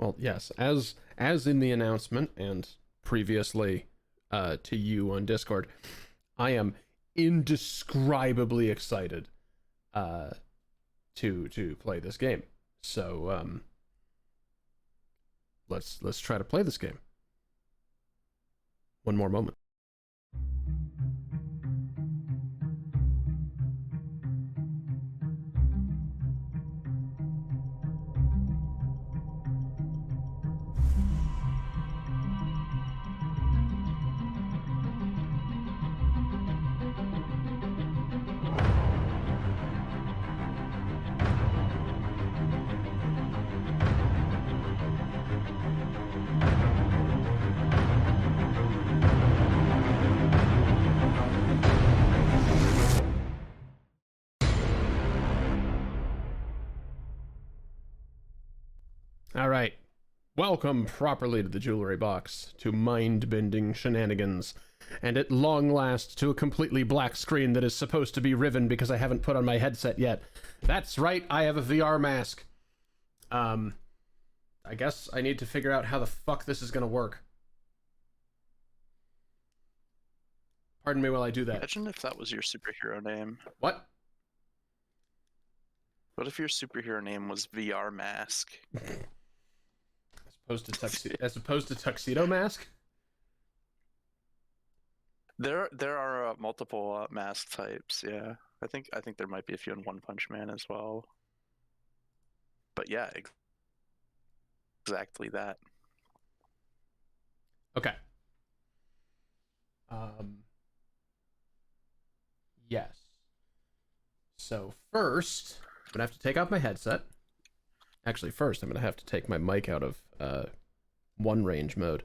Well, yes, as in the announcement and previously to you on Discord, I am indescribably excited uh, to play this game. So let's try to play this game. One more moment. All right. Welcome properly to the jewelry box, to mind-bending shenanigans, and at long last to a completely black screen that is supposed to be Riven because I haven't put on my headset yet. That's right, I have a VR mask. I guess I need to figure out how the fuck this is gonna work. Pardon me while I do that. Imagine if that was your superhero name. What? What if your superhero name was VR Mask? As opposed to Tuxedo Mask? There are multiple mask types. Yeah, I think there might be a few in One Punch Man as well. But yeah, exactly that. Okay. Yes. So first, I'm gonna have to take off my headset. Actually, first, I'm gonna have to take my mic out of one range mode.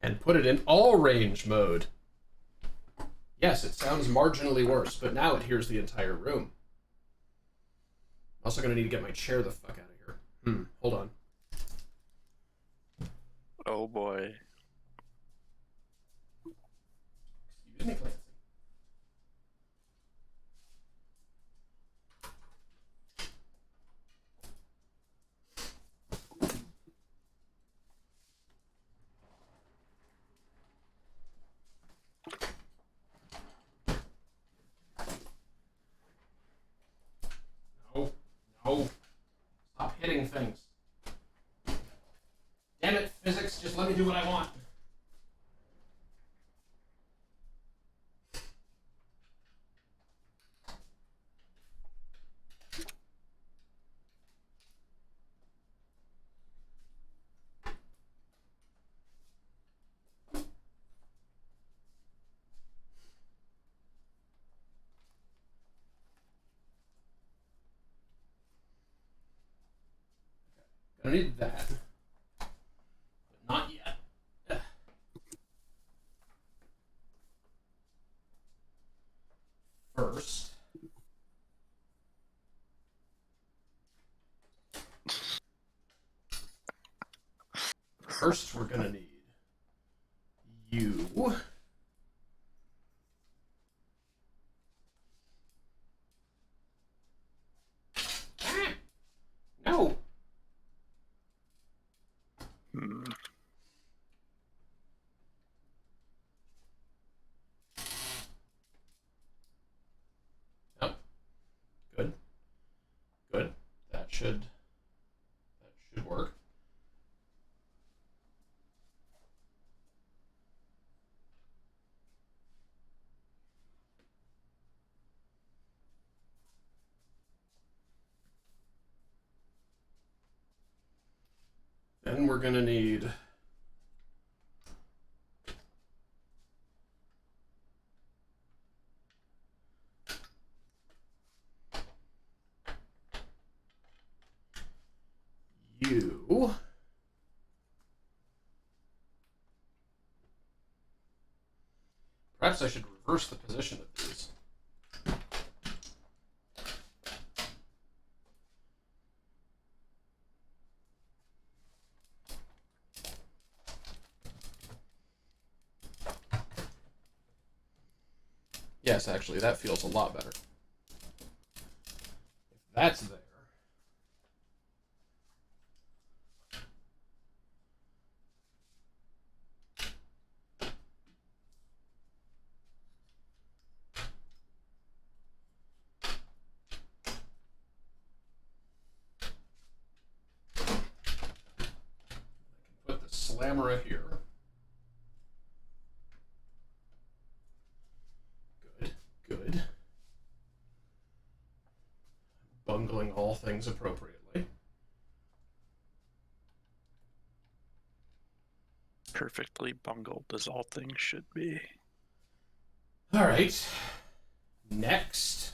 And put it in all range mode. Yes, it sounds marginally worse, but now it hears the entire room. Also gonna need to get my chair the fuck out of here. Hold on. Oh boy. Excuse me, Clancy. No. Stop hitting things. Damn it, physics, just let me do what I want. Gonna need that. But not yet. First. First, we're gonna need you. No. Yep. Good. Good. That should work. Then we're gonna need you. Perhaps I should reverse the position of these. Yes, actually, that feels a lot better. If that's there. Put the slammer here. Good, good. Bungling all things appropriately. Perfectly bungled, as all things should be. All right. Next.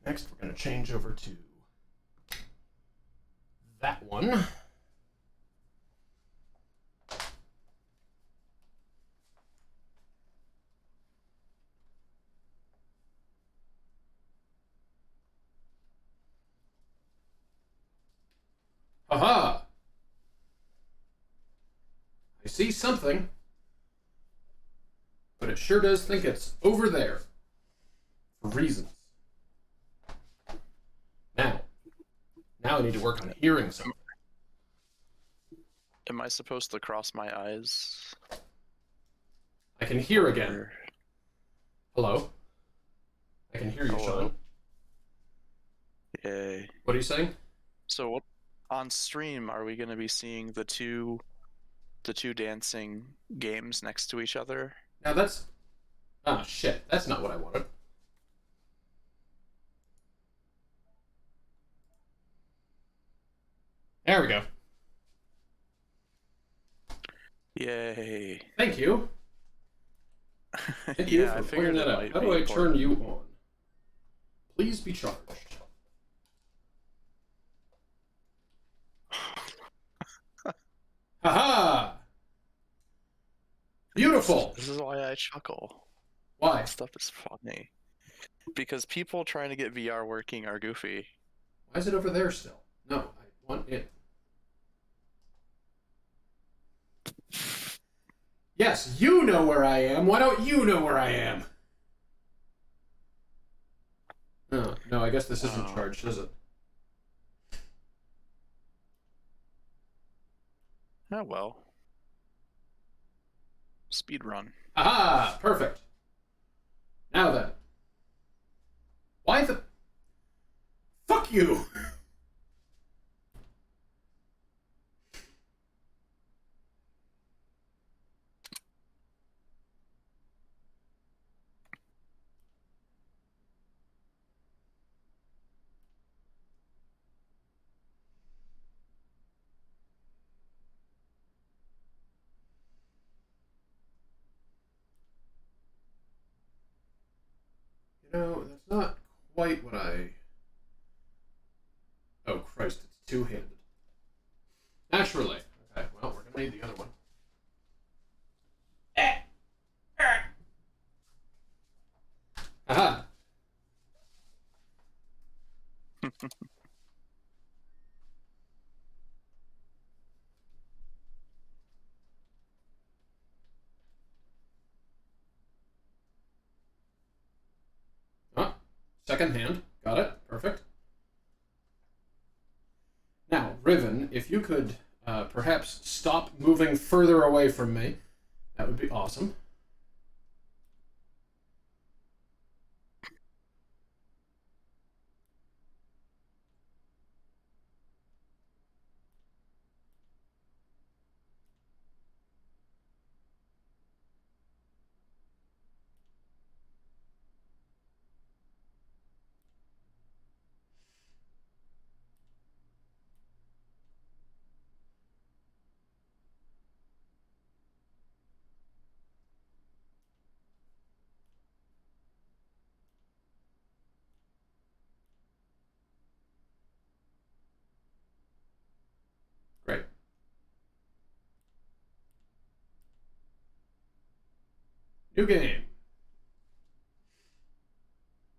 Next, we're going to change over to that one. Haha! I see something, but it sure does think it's over there for reasons. Now I need to work on hearing something. Am I supposed to cross my eyes? I can hear again. Or... Hello? I can hear you, Hello? Sean. Yay. What are you saying? So what, on stream, are we going to be seeing the two dancing games next to each other? Now that's... Ah, shit. That's not what I wanted. There we go. Yay. Thank you. Thank you for pointing that out. How do I turn you on? Please be charged. Haha! Beautiful! This is why I chuckle. Why? This stuff is funny. Because people trying to get VR working are goofy. Why is it over there still? No, I want it. Yes, you know where I am. Why don't you know where I am? Oh, no, I guess this isn't charged, is it? Oh well. Speed run. Aha! Perfect. Now then. Why the... Fuck you! You know, that's not quite what I... Oh, Christ, it's two-handed. Naturally. Okay, well, we're gonna need the other one. Aha! Ah, second hand. Got it. Perfect. Now, Riven, if you could perhaps stop moving further away from me, that would be awesome. Great. New game.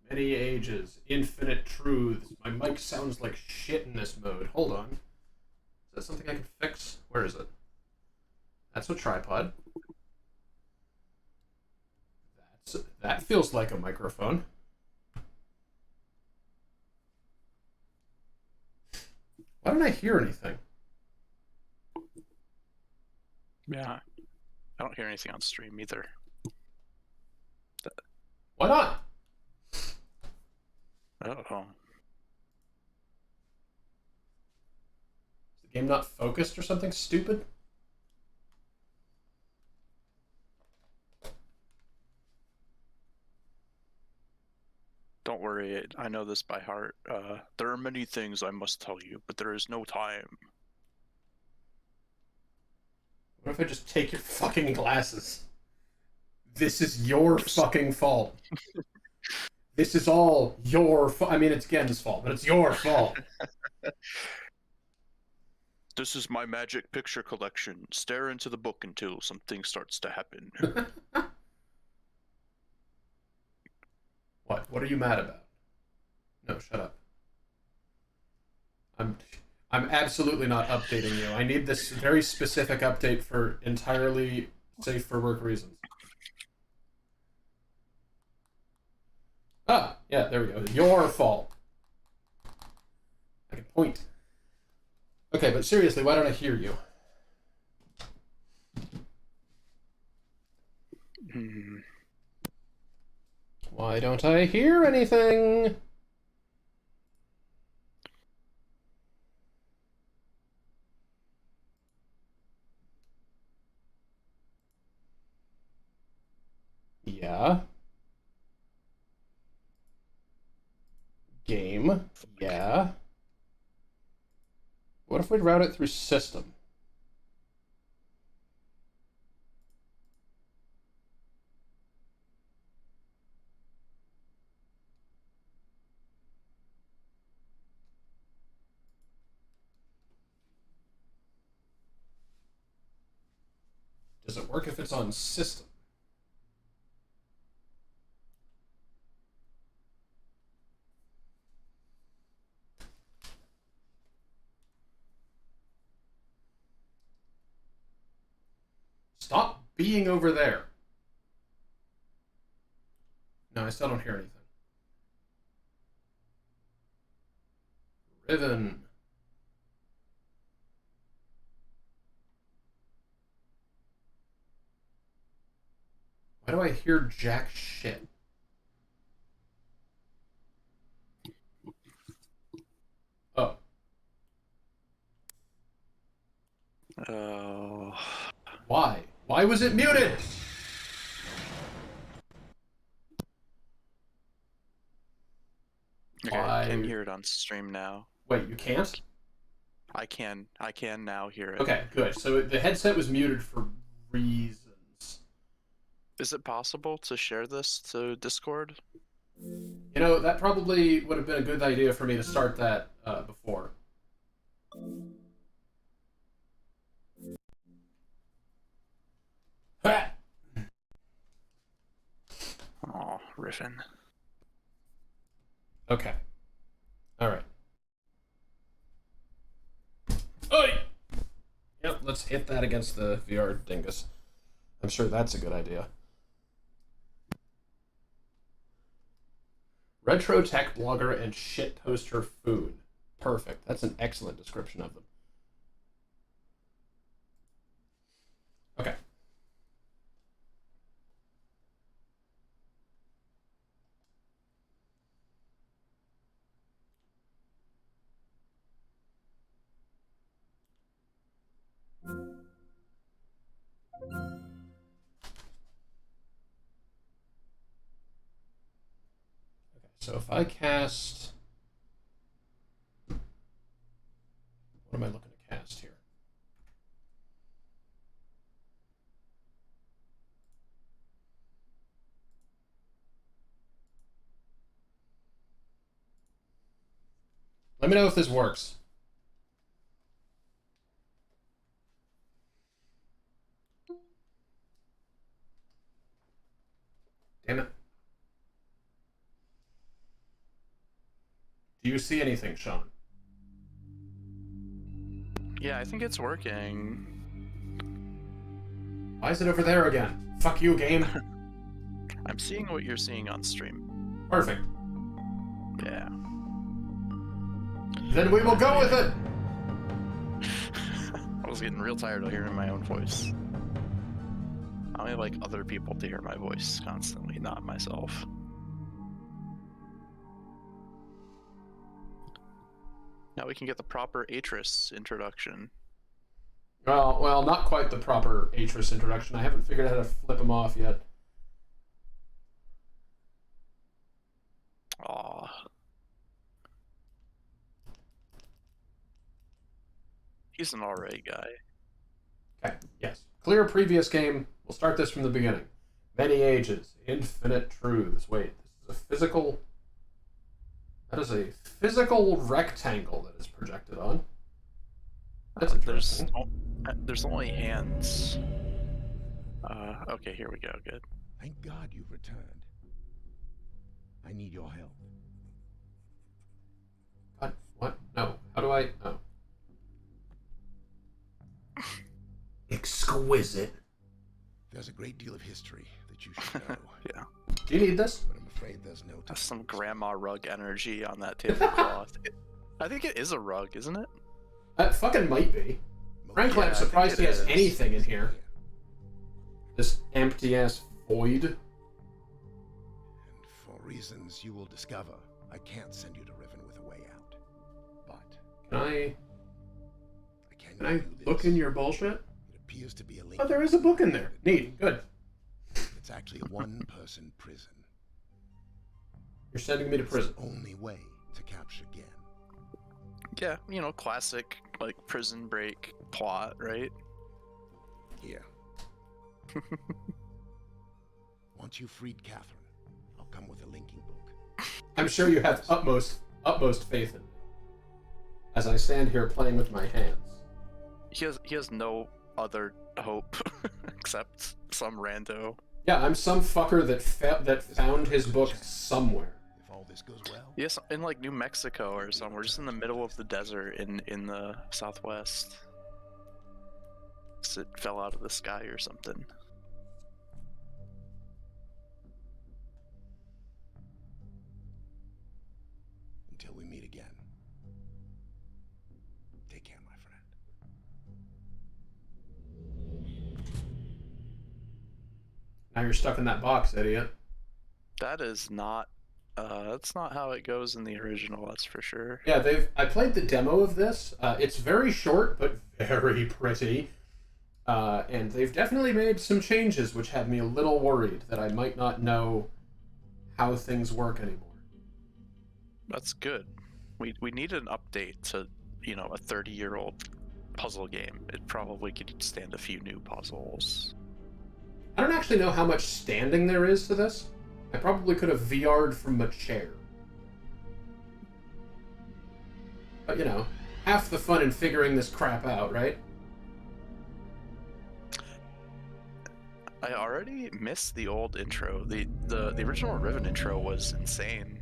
Many ages, infinite truths. My mic sounds like shit in this mode. Hold on. Is that something I can fix? Where is it? That's a tripod. That feels like a microphone. Why don't I hear anything? Yeah. I don't hear anything on stream either. Why not? I don't know. Is the game not focused or something stupid? Don't worry, I know this by heart. There are many things I must tell you, but there is no time. What if I just take your fucking glasses? This is your fucking fault. This is all your fault. I mean, it's Gen's fault, but it's your fault. This is my magic picture collection. Stare into the book until something starts to happen. What? What are you mad about? No, shut up. I'm absolutely not updating you. I need this very specific update for entirely safe for work reasons. Ah, yeah, there we go. Your fault. I can point. Okay, but seriously, why don't I hear you? Why don't I hear anything? Yeah. Game. Yeah. What if we route it through system? Does it work if it's on system? Stop being over there. No, I still don't hear anything. Riven. Why do I hear jack shit? Oh. Oh. Why? Why was it muted? Okay, Why? I can hear it on stream now. Wait, you can't? I can now hear it. Okay, good. So the headset was muted for reasons. Is it possible to share this to Discord? You know, that probably would have been a good idea for me to start that before. Ha! Oh, Riven. Okay. All right. Oi! Yep, let's hit that against the VR dingus. I'm sure that's a good idea. Retro tech blogger and shit poster food. Perfect. That's an excellent description of them. Okay. So if I cast... What am I looking to cast here? Let me know if this works. Damn it. Do you see anything, Sean? Yeah, I think it's working. Why is it over there again? Fuck you, game. I'm seeing what you're seeing on stream. Perfect. Yeah. Then we will go with it! I was getting real tired of hearing my own voice. I only like other people to hear my voice constantly, not myself. Now we can get the proper Atris introduction. Well, not quite the proper Atris introduction. I haven't figured out how to flip him off yet. Aw. He's an alright guy. Okay, yes. Clear previous game. We'll start this from the beginning. Many ages, infinite truths. Wait, this is a physical... That is a physical rectangle that is projected on. That's interesting. There's only hands. Okay, here we go. Good. Thank God you've returned. I need your help. What? No. How do I... Oh. Exquisite. There's a great deal of history that you should know. Yeah. Do you need this? But I'm afraid there's no time. That's some grandma rug energy on that tablecloth. I think it is a rug, isn't it? That fucking might be. Frankly, Yeah, I'm surprised he it has is. anything in here. This empty-ass void. And for reasons you will discover, I can't send you to Riven with a way out. But Can I I look in your bullshit? It appears to be a link. Oh, there is a book in there. Neat. Good. It's actually a one-person prison. You're sending me to It's prison. the only way to capture Gen. Yeah, you know, classic like prison break plot, right? Here. Once you've freed Catherine, I'll come with a linking book. I'm sure you have utmost faith in me. As I stand here playing with my hands. He has no other hope except some rando. Yeah, I'm some fucker that found his book somewhere. If all this goes well, Yes, in like New Mexico or somewhere, just in the middle of the desert in the Southwest. So it fell out of the sky or something. until we meet again. Take care, my friend. Now you're stuck in that box, idiot. That is not. That's not how it goes in the original. That's for sure. Yeah, I played the demo of this. It's very short, but very pretty. And they've definitely made some changes, which had me a little worried that I might not know how things work anymore. That's good. We need an update to, you know, a 30-year-old puzzle game. It probably could stand a few new puzzles. I don't actually know how much standing there is to this. I probably could have VR'd from a chair. But, you know, half the fun in figuring this crap out, right? I already missed the old intro. The original Riven intro was insane.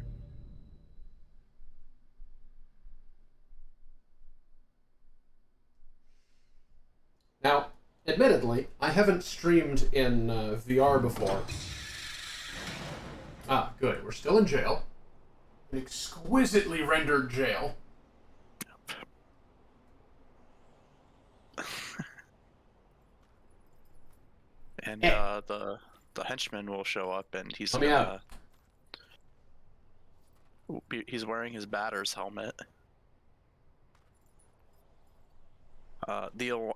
Now, admittedly, I haven't streamed in VR before. Ah, good. We're still in jail. An exquisitely rendered jail. And Hey. the henchman will show up, and he's Let me out. he's wearing his batter's helmet.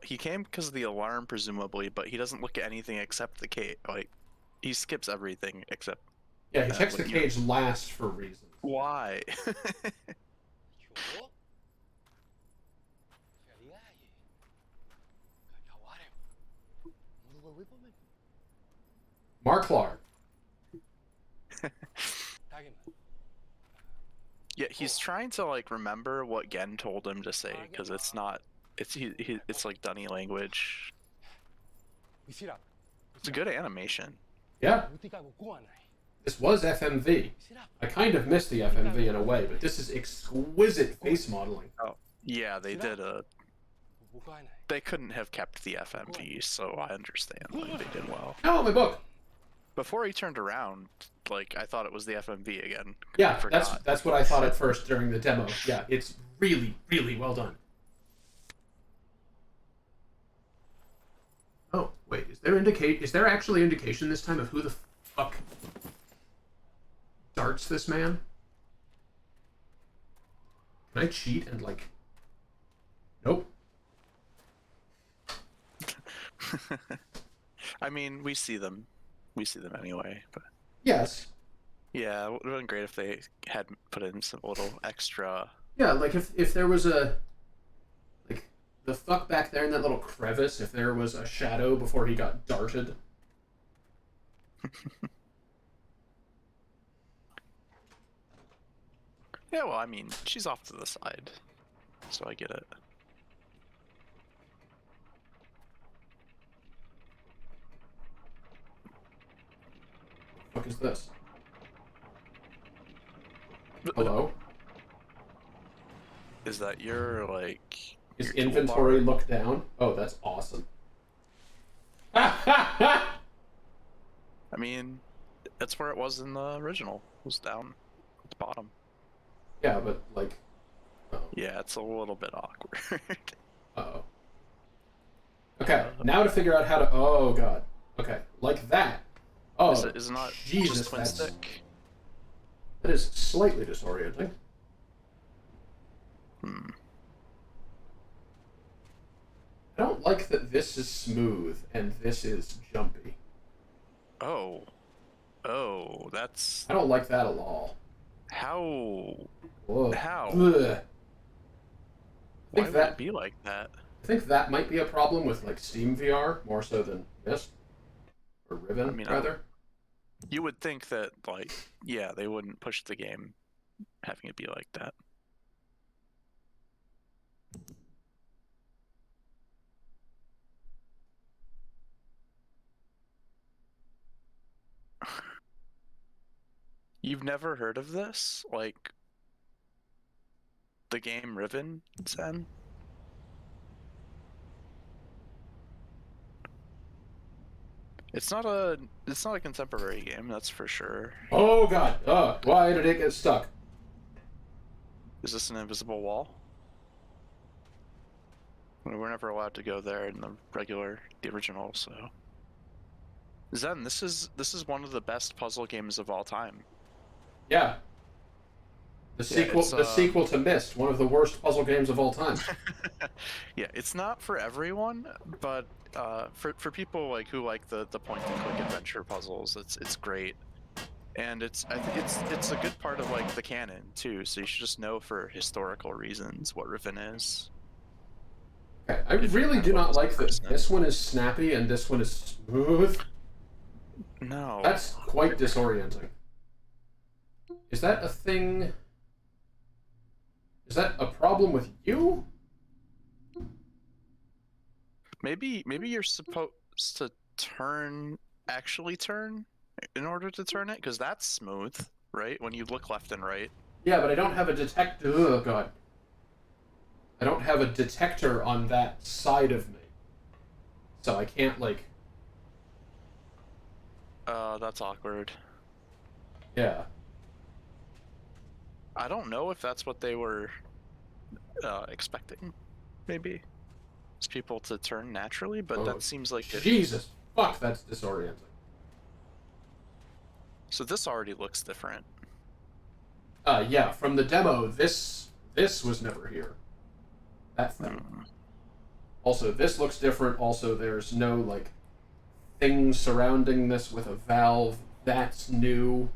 He came because of the alarm, presumably, but he doesn't look at anything except the cage. Like, he skips everything except. Yeah, he checks the when you- cage last for reasons. Why? Marklar. Yeah, he's trying to like remember what Gen told him to say because it's not. It's like Dunny language. It's a good animation. Yeah, this was FMV. I kind of missed the FMV in a way, but this is exquisite face modeling. Yeah, they did a They couldn't have kept the FMV, so I understand. Like, they did well. Oh, my book. Before he turned around, like, I thought it was the FMV again. I Yeah, forgot. that's what I thought at first during the demo. Yeah, it's really, really well done. Oh, wait, is there actually indication this time of who the fuck darts this man? Can I cheat and, like... Nope. I mean, we see them. We see them anyway, but... Yes. Yeah, it would have been great if they had put in some little extra... Yeah, like if there was a... Like, the fuck back there in that little crevice, if there was a shadow before he got darted. Yeah, well, I mean, she's off to the side, so I get it. What is this? Hello? Is that your, like... Is your inventory toolbar? look down? Oh, that's awesome. Ha ha ha! I mean, that's where it was in the original. It was down at the bottom. Yeah, but, like... Oh. Yeah, it's a little bit awkward. Uh-oh. Okay, now to figure out how to... Oh, God. Okay, like that. Oh, is it not Jesus, just twin stick? That is slightly disorienting. Hmm. I don't like that this is smooth and this is jumpy. Oh. Oh, that's... I don't like that at all. How? Whoa. How? Ugh. Why would it be like that? I think that might be a problem with, like, Steam VR, more so than Mist. Or Riven, I mean, rather. You would think that, like, yeah, they wouldn't push the game having it be like that. You've never heard of this? Like, the game Riven, Sen? It's not a contemporary game, that's for sure. Oh, God. Why did it get stuck? Is this an invisible wall? I mean, we're never allowed to go there in the original, so. Zen, this is one of the best puzzle games of all time. Yeah. The sequel to Myst, one of the worst puzzle games of all time. Yeah, it's not for everyone, but for people like who like the point and click adventure puzzles, it's great. And it's a good part of, like, the canon too, so you should just know for historical reasons what Riven is. Okay, I really do not like that this one is snappy and this one is smooth. No. That's quite disorienting. Is that a thing? Is that a problem with you? Maybe you're supposed to actually turn in order to turn it, because that's smooth, right? When you look left and right. Yeah, but I don't have a detector. Oh, God. I don't have a detector on that side of me. So I can't, like... That's awkward. Yeah. I don't know if that's what they were expecting, maybe. It's people to turn naturally, but that seems like it... Jesus! Fuck, that's disorienting. So this already looks different. Yeah, from the demo, this was never here. That thing. Also, this looks different. Also, there's no, like, thing surrounding this with a valve. That's new.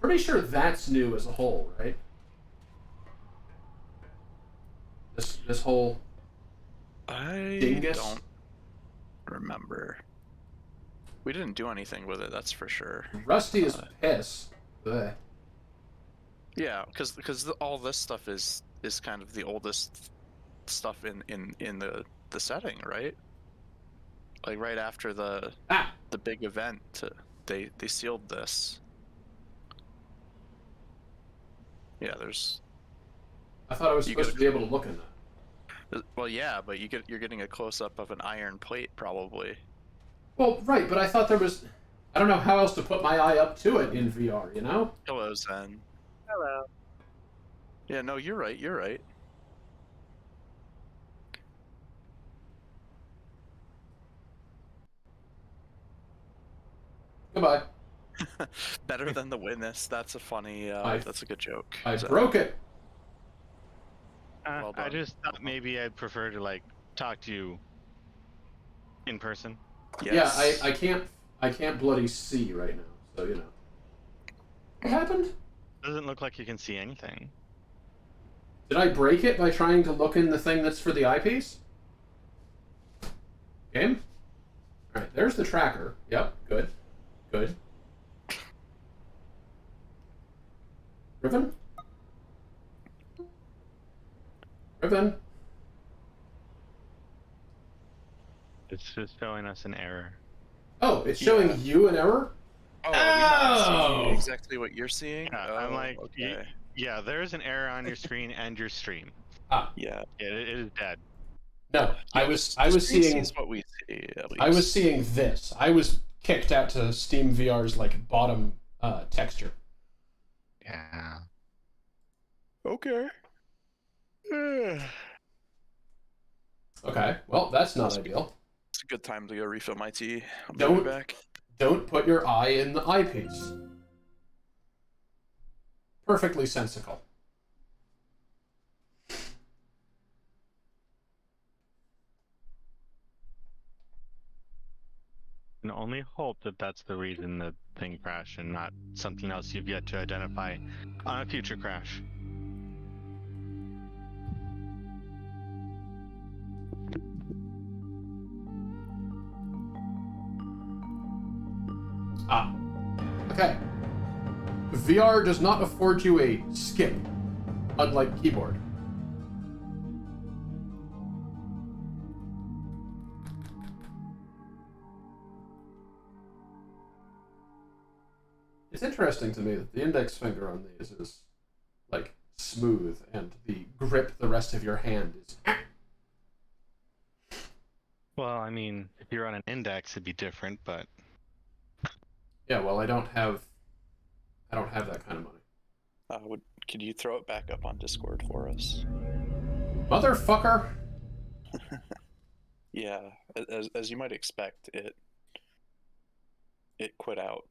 Pretty sure that's new as a whole, right? This whole dingus? Don't remember. We didn't do anything with it, that's for sure. Rusty is piss. Ugh. Yeah, because all this stuff is kind of the oldest stuff in the setting, right? Like right after the big event, they sealed this. Yeah, there's... I thought I was supposed to be able to look in that. Well, yeah, but you're getting a close up of an iron plate probably. Well, right, but I thought there was. I don't know how else to put my eye up to it in VR. You know? Hello, Zen. Hello. Yeah, no, you're right. You're right. Goodbye. Better than the witness. That's a funny. That's a good joke. I Zen. broke it. Well I done. just thought maybe I'd prefer to like talk to you in person. Yes. Yeah, I can't bloody see right now. So you know. What happened? Doesn't look like you can see anything. Did I break it by trying to look in the thing that's for the eyepiece? Game? Alright, there's the tracker. Yep, good. Good. Riven? Riven? It's just showing us an error. Oh, it's showing Yeah. you an error? Oh, are we not Oh! seeing exactly what you're seeing? Yeah, Oh, I'm like, okay. yeah, there's an error on your screen and your stream. Ah, Yeah. It is dead. no. I Yeah, was the screen seeing sees what we see. At least. I was seeing this. I was kicked out to Steam VR's like bottom texture. Yeah. Okay. Okay, well that's not ideal. It's a good time to go refill my tea. I'll be Don't- right back. Don't put your eye in the eyepiece. Perfectly sensical. Can only hope that that's the reason the thing crashed and not something else you've yet to identify on a future crash. Ah. Okay. VR does not afford you a skip, unlike keyboard. It's interesting to me that the index finger on these is, like, smooth, and the grip the rest of your hand is... Well, I mean, if you're on an index, it'd be different, but Yeah, well, I don't have that kind of money. Could you throw it back up on Discord for us? Motherfucker! Yeah, as you might expect, it quit out.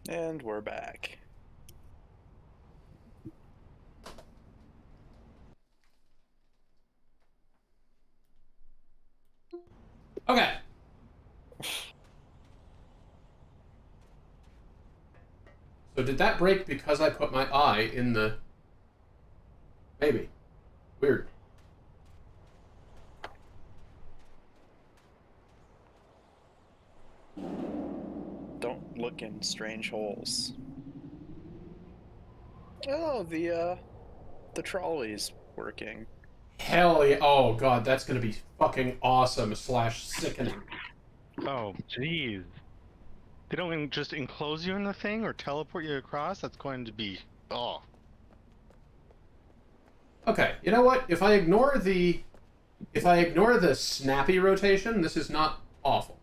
And we're back. Okay. So did that break because I put my eye in the... Maybe. Weird. Don't look in strange holes. Oh, the trolley's working. Hell yeah. Oh god, that's gonna be fucking awesome / sickening. oh, jeez. They don't even just enclose you in the thing or teleport you across? That's going to be... Oh. Okay, you know what? If I ignore the snappy rotation, this is not awful.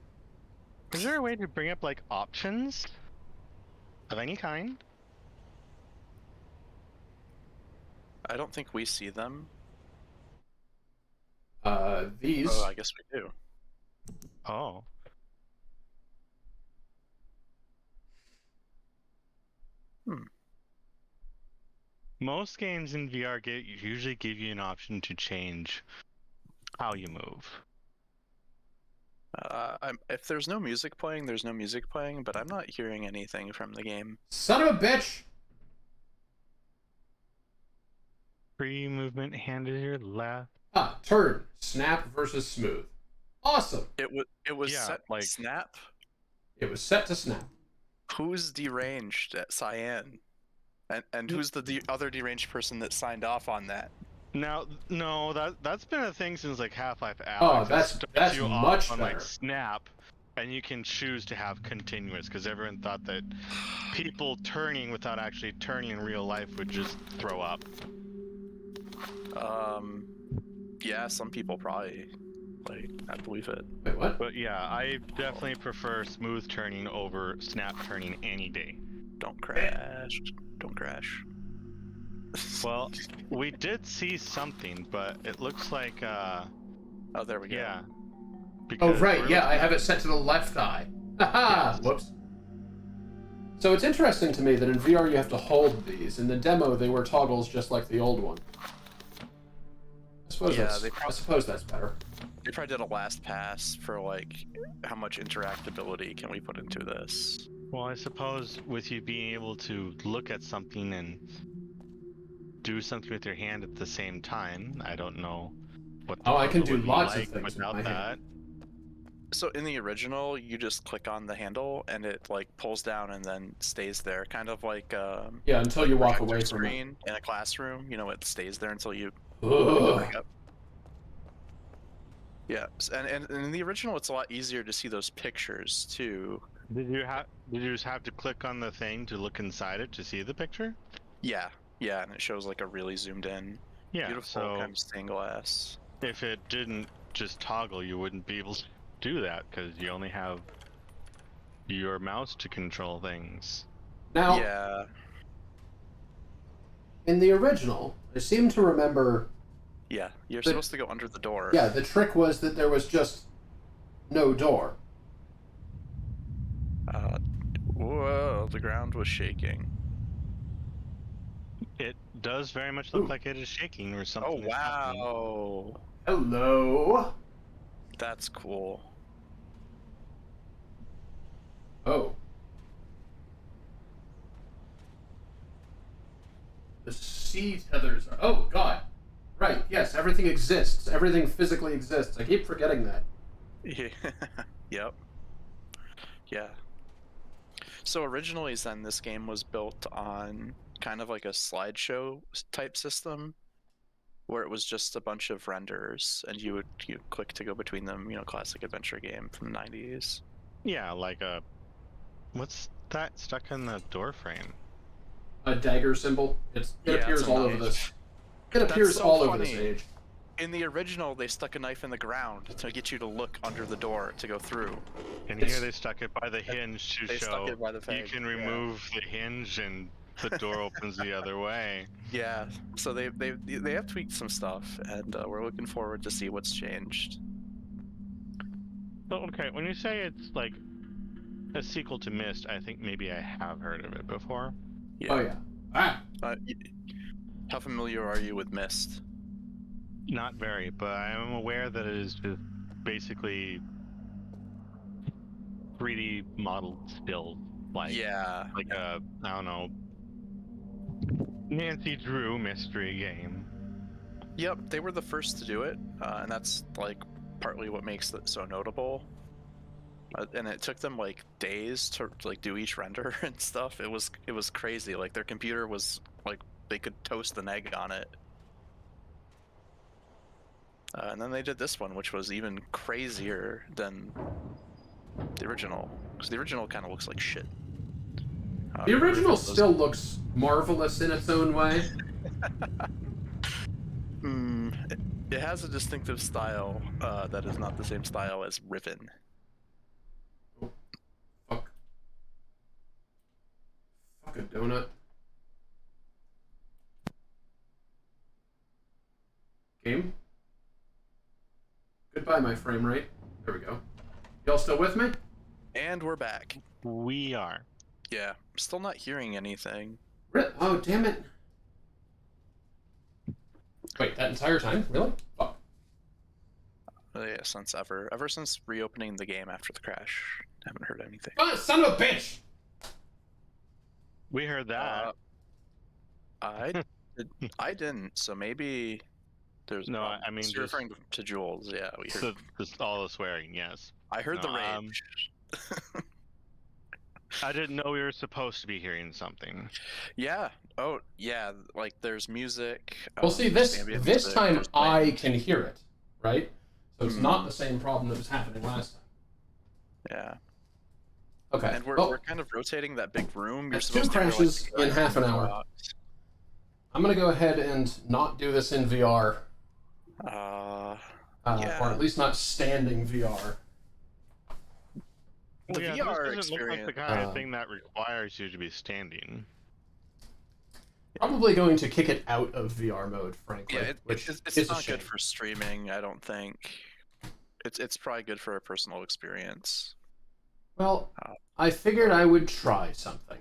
Is there a way to bring up, like, options? Of any kind? I don't think we see them. These... Oh, I guess we do. Oh. Most games in VR usually give you an option to change how you move. If there's no music playing, there's no music playing, but I'm not hearing anything from the game. Son of a bitch! Free movement, hand to your left. Ah, turn. Snap versus smooth. Awesome! It was Yeah, set like- snap. It was set to snap. Who's deranged at Cyan? And who's the other deranged person that signed off on that? Now, no, that's been a thing since like Half-Life Alyx. Oh, It that's starts you off much on better. like snap, And you can choose to have continuous, because everyone thought that people turning without actually turning in real life would just throw up. Yeah, some people probably, like, I believe it. Wait, what? But yeah, I definitely prefer smooth turning over snap turning any day. Don't crash. Don't crash. Well, we did see something, but it looks like, Oh, there we go. yeah. Oh, because right, we're yeah, I looking have at- it set to the left eye. Haha! Yes. Whoops. So it's interesting to me that in VR you have to hold these. In the demo, they were toggles just like the old one. Yeah, I suppose that's better. They probably did a last pass for, like, how much interactability can we put into this? Well, I suppose with you being able to look at something and do something with your hand at the same time, I don't know what the Oh, I can puzzle do would be lots of like things with without my that. hand. So in the original, you just click on the handle and it, like, pulls down and then stays there, kind of like Yeah, until you walk projector away from it. screen in a classroom. You know, it stays there until you Ugh. pick up. Yeah, and in the original, it's a lot easier to see those pictures too. Did you just have to click on the thing to look inside it to see the picture? Yeah, yeah, and it shows like a really zoomed in, Yeah, beautiful so kind of stained glass. if it didn't just toggle, you wouldn't be able to do that because you only have your mouse to control things. Now, Yeah, in the original, I seem to remember... yeah, you're But- supposed to go under the door. Yeah, the trick was that there was just no door. Whoa, the ground was shaking. It does very much look Ooh. like it is shaking or Oh something. is happening. wow, Hello? that's cool. Oh. The sea tethers are... Oh, God. Right, yes, everything exists. Everything physically exists. I keep forgetting that. Yeah. Yep. Yeah. So originally, then this game was built on kind of like a slideshow type system, where it was just a bunch of renders, and you click to go between them. You know, classic adventure game from the '90s. Yeah, like a. What's that stuck in the door frame? A dagger symbol. It Yeah, appears it's a all over knife. this. It appears so all over this funny. age. In the original, they stuck a knife in the ground to get you to look under the door to go through. And It's- here they stuck it by the hinge to They show stuck it by the you peg, can yeah. remove the hinge and the door opens the other way. Yeah, so they have tweaked some stuff, and we're looking forward to see what's changed. So, okay, when you say it's like a sequel to Myst, I think maybe I have heard of it before. Yeah. Oh, yeah. Ah! How familiar are you with Myst? Not very, but I am aware that it is just basically 3D modeled still, like Yeah. a I don't know, Nancy Drew mystery game. Yep, they were the first to do it, and that's like partly what makes it so notable. And it took them like days to like do each render and stuff. It was crazy. Like their computer was like they could toast an egg on it. And then they did this one, which was even crazier than the original, because the original kind of looks like shit. The original those- still looks marvelous in its own way. It has a distinctive style that is not the same style as Riven. Fuck. Fuck a donut. Game? Goodbye, my frame rate. There we go. Y'all still with me? And we're back. We are. Yeah, still not hearing anything. Oh, damn it. Wait, that entire time? Really? Fuck. Yeah, ever since reopening the game after the crash, haven't heard anything. Oh, son of a bitch! We heard that. I didn't. So maybe there's No, a problem. I mean So you're just- referring to Jules. Yeah, we heard. All the swearing, yes. I heard the no, rage. I didn't know we were supposed to be hearing something. Yeah. Oh, yeah. Like there's music. Well, see, there's this ambient this music, time there's I wind. can hear it, right? So it's Mhm. not the same problem that was happening last time. Yeah. Okay. And we're well, we're kind of rotating that big room. You're That's supposed 2 to hear, like, crashes the guy in half an go hour. out. I'm gonna go ahead and not do this in VR, Yeah. or at least not standing VR. The yeah, VR this doesn't look like the experience. kind of thing that requires you to be standing. Probably going to kick it out of VR mode, frankly. Yeah, which it's is a not shame. good for streaming. I don't think. It's probably good for a personal experience. Well, I figured I would try something.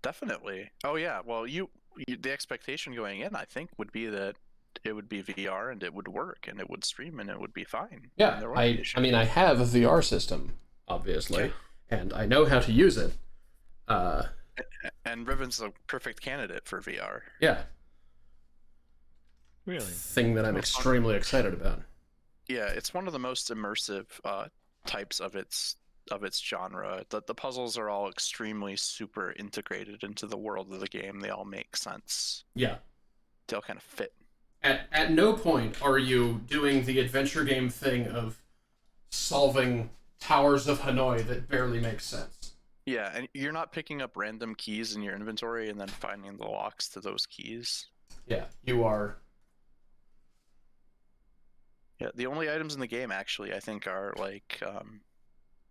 Definitely. Oh yeah. Well, the expectation going in, I think, would be that it would be VR and it would work and it would stream and it would be fine. Yeah, And there wouldn't be I issues. mean, I have a VR system, obviously, and I know how to use it. And Riven's a perfect candidate for VR. Yeah, Really? thing that I'm extremely excited about. Yeah, it's one of the most immersive types of its genre. The puzzles are all extremely super integrated into the world of the game. They all make sense. Yeah. They all kind of fit. At no point are you doing the adventure game thing of solving towers of Hanoi that barely makes sense. Yeah, and you're not picking up random keys in your inventory and then finding the locks to those keys. Yeah, you are. Yeah, the only items in the game actually I think are like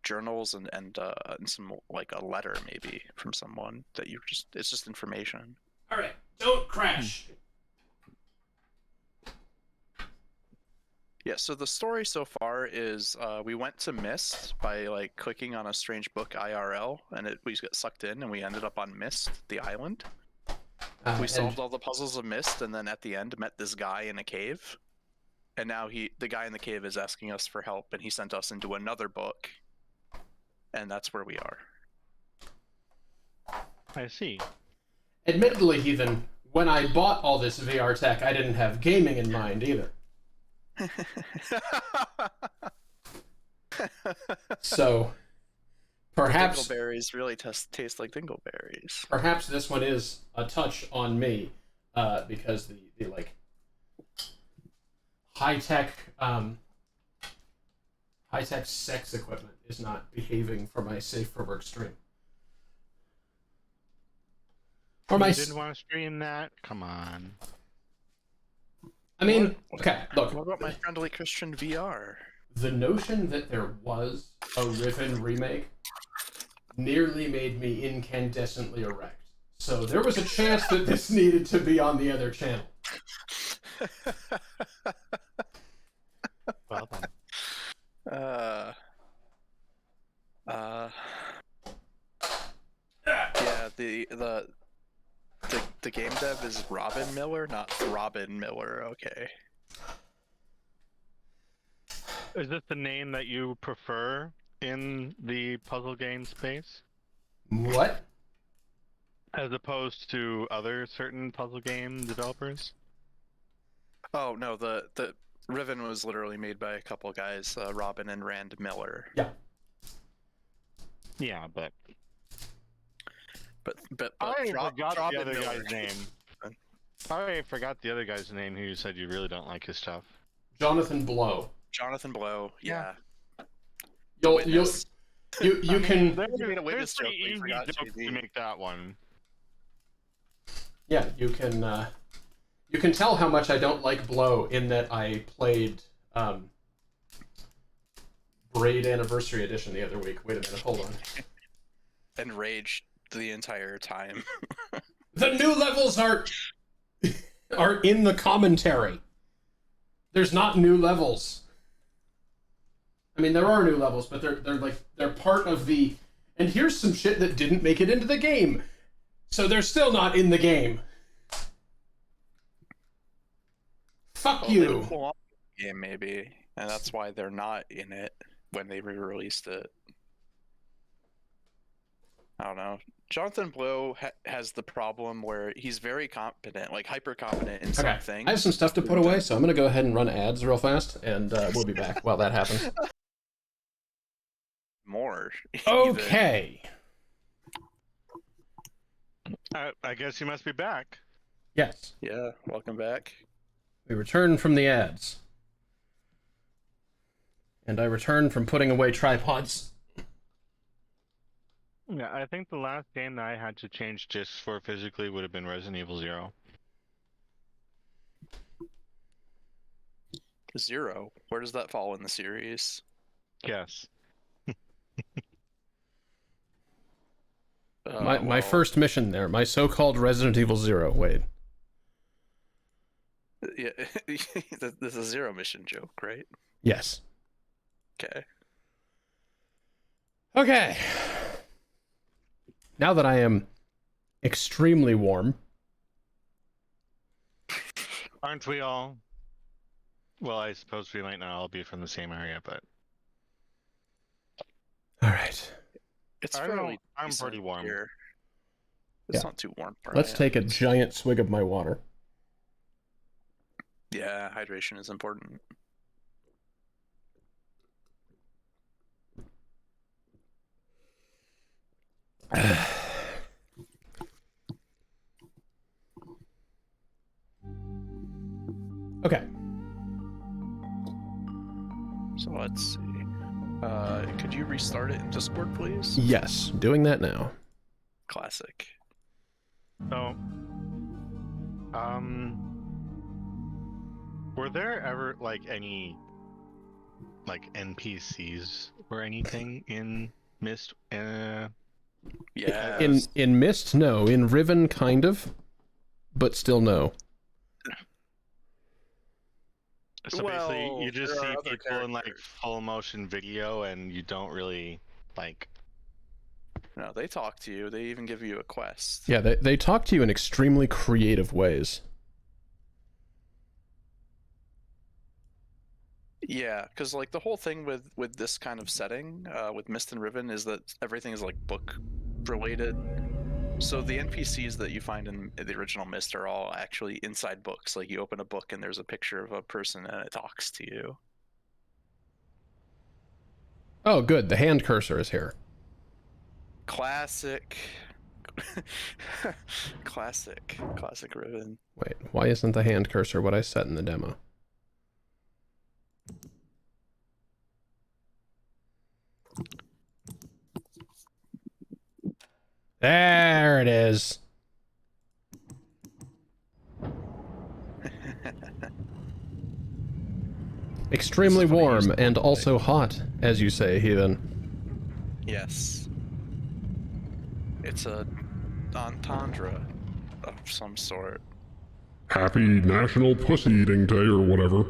journals and some like a letter maybe from someone that it's just information. All right, don't crash. Yeah, so the story so far is we went to Mist by like clicking on a strange book IRL, and we just got sucked in, and we ended up on Mist, the island. We solved all the puzzles of Mist, and then at the end met this guy in a cave. And now the guy in the cave is asking us for help, and he sent us into another book, and that's where we are. I see. Admittedly, Heathen, when I bought all this VR tech, I didn't have gaming in mind either. So, perhaps Dingleberries really taste like dingleberries. Perhaps this one is a touch on me, because the like high tech sex equipment is not behaving for my safe for work stream. Or You didn't want to stream that? Come on. I mean, okay, look. What about my friendly Christian VR? The notion that there was a Riven remake nearly made me incandescently erect. So there was a chance that this needed to be on the other channel. Well done. Yeah, the game dev is Robin Miller, not Robin Miller. Okay. Is this the name that you prefer in the puzzle game space? What? As opposed to other certain puzzle game developers? Oh no, the Riven was literally made by a couple guys, Robin and Rand Miller. Yeah. Yeah, but I forgot the other guy's name. I forgot the other guy's name who you said you really don't like his stuff. Jonathan Blow. Jonathan Blow, yeah. You I mean, can made a witness There's joke, pretty but you easy forgot jokes JD. to make that one. Yeah, you can tell how much I don't like Blow in that I played Braid Anniversary Edition the other week. Wait a minute, hold on. And raged the entire time. The new levels are in the commentary. There's not new levels. I mean, there are new levels, but they're part of the. And here's some shit that didn't make it into the game, so they're still not in the game. Fuck Well, they you. didn't belong in the game, maybe, and that's why they're not in it when they re-released it. I don't know. Jonathan Blow has the problem where he's very competent, like hyper competent in some things. I have some stuff to put away, so I'm gonna go ahead and run ads real fast, and we'll be back while that happens. More. Okay. I guess you must be back. Yes. Yeah, welcome back. We return from the ads. And I return from putting away tripods Yeah, I think the last game that I had to change discs for physically would have been Resident Evil 0. 0. Where does that fall in the series? Yes. My Well, first mission there, my so-called Resident Evil 0. Wait. Yeah, this is a 0 mission joke, right? Yes. Okay. Okay. Now that I am extremely warm. Aren't we all? Well, I suppose we might not all be from the same area, but All right. It's I don't know, fairly I'm decent pretty warm. here. It's Yeah. not too warm. where Let's I am. take a giant swig of my water. Yeah, hydration is important. Okay. So let's see. Could you restart it in Discord, please? Yes, doing that now. Classic. so, were there ever like any like NPCs or anything in Myst? Yeah. In Myst, no. In Riven, kind of, but still no. So Well, basically, you just there see are other people in like characters. full motion video, and you don't really like. No, they talk to you. They even give you a quest. Yeah, they talk to you in extremely creative ways. Yeah, because like the whole thing with this kind of setting, with Mist and Riven, is that everything is like book related. So the NPCs that you find in the original Mist are all actually inside books. Like you open a book and there's a picture of a person and it talks to you. Oh, good. The hand cursor is here. Classic. Classic Riven. Wait, why isn't the hand cursor what I set in the demo? There it is. Extremely This is what it warm used to and look also like. hot, as you say, heathen. Yes. It's a entendre of some sort. Happy National Pussy Eating Day or whatever.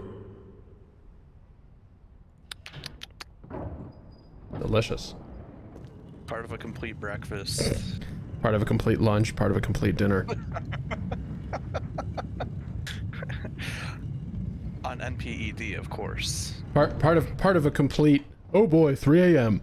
Delicious. Part of a complete breakfast. Part of a complete lunch, part of a complete dinner. On NPED, of course. Part of a complete, oh boy, 3 a.m.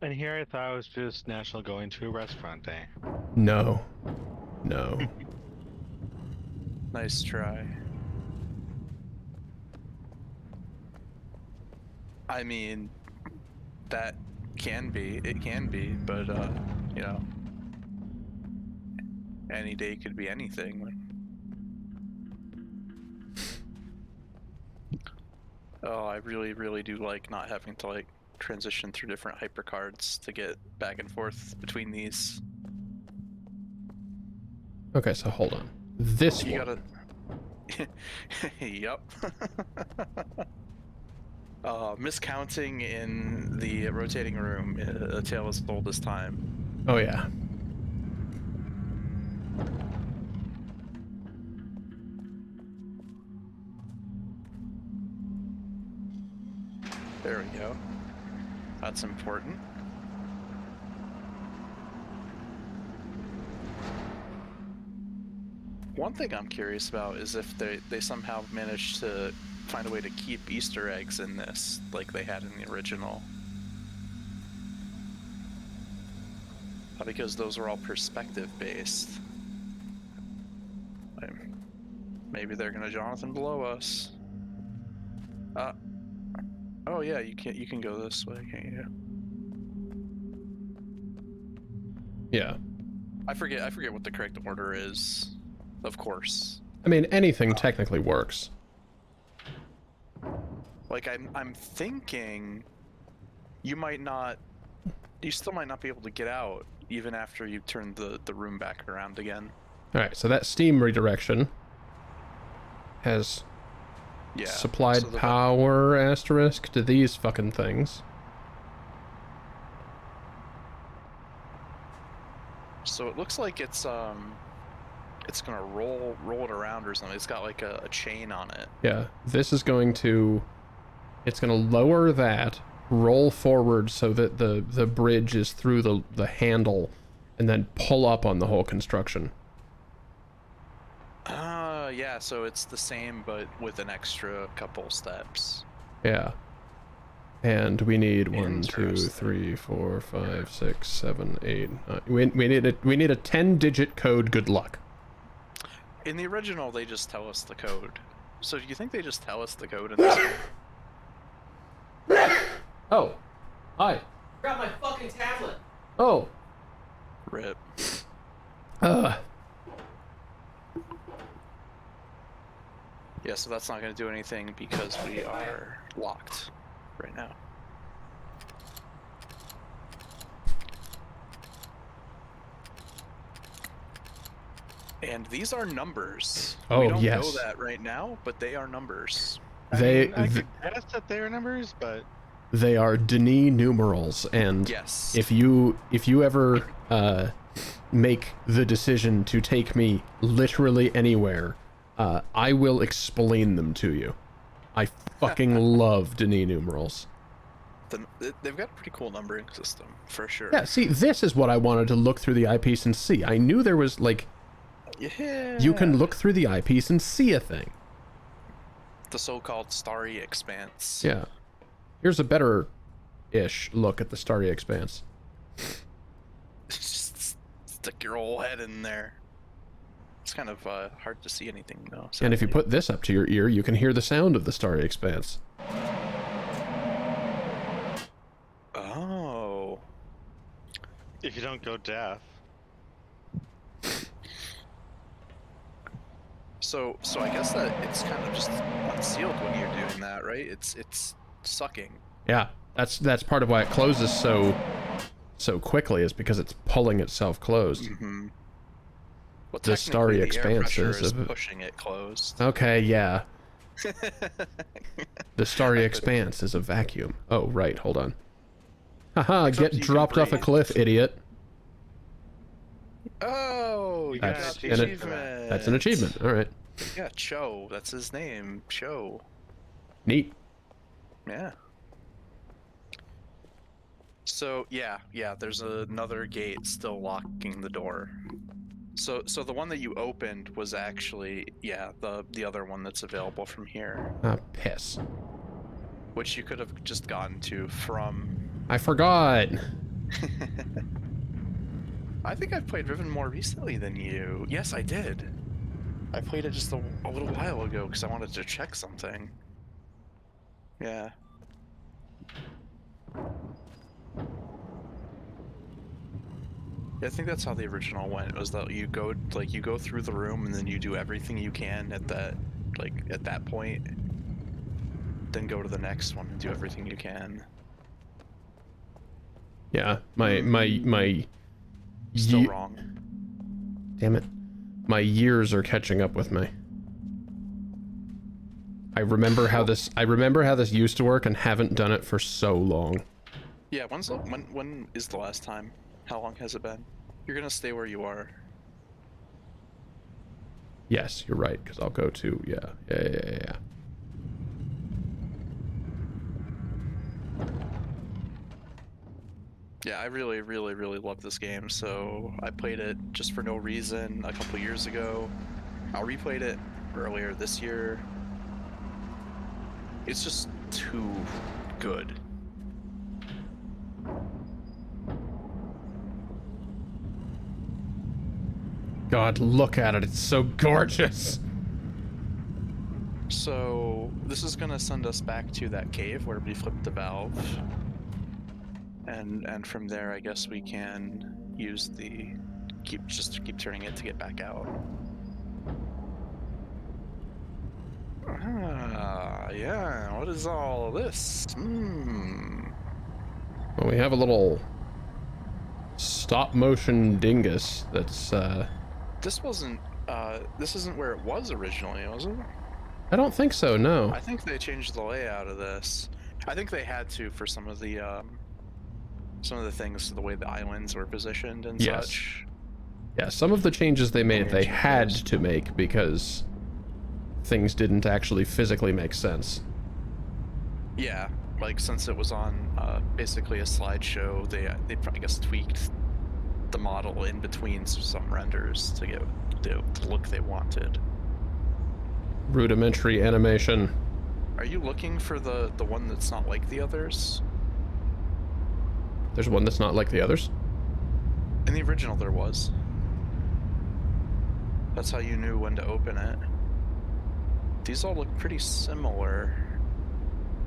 And here I thought it was just National Going to a Restaurant Day. No. No. Nice try. I mean, that can be, but you know, any day could be anything. Oh, I really do like not having to like transition through different hypercards to get back and forth between these. Okay, so hold on. This You one. gotta. Yup. Miscounting in the rotating room, a tale as old as time. Oh yeah. There we go. That's important. One thing I'm curious about is if they somehow managed to find a way to keep Easter eggs in this like they had in the original. Because those are all perspective based. Maybe they're gonna Jonathan below us. Oh yeah, you can go this way, can't you? Yeah. I forget what the correct order is. Of course. I mean, anything technically works. Like I'm thinking you still might not be able to get out even after you turn the room back around again. Alright, so that steam redirection has supplied so power asterisk to these fucking things. So it looks like it's gonna roll it around or something. It's got like a chain on it. Yeah, this is going to... It's going to lower that, roll forward so that the bridge is through the handle, and then pull up on the whole construction. Yeah, so it's the same but with an extra couple steps. Yeah. And we need 1, 2, Interesting. 3, 4, 5, 6, 7, 8, 9. We need a 10-digit code. Good luck. In the original, they just tell us the code. So do you think they just tell us the code in this one? Oh, hi. Grab my fucking tablet. Oh. Rip. Yeah, so that's not going to do anything because we are locked right now. And these are numbers. Oh, we don't yes. know that right now, but they are numbers. I They could guess that they are numbers, but they are Denis numerals, and Yes. if you ever make the decision to take me literally anywhere, I will explain them to you. I fucking love Denis numerals. They've got a pretty cool numbering system, for sure. Yeah, see, this is what I wanted to look through the eyepiece and see. I knew there was, like, Yeah. you can look through the eyepiece and see a thing. The so-called starry expanse. Yeah. Here's a better-ish look at the starry expanse. Just stick your whole head in there. It's kind of hard to see anything, though. And if you sadly. put this up to your ear, you can hear the sound of the starry expanse. Oh. if you don't go deaf, So I guess that it's kind of just unsealed when you're doing that, right? It's sucking. Yeah, that's part of why it closes so quickly, is because it's pulling itself closed. Mm-hmm. Well, The starry technically, the air expanse pressure is of- pushing it closed. Okay, yeah. The starry expanse is a vacuum. Oh, right, hold on. Haha, Except get you can dropped off a breathe. cliff, idiot. Oh, you That's got the an- achievement. That's an achievement, alright. Yeah, Cho. That's his name. Cho. Neat. Yeah. So yeah, there's another gate still locking the door. So the one that you opened was actually the other one that's available from here, Ah, piss. which you could have just gotten to from. I forgot. I think I've played Riven more recently than you. Yes, I did. I played it just a little while ago because I wanted to check something. Yeah. Yeah, I think that's how the original went. Was that you go through the room and then you do everything you can at that point, then go to the next one and do everything you can. Yeah, my Still ye- wrong. Damn it. My years are catching up with me. I remember how this used to work and haven't done it for so long. Yeah, when is the last time? How long has it been? You're gonna stay where you are. Yes, you're right, because I'll go to yeah. Yeah, I really, really, really love this game, so I played it just for no reason a couple years ago. I replayed it earlier this year. It's just too good. God, look at it. It's so gorgeous. So this is gonna send us back to that cave where we flipped the valve. And from there I guess we can use the keep turning it to get back out. Yeah, what is all this? Well, we have a little stop motion dingus that's, This wasn't, this isn't where it was originally, was it? I don't think so, no. I think they changed the layout of this. I think they had to for some of the things, the way the islands were positioned and Yes. such. Yeah, some of the changes they made, they had Changes. to make because things didn't actually physically make sense. Yeah, like since it was on basically a slideshow, they I guess tweaked the model in between some renders to get the look they wanted. Rudimentary animation. Are you looking for the one that's not like the others? There's one that's not like the others? In the original, there was. That's how you knew when to open it. These all look pretty similar.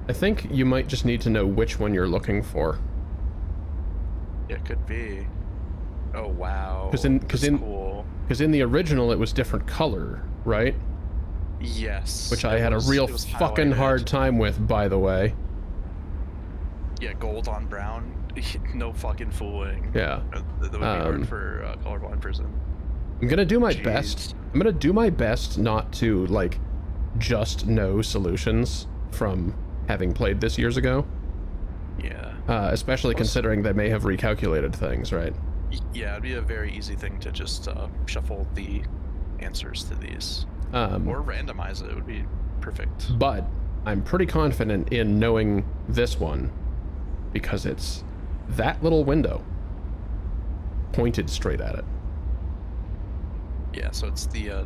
I think you might just need to know which one you're looking for. Yeah, it could be. Oh wow. 'Cause in- That's cool. Because in the original, it was different color, right? Yes. Which I it had a was- real it was fucking highlighted. hard time with, by the way. Yeah, gold on brown. No fucking fooling. Yeah. That would be hard for a colorblind person. I'm gonna do my Jeez. best. I'm gonna do my best not to, like, just know solutions from having played this years ago. Yeah. Especially considering they may have recalculated things, right? Yeah, it'd be a very easy thing to just shuffle the answers to these. Or randomize it. It would be perfect. But I'm pretty confident in knowing this one because it's that little window pointed straight at it. Yeah, so it's the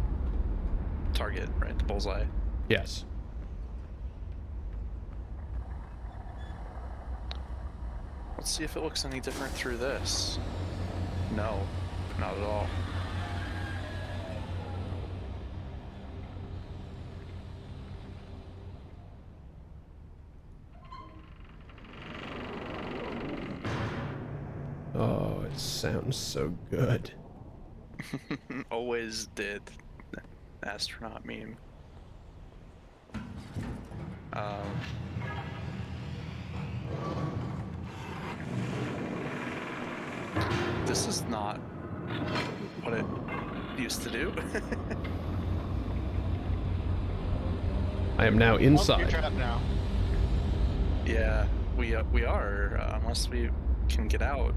target, right? The bullseye. Yes. Let's see if it looks any different through this. No, not at all. Oh, it sounds so good. Always did. Astronaut meme. This is not what it used to do. I am now Oh, you're inside. trapped now. Yeah, we are, unless we can get out.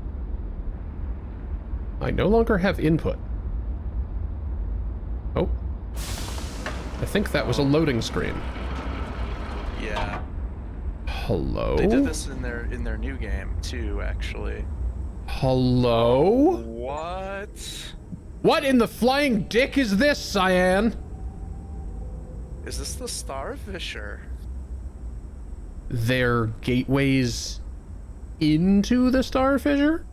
I no longer have input. Oh. I think that was a loading screen. Yeah, Hello? they did this in their new game too, actually. Hello? What? What in the flying dick is this, Cyan? Is this the Starfisher? They're gateways into the Starfisher?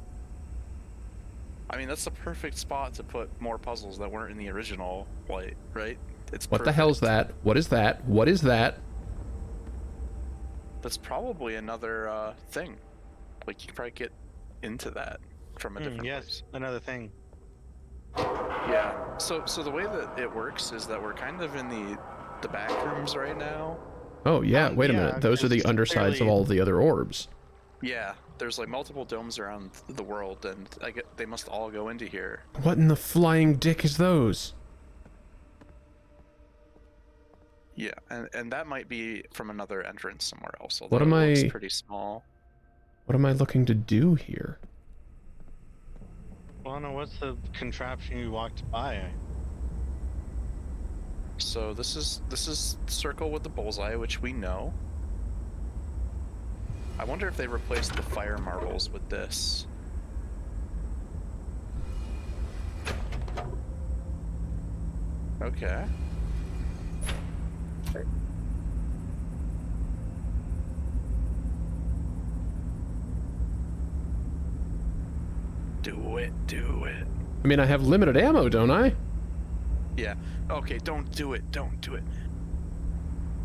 I mean, that's the perfect spot to put more puzzles that weren't in the original, like, right? It's What the hell's perfect. that? What is that? What is that? That's probably another thing. Like, you could probably get into that from a different Yes, place. another thing. Yeah. So the way that it works is that we're kind of in the back rooms right now. Oh, yeah, wait a yeah, minute. Those are the it's undersides of fairly- all the other orbs. Yeah. There's like multiple domes around the world, and they must all go into here. What in the flying dick is those? Yeah, and that might be from another entrance somewhere else. What although am it looks I- pretty small. What am I looking to do here? Well, no, what's the contraption you walked by? So this is circle with the bullseye, which we know. I wonder if they replaced the fire marbles with this. Okay. Do it, do it. I mean, I have limited ammo, don't I? Yeah. Okay, don't do it. Don't do it.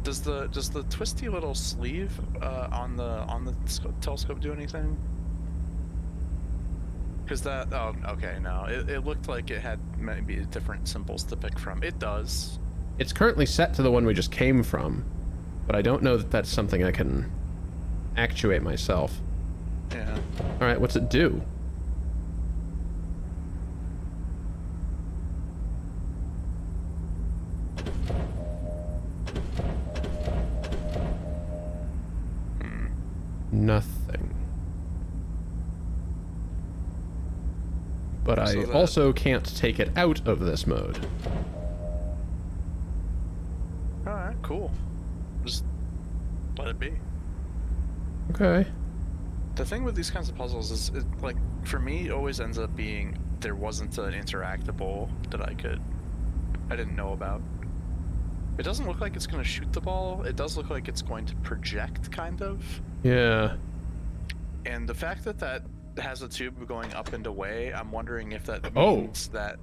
Does the twisty little sleeve on the telescope do anything? Because that, oh, okay, no. It looked like it had maybe different symbols to pick from. It does. It's currently set to the one we just came from. but I don't know that that's something I can actuate myself. Yeah. Alright, what's it do? Nothing. But I also can't take it out of this mode. Alright, cool. Just let it be. Okay. The thing with these kinds of puzzles is, like, for me, it always ends up being there wasn't an interactable that I didn't know about. It doesn't look like it's going to shoot the ball. It does look like it's going to project, kind of. Yeah. And the fact that that has a tube going up and away, I'm wondering if that Oh. means that...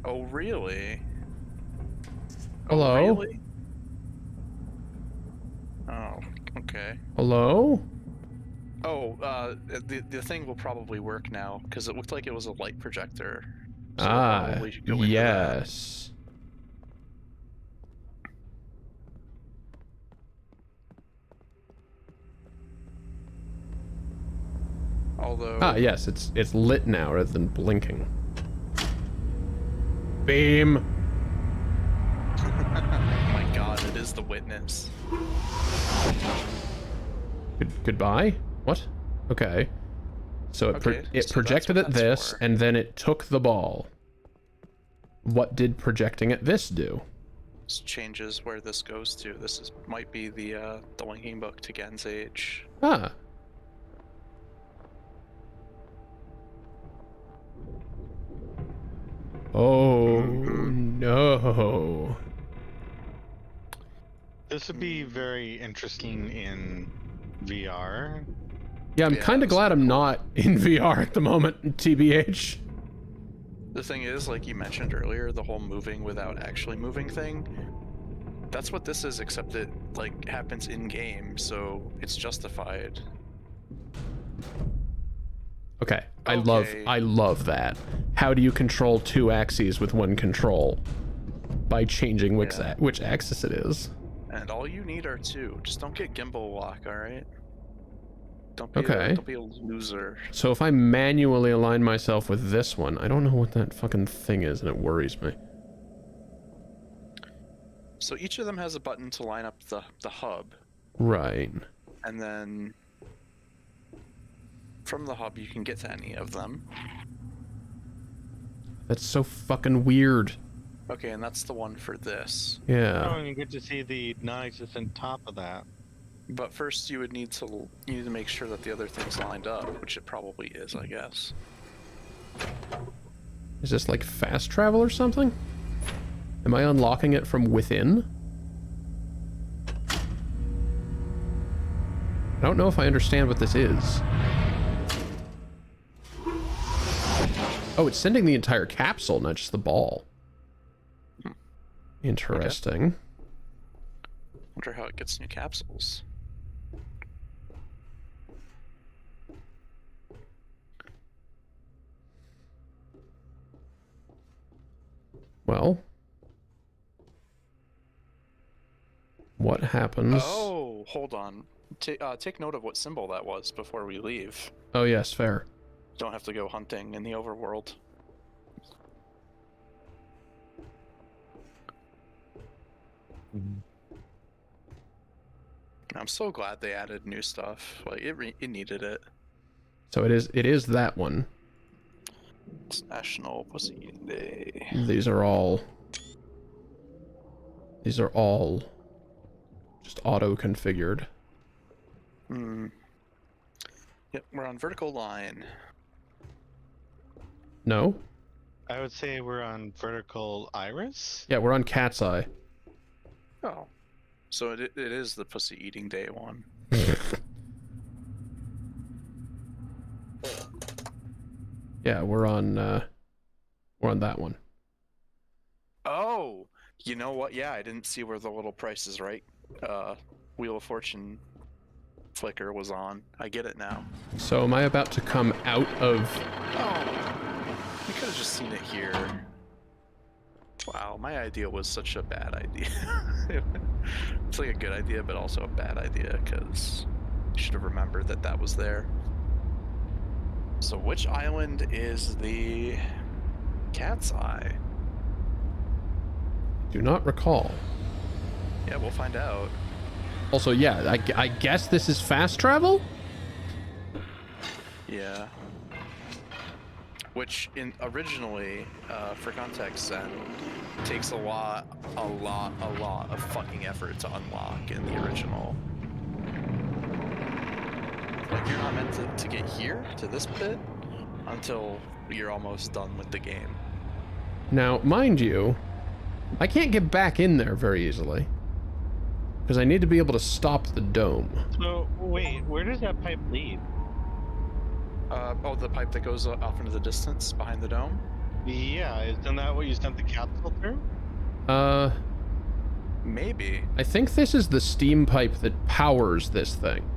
Oh, really? Hello? Oh, really? Oh, okay. Hello? Oh, the thing will probably work now, because it looked like it was a light projector. So we'll Ah, probably go into that. yes. Although... Ah, yes, it's lit now rather than blinking. Beam. Oh my god, it is the witness. Goodbye? What? Okay. So it, Okay, it so projected that's at what that's this, for. and then it took the ball. What did projecting at this do? This changes where this goes to. This might be the linking book to Gen's age. Ah. Oh, no. This would be very interesting in VR. Yeah, I'm Yeah, kind of this would glad be I'm cool. not in VR at the moment, TBH. The thing is, like you mentioned earlier, the whole moving without actually moving thing, that's what this is, except it, like, happens in-game, so it's justified. Okay, Okay. I love that. How do you control two axes with one control? By changing Yeah. which axis it is. And all you need are two. Just don't get gimbal lock, alright? Don't Okay. be a loser. So if I manually align myself with this one, I don't know what that fucking thing is, and it worries me. So each of them has a button to line up the hub, Right. and then from the hub you can get to any of them. That's so fucking weird. Okay, and that's the one for this. Oh, Yeah. and you get to see the non-existent top of that. But first you would need to make sure that the other thing's lined up, which it probably is, I guess. Is this like fast travel or something? Am I unlocking it from within? I don't know if I understand what this is. Oh, it's sending the entire capsule, not just the ball. Interesting. Wonder how it gets new capsules. Well, what happens? Oh, hold on. Take note of what symbol that was before we leave. Oh, yes, fair. Don't have to go hunting in the overworld. I'm so glad they added new stuff. Like it needed it. So it is that one. It's National Pussy Eating Day. These are all just auto-configured. Hmm. Yep, we're on vertical line. No? I would say we're on vertical iris. Yeah, we're on Cat's Eye. Oh. So it is the Pussy Eating Day one. Yeah, we're on that one. Oh, you know what? Yeah, I didn't see where the little Price is Right Wheel of Fortune flicker was on. I get it now. So am I about to come out of... Oh, you could have just seen it here. Wow, my idea was such a bad idea. It's like a good idea, but also a bad idea, because I should have remembered that that was there. So which island is the cat's eye? Do not recall. Yeah, we'll find out. Also, yeah, I guess this is fast travel? Yeah. Which originally, for context, then takes a lot of fucking effort to unlock in the original. Like, you're not meant to get here to this bit until you're almost done with the game. Now, mind you, I can't get back in there very easily. Because I need to be able to stop the dome. So, wait, where does that pipe lead? Oh, the pipe that goes off into the distance behind the dome? Yeah, isn't that what you sent the capsule through? Maybe. I think this is the steam pipe that powers this thing.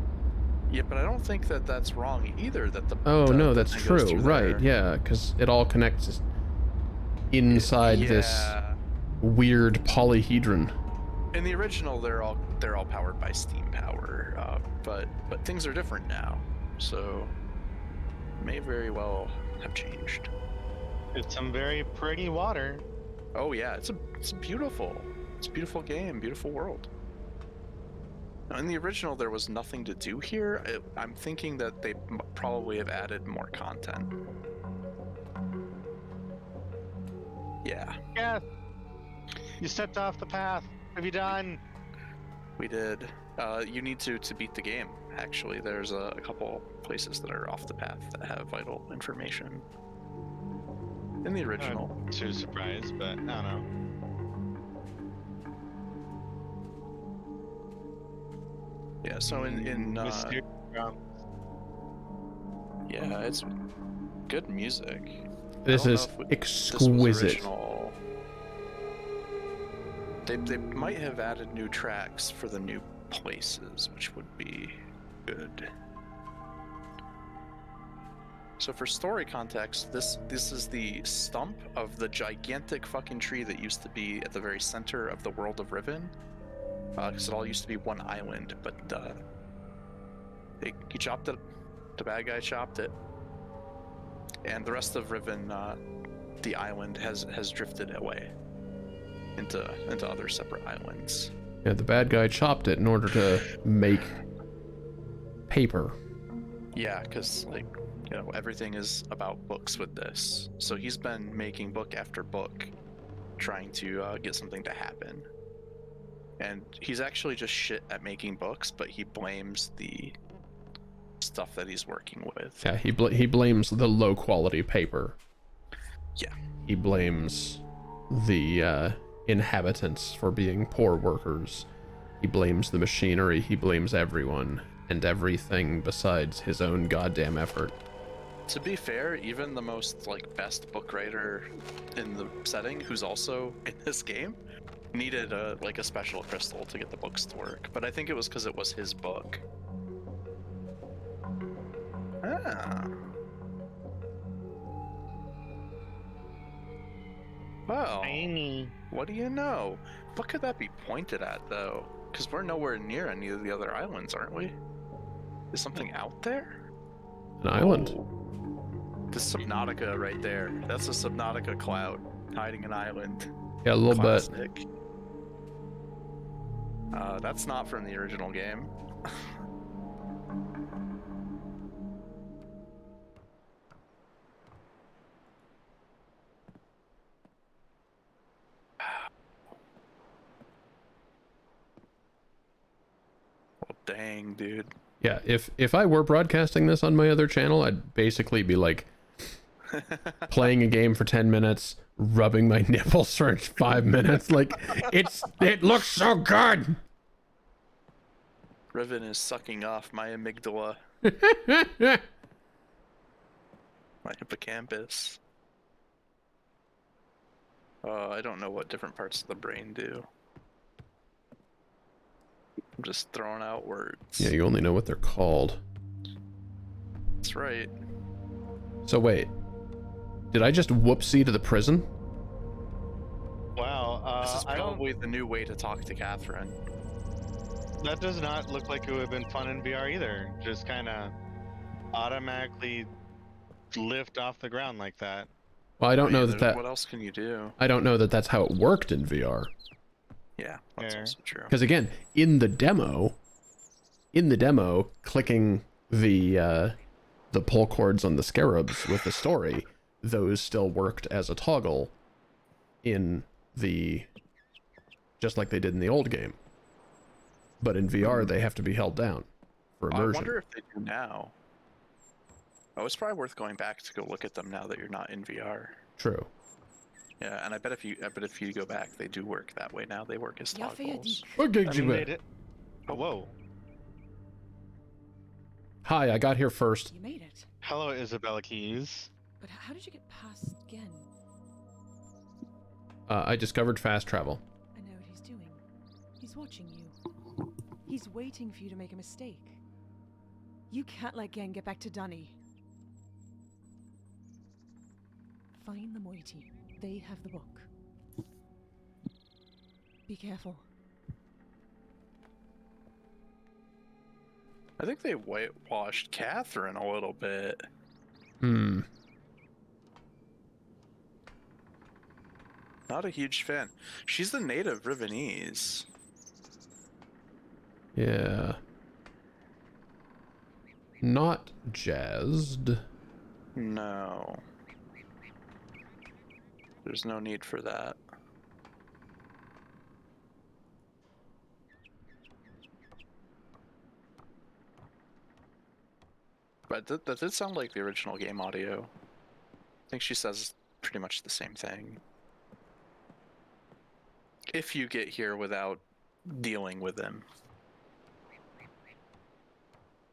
Yeah, but I don't think that that's wrong either. That the Oh, no, the that's thing goes true. through Right, there. yeah, because it all connects inside this Yeah. weird polyhedron. In the original, they're all powered by steam power, but things are different now, so may very well have changed. It's some very pretty water. Oh yeah, it's a beautiful game, beautiful world. Now, in the original, there was nothing to do here. I'm thinking that they probably have added more content. Yeah, Yes. You stepped off the path. Have you done? we did. You need to beat the game. Actually, there's a couple places that are off the path that have vital information. In the original. Not too surprised, but I don't know. Yeah, so in Mysterious ground. yeah, it's good music. This I don't is know if exquisite. This was original. They might have added new tracks for the new places, which would be good. So for story context, this is the stump of the gigantic fucking tree that used to be at the very center of the world of Riven. Because it all used to be one island, but he chopped it. The bad guy chopped it, and the rest of Riven, the island has drifted away into other separate islands. Yeah, the bad guy chopped it in order to make paper. Yeah, because everything is about books with this. So he's been making book after book, trying to get something to happen. And he's actually just shit at making books, but he blames the stuff that he's working with. Yeah, he blames the low quality paper. Yeah. He blames the inhabitants for being poor workers. He blames the machinery. He blames everyone and everything besides his own goddamn effort. To be fair, even the most best book writer in the setting, who's also in this game, needed a special crystal to get the books to work. But I think it was because it was his book. Ah. Well, Tiny. what do you know? What could that be pointed at, though? Because we're nowhere near any of the other islands, aren't we? Is something out there? An island. This Subnautica right there. That's a Subnautica cloud hiding an island. Yeah, a little bit. Classic. That's not from the original game. Well, dang, dude. Yeah, if I were broadcasting this on my other channel, I'd basically be playing a game for 10 minutes, rubbing my nipples for 5 minutes. It looks so good. Riven is sucking off my amygdala, my hippocampus. I don't know what different parts of the brain do. I'm just throwing out words. Yeah, you only know what they're called. That's right. So wait, did I just whoopsie to the prison? What? This is I don't. probably the new way to talk to Catherine. That does not look like it would have been fun in VR either. Just kind of automatically lift off the ground like that. Well, I don't know that What else can you do? I don't know that that's how it worked in VR. Yeah, that's Fair. also true. Because again, in the demo, clicking the pull cords on the scarabs with the story, those still worked as a toggle in the, just like they did in the old game. But in VR, they have to be held down for I immersion. wonder if they do now. Oh, it's probably worth going back to go look at them now that you're not in VR. True. Yeah, and I bet if you go back, they do work that way now. They work as toggles. What gigged you Made with? it. Oh, whoa. Hi, I got here first. You made it. Hello, Isabella Keys. But how did you get past Gen? I discovered fast travel. I know what he's doing. He's watching you. He's waiting for you to make a mistake. You can't let Gen get back to Dunny. Find the moiety. They have the book. Be careful. I think they whitewashed Catherine a little bit. Hmm. Not a huge fan. She's the native Rivenese. Yeah. Not jazzed. No. There's no need for that. But that did sound like the original game audio. I think she says pretty much the same thing. If you get here without dealing with them.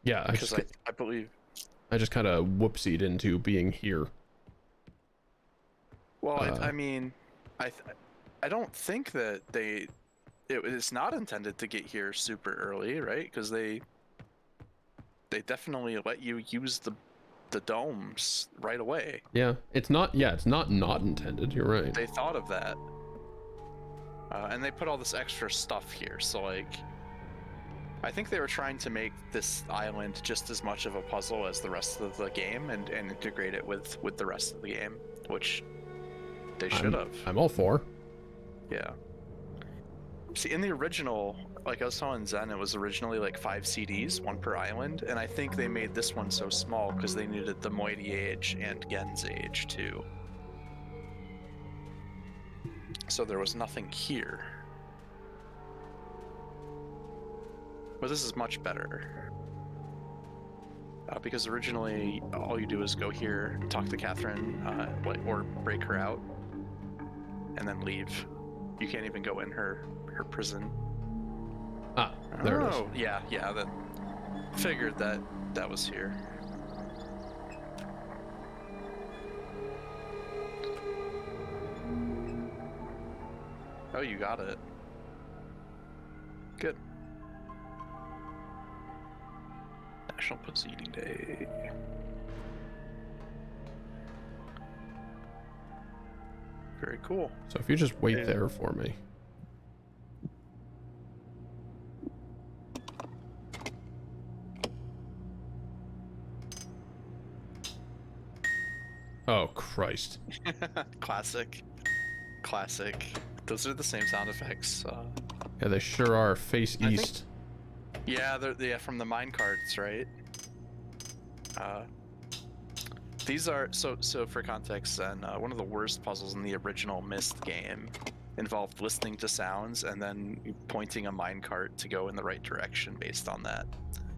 Yeah, Because I believe... I just kind of whoopsied into being here. Well, I mean, I don't think that it's not intended to get here super early, right? Because they definitely let you use the domes right away. Yeah, it's not not intended. You're right. They thought of that, and they put all this extra stuff here. So like, I think they were trying to make this island just as much of a puzzle as the rest of the game, and integrate it with the rest of the game, which they should have. I'm all for. Yeah. See, in the original, like I was telling Zen, it was originally like 5 CDs, 1 per island, and I think they made this one so small because they needed the Moiety Age and Gen's Age too. So there was nothing here. But this is much better. Because originally, all you do is go here, talk to Catherine, or break her out, and then leave. You can't even go in her prison. Ah, there it is. Oh, yeah, that figured that was here. Oh, you got it. Good. National Pussy Eating Day. Very cool. So if you just wait there for me. Oh, Christ. Classic. Those are the same sound effects. Yeah, they sure are. Face I think- east. Yeah, they're from the mine carts, right? These are so for context. Then one of the worst puzzles in the original Myst game involved listening to sounds and then pointing a minecart to go in the right direction based on that.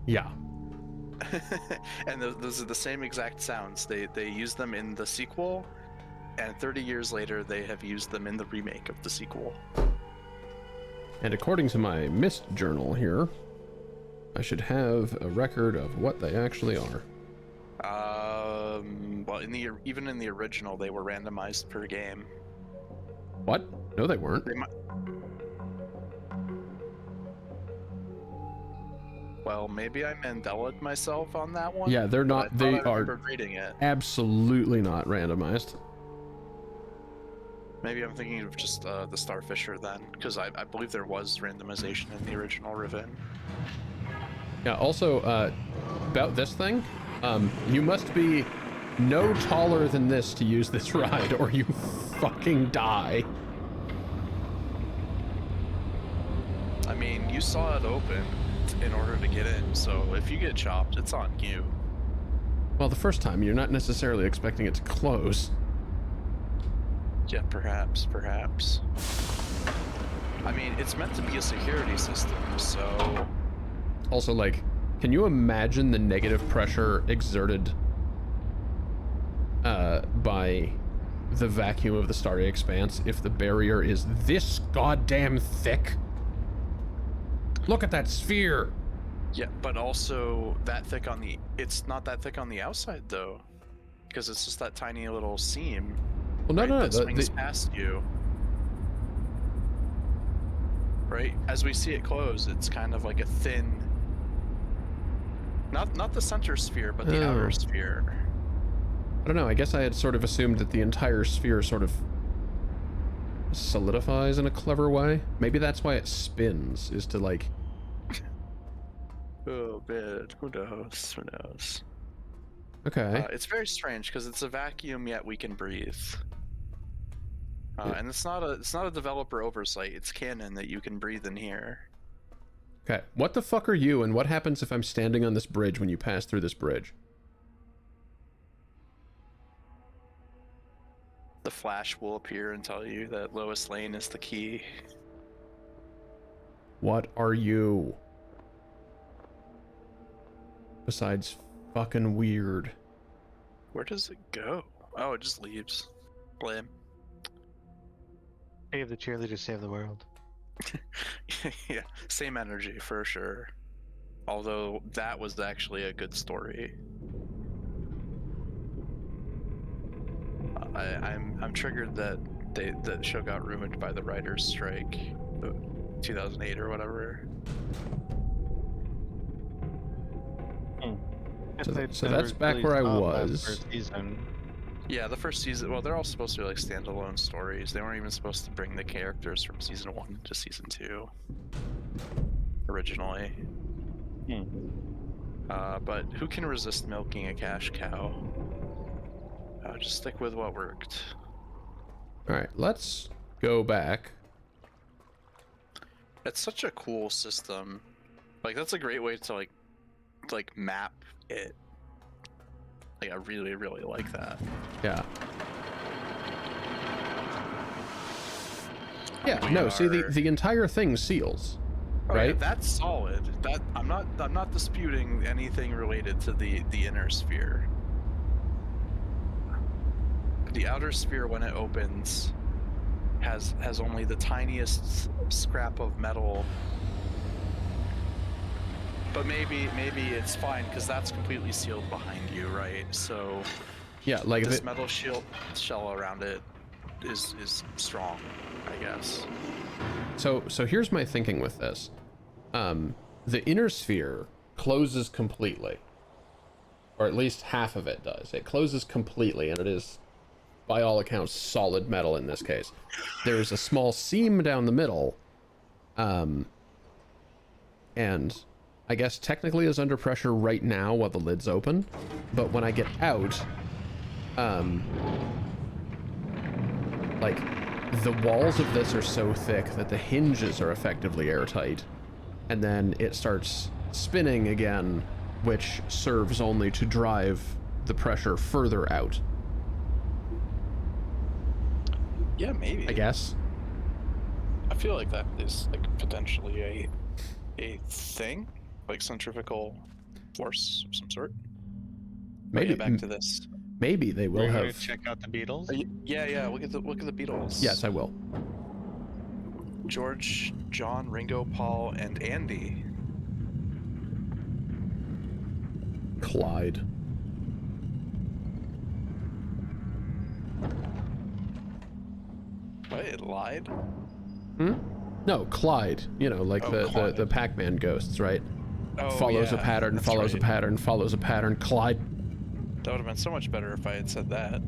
Yeah. And those are the same exact sounds. They use them in the sequel, and 30 years later they have used them in the remake of the sequel. And according to my Myst journal here, I should have a record of what they actually are. Well, even in the original, they were randomized per game. What? No, they weren't. Well, maybe I Mandela'd myself on that one. Yeah, they're not. But I They thought I are remembered reading it. absolutely not randomized. Maybe I'm thinking of just the Starfisher then, because I believe there was randomization in the original Riven. Yeah, also, about this thing, you must be no taller than this to use this ride, or you fucking die. I mean, you saw it open in order to get in, so if you get chopped, it's on you. Well, the first time, you're not necessarily expecting it to close. Yeah, perhaps. I mean, it's meant to be a security system, so... Also, like, can you imagine the negative pressure exerted by the vacuum of the starry expanse if the barrier is this goddamn thick? Look at that sphere! Yeah, but also that thick on the... It's not that thick on the outside, though. Because it's just that tiny little seam. Well, no, right, no, that swings past you. Right? As we see it close, it's kind of like a thin... Not the center sphere, but the outer sphere. I don't know, I guess I had sort of assumed that the entire sphere sort of solidifies in a clever way. Maybe that's why it spins, is to like... Oh man, who knows? Okay. It's very strange because it's a vacuum, yet we can breathe. And it's not a developer oversight. It's canon that you can breathe in here. Okay, what the fuck are you, and what happens if I'm standing on this bridge when you pass through this bridge? The flash will appear and tell you that Lois Lane is the key. What are you? Besides fucking weird. Where does it go? Oh, it just leaves. Blame. Save the cheerleaders, save the world. Yeah, same energy for sure. Although that was actually a good story. I'm triggered that the show got ruined by the writers' strike, 2008 or whatever. So that's back where I was. First season. Yeah, the first season. Well, they're all supposed to be like standalone stories. They weren't even supposed to bring the characters from season 1 to season 2 originally. But who can resist milking a cash cow? Just stick with what worked. All right, let's go back. It's such a cool system. Like that's a great way to like map it. Like I really like that. Yeah. Yeah, no, see the entire thing seals. Right? Yeah, that's solid. That I'm not disputing anything related to the inner sphere. The outer sphere when it opens has only the tiniest scrap of metal. But maybe it's fine because that's completely sealed behind you, right? So yeah, like this metal shell around it is strong, I guess. So here's my thinking with this. The inner sphere closes completely. Or at least half of it does. It closes completely, and it is, by all accounts, solid metal in this case. There's a small seam down the middle, and I guess technically is under pressure right now while the lid's open, but when I get out, like, the walls of this are so thick that the hinges are effectively airtight, and then it starts spinning again, which serves only to drive the pressure further out. Yeah, maybe. I guess. I feel like that is like potentially a thing, like centrifugal force of some sort. Maybe. Yeah, back to this. Maybe they will We're gonna have. check out the Beatles. Yeah. Look at the Beatles. Yes, I will. George, John, Ringo, Paul, and Andy. Clyde. What? It lied? No, Clyde. You know, like the Clyde. the Pac-Man ghosts, right? Oh, Follows a yeah, pattern, that's follows a right. pattern, follows a pattern. Clyde. That would have been so much better if I had said that.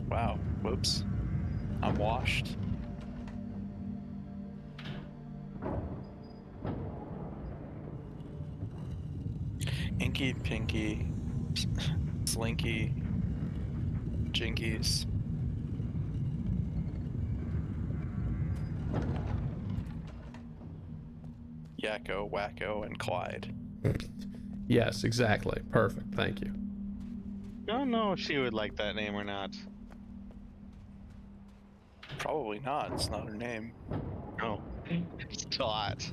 Wow. Whoops. I'm washed. Inky, Pinky, Slinky, Jinkies. Yakko, Wacko, and Clyde. Yes, exactly. Perfect. Thank you. Don't know if she would like that name or not. Probably not. It's not her name. No. It's not.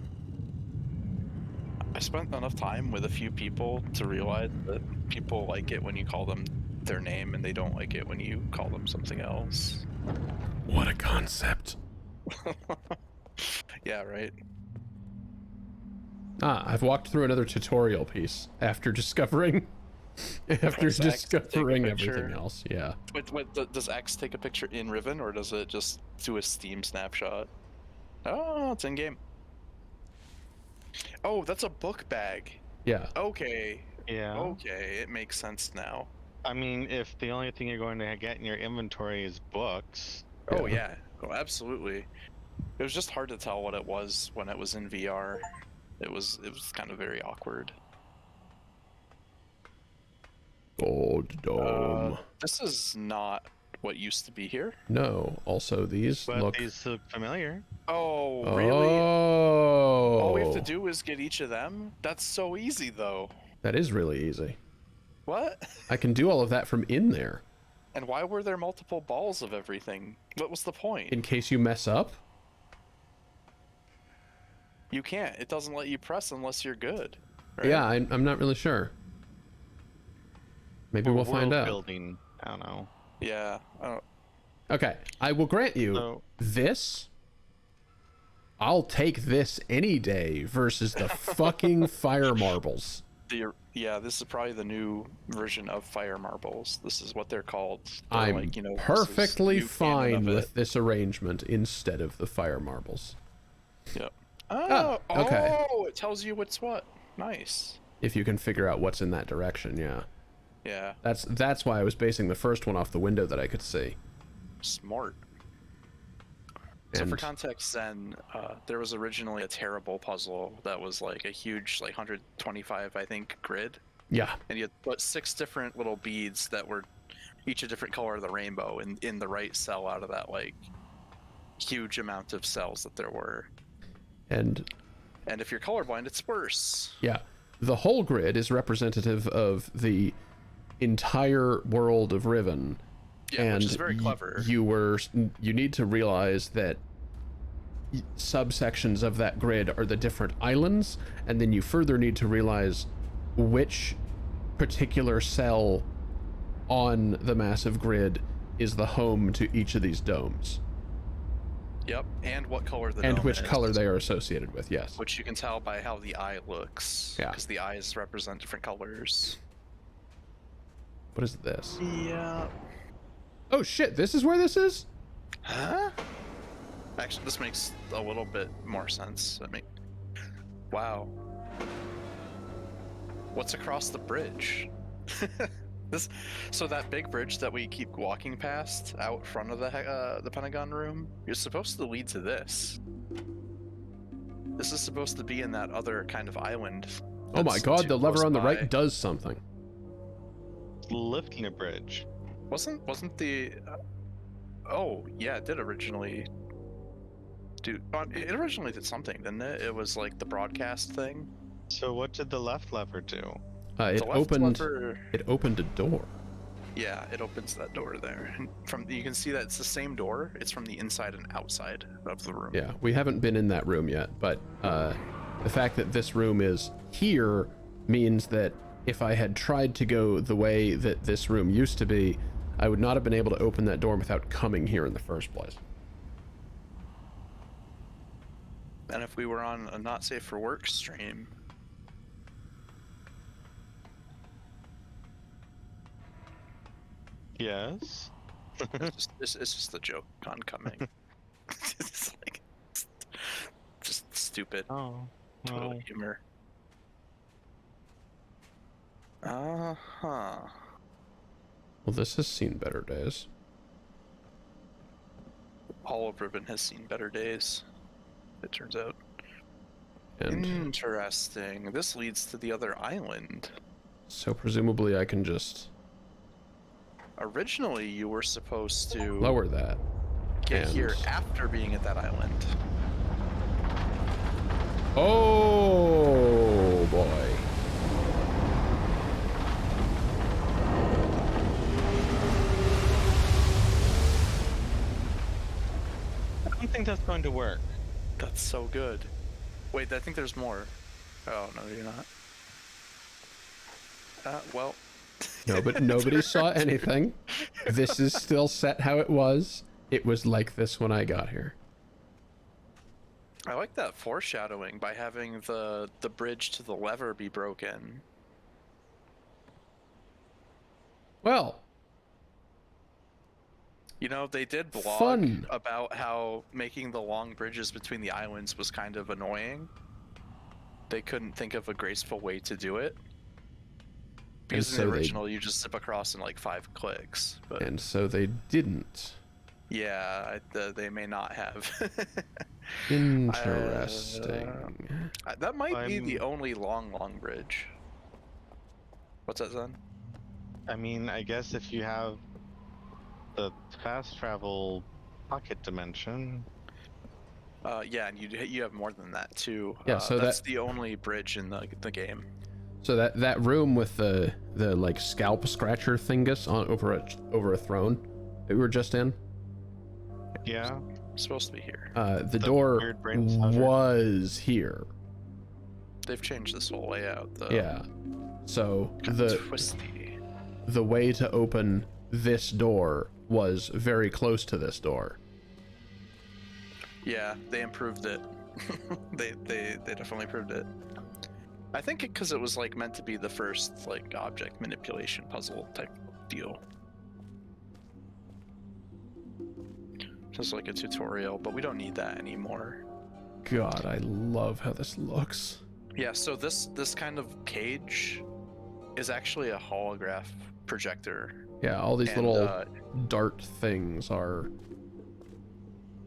I spent enough time with a few people to realize that people like it when you call them their name and they don't like it when you call them something else. What a concept. Yeah, right. Ah, I've walked through another tutorial piece after discovering Does X take a everything picture? else. Yeah. Does X take a picture in Riven or does it just do a Steam snapshot? Oh, it's in game. Oh, that's a book bag. Yeah. Okay. Yeah. Okay, it makes sense now. I mean, if the only thing you're going to get in your inventory is books. Oh Yeah. yeah. Oh, absolutely. It was just hard to tell what it was when it was in VR. It was kind of very awkward. Gold dome. This is not what used to be here. No. Also, these But look. these look familiar. Oh, really? Oh. All we have to do is get each of them? That's so easy, though. That is really easy. What? I can do all of that from in there. And why were there multiple balls of everything? What was the point? In case you mess up. You can't. It doesn't let you press unless you're good. Right? Yeah, I'm not really sure. Maybe we'll find World out. Building. I don't know. Yeah. Okay, I will grant you So- this. I'll take this any day versus the fucking fire marbles. Yeah, this is probably the new version of fire marbles. This is what they're called. They're I'm like, this is perfectly new canon fine of it. with this arrangement instead of the fire marbles. Yep. Ah, okay. Oh, it tells you what's what. Nice. If you can figure out what's in that direction, yeah. Yeah. That's why I was basing the first one off the window that I could see. Smart. So And for context, then there was originally a terrible puzzle that was like a huge, like 125, I think, grid, yeah, and you had put 6 different little beads that were each a different color of the rainbow in the right cell out of that like huge amount of cells that there were. and And if you're colorblind, it's worse. yeah, the whole grid is representative of the entire world of Riven. Yeah, And which is very clever. you need to realize that subsections of that grid are the different islands, and then you further need to realize which particular cell on the massive grid is the home to each of these domes, Yep, and what color the and dome which is, color they are associated with. Yes. which you can tell by how the eye looks. Yeah. Because the eyes represent different colors. What is this? Yeah. Oh shit! This is where this is. Huh? Actually, this makes a little bit more sense. I mean, wow. What's across the bridge? So that big bridge that we keep walking past out front of the Pentagon room, you're supposed to lead to this. This is supposed to be in that other kind of island. Oh my that's god! too The lever close on the by. right does something. Lifting a bridge. Wasn't the? Oh yeah, it did originally. It originally did something, didn't it? It was like the broadcast thing. So what did the left lever do? It The left opened. lever- It opened a door. Yeah, it opens that door there. And you can see that it's the same door. It's from the inside and outside of the room. Yeah, we haven't been in that room yet, but the fact that this room is here means that if I had tried to go the way that this room used to be, I would not have been able to open that door without coming here in the first place. And if we were on a not safe for work stream, Yes. it's just a joke on coming. It's like just stupid Oh. total Well, humor. Uh-huh. Well, this has seen better days. all of Riven has seen better days, it turns out. And Interesting. This leads to the other island. so presumably I can just Originally, you were supposed to lower that. get here and- after being at that island. Oh boy. I don't think that's going to work. That's so good. Wait, I think there's more. Oh, no, you're not. Well. No, but nobody saw anything. This is still set how it was. It was like this when I got here. I like that foreshadowing by having the bridge to the lever be broken. Well, You know, they did blog Fun. about how making the long bridges between the islands was kind of annoying. They couldn't think of a graceful way to do it. Because so in the they- original, you just zip across in like 5 clicks. But and so they didn't. yeah, they may not have. Interesting. That might be the I'm- only long bridge. What's that, Zen? I mean, I guess if you have the fast travel pocket dimension, Yeah, and you have more than that too. Yeah, so that's that- the only bridge in the game. So that room with the like scalp scratcher thingus on over a throne that we were just in, yeah. It's supposed to be here. the door weird brain massager? was here. They've changed this whole layout though. Yeah. So Kinda the twisty. the way to open this door was very close to this door. Yeah, they improved it. they definitely improved it. I think because it was like meant to be the first like object manipulation puzzle type deal. Just like a tutorial, but we don't need that anymore. God, I love how this looks. Yeah, so this kind of cage is actually a holograph projector. Yeah, all these And, little dart things are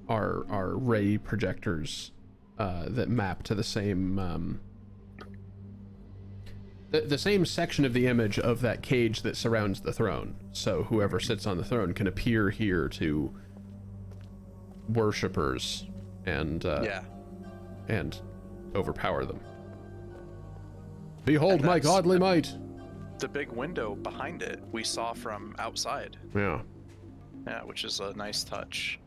ray projectors that map to the same the same section of the image of that cage that surrounds the throne. So whoever sits on the throne can appear here to worshippers and yeah. and overpower them. Behold And my that's- godly might. The big window behind it we saw from outside. Yeah. Yeah, which is a nice touch.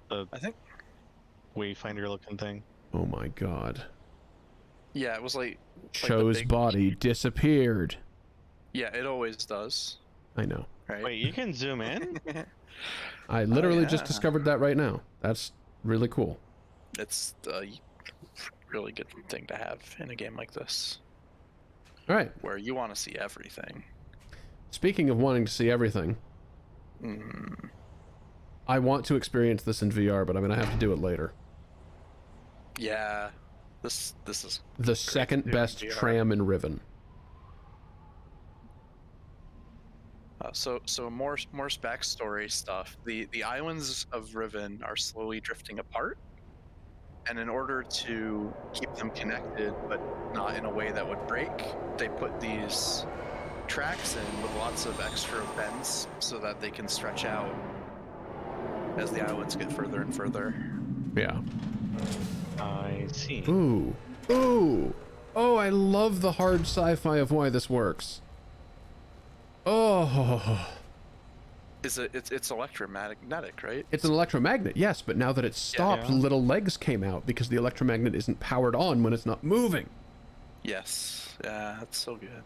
The I think. Wayfinder looking thing. Oh my god. Yeah, it was like the Cho's big- body disappeared. Yeah, it always does. I know. Right. Wait, you can zoom in? I literally just yeah. discovered that right now. That's really cool. It's a really good thing to have in a game like this, All right. where you want to see everything. Speaking of wanting to see everything, Mm, I want to experience this in VR, but I'm gonna have to do it later. yeah, this is The second do in best VR. tram in Riven. so more backstory stuff. The islands of Riven are slowly drifting apart, and in order to keep them connected, but not in a way that would break, they put these tracks in with lots of extra bends so that they can stretch out as the islands get further and further. Yeah. I see. Ooh. Ooh. Oh, I love the hard sci-fi of why this works. Oh. It's electromagnetic, right? It's an electromagnet, yes, but now that it's stopped, Yeah. little legs came out because the electromagnet isn't powered on when it's not moving. Yes. Yeah, that's so good.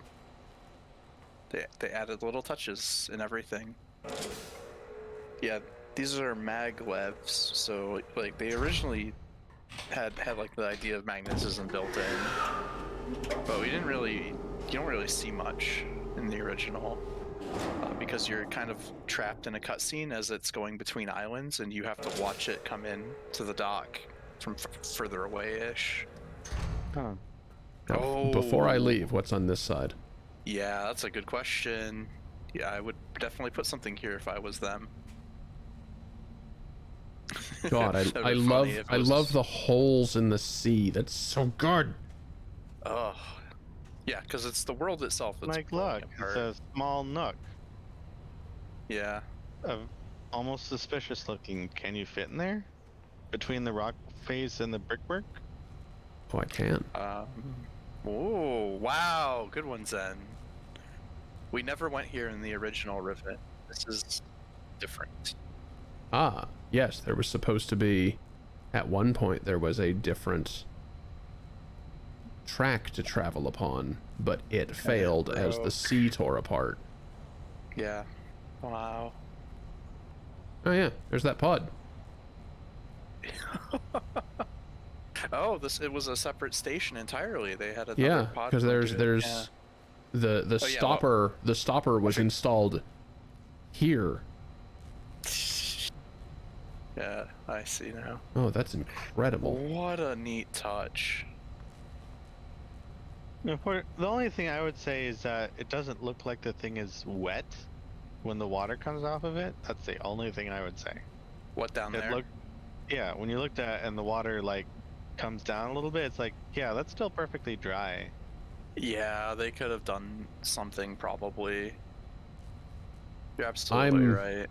They added little touches and everything. Yeah, these are maglevs, so like they originally had like the idea of magnetism built in, but you don't really see much in the original. Because you're kind of trapped in a cutscene as it's going between islands, and you have to watch it come in to the dock from further away-ish. Huh. Now, before I leave, what's on this side? Yeah, that's a good question. Yeah, I would definitely put something here if I was them. God, That'd I be love funny if it I was- love the holes in the sea. That's so good. Oh, yeah, because it's the world itself that's Like, falling look, it's apart. a small nook Yeah. of almost suspicious looking. Can you fit in there? Between the rock face and the brickwork? Oh, I can. Oh, wow. Good one, Zen. We never went here in the original Riven. This is different. Ah, yes, there was supposed to be, at one point, there was a different track to travel upon, but it failed as the broke. sea tore apart. Yeah. Wow. Oh yeah, there's that pod. Oh, it was a separate station entirely. They had another Yeah, pod. because going there's to it. Yeah. the Oh, yeah, well- the stopper was installed here. Yeah, I see now. Oh, that's incredible. What a neat touch. The only thing I would say is that it doesn't look like the thing is wet when the water comes off of it. That's the only thing I would say. What down It there? looked, yeah, when you looked at it and the water like comes down a little bit, it's like, yeah, that's still perfectly dry. Yeah, they could have done something probably. You're absolutely right.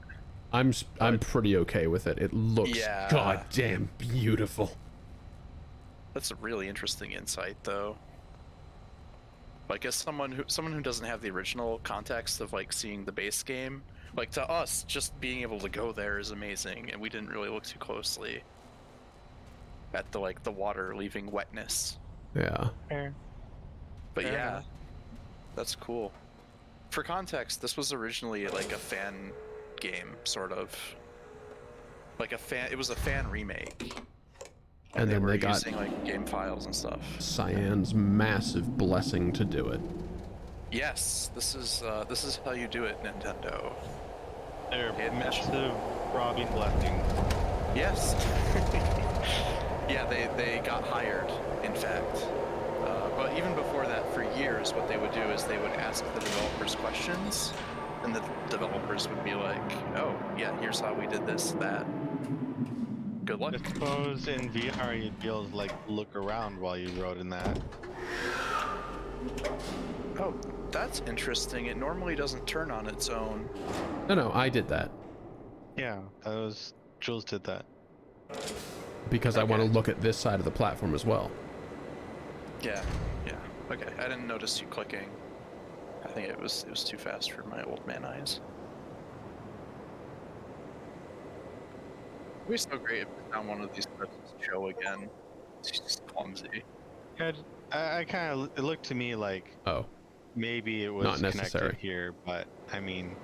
I'm pretty okay with it. It looks Yeah. goddamn beautiful. That's a really interesting insight, though. Like, as someone who doesn't have the original context of like seeing the base game, like to us, just being able to go there is amazing, and we didn't really look too closely at the water leaving wetness. Yeah. Fair. But Fair yeah, enough. that's cool. For context, this was originally like a fan game, sort of. Like it was a fan remake. And they then were they got using like game files and stuff. Cyan's massive blessing to do it. Yes, this is how you do it, Nintendo. They're Pay attention. massive robbing blessing. Yes. Yeah, they got hired, in fact. But even before that, for years, what they would do is they would ask the developers questions, and the developers would be like, "Oh, yeah, here's how we did this, that. Good luck." I suppose in VR you'd be able to like look around while you rode in that. Oh, that's interesting. It normally doesn't turn on its own. No, I did that Yeah, that was Jules did that. because I want to Okay. look at this side of the platform as well. Yeah. Okay, I didn't notice you clicking. I think it was too fast for my old man eyes. It'd be so great if we found one of these clips to show again. It's just clumsy. Yeah, I kind of it looked to me like Oh, maybe it was Not connected necessary. here, but I mean,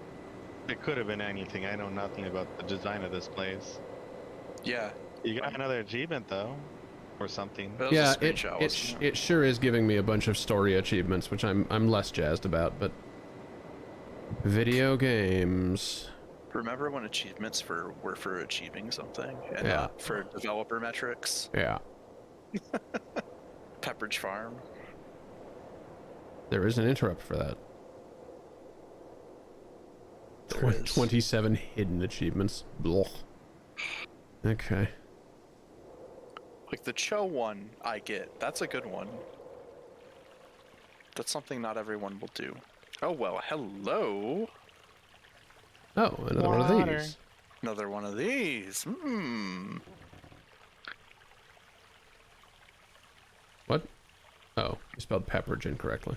it could have been anything. I know nothing about the design of this place. Yeah. You got another achievement though, or something. But it was yeah, a screenshot, wasn't it sure is giving me a bunch of story achievements, which I'm less jazzed about, but video games. Remember when achievements were for achieving something and Yeah. not for developer metrics? Yeah, Pepperidge Farm. there is an interrupt for that. There is. 27 hidden achievements. Blah. Okay. Like the Cho one, I get. That's a good one. That's something not everyone will do. Oh well, hello. Oh, another one of Water. these. Another one of these. What? Oh, you spelled Pepperidge incorrectly.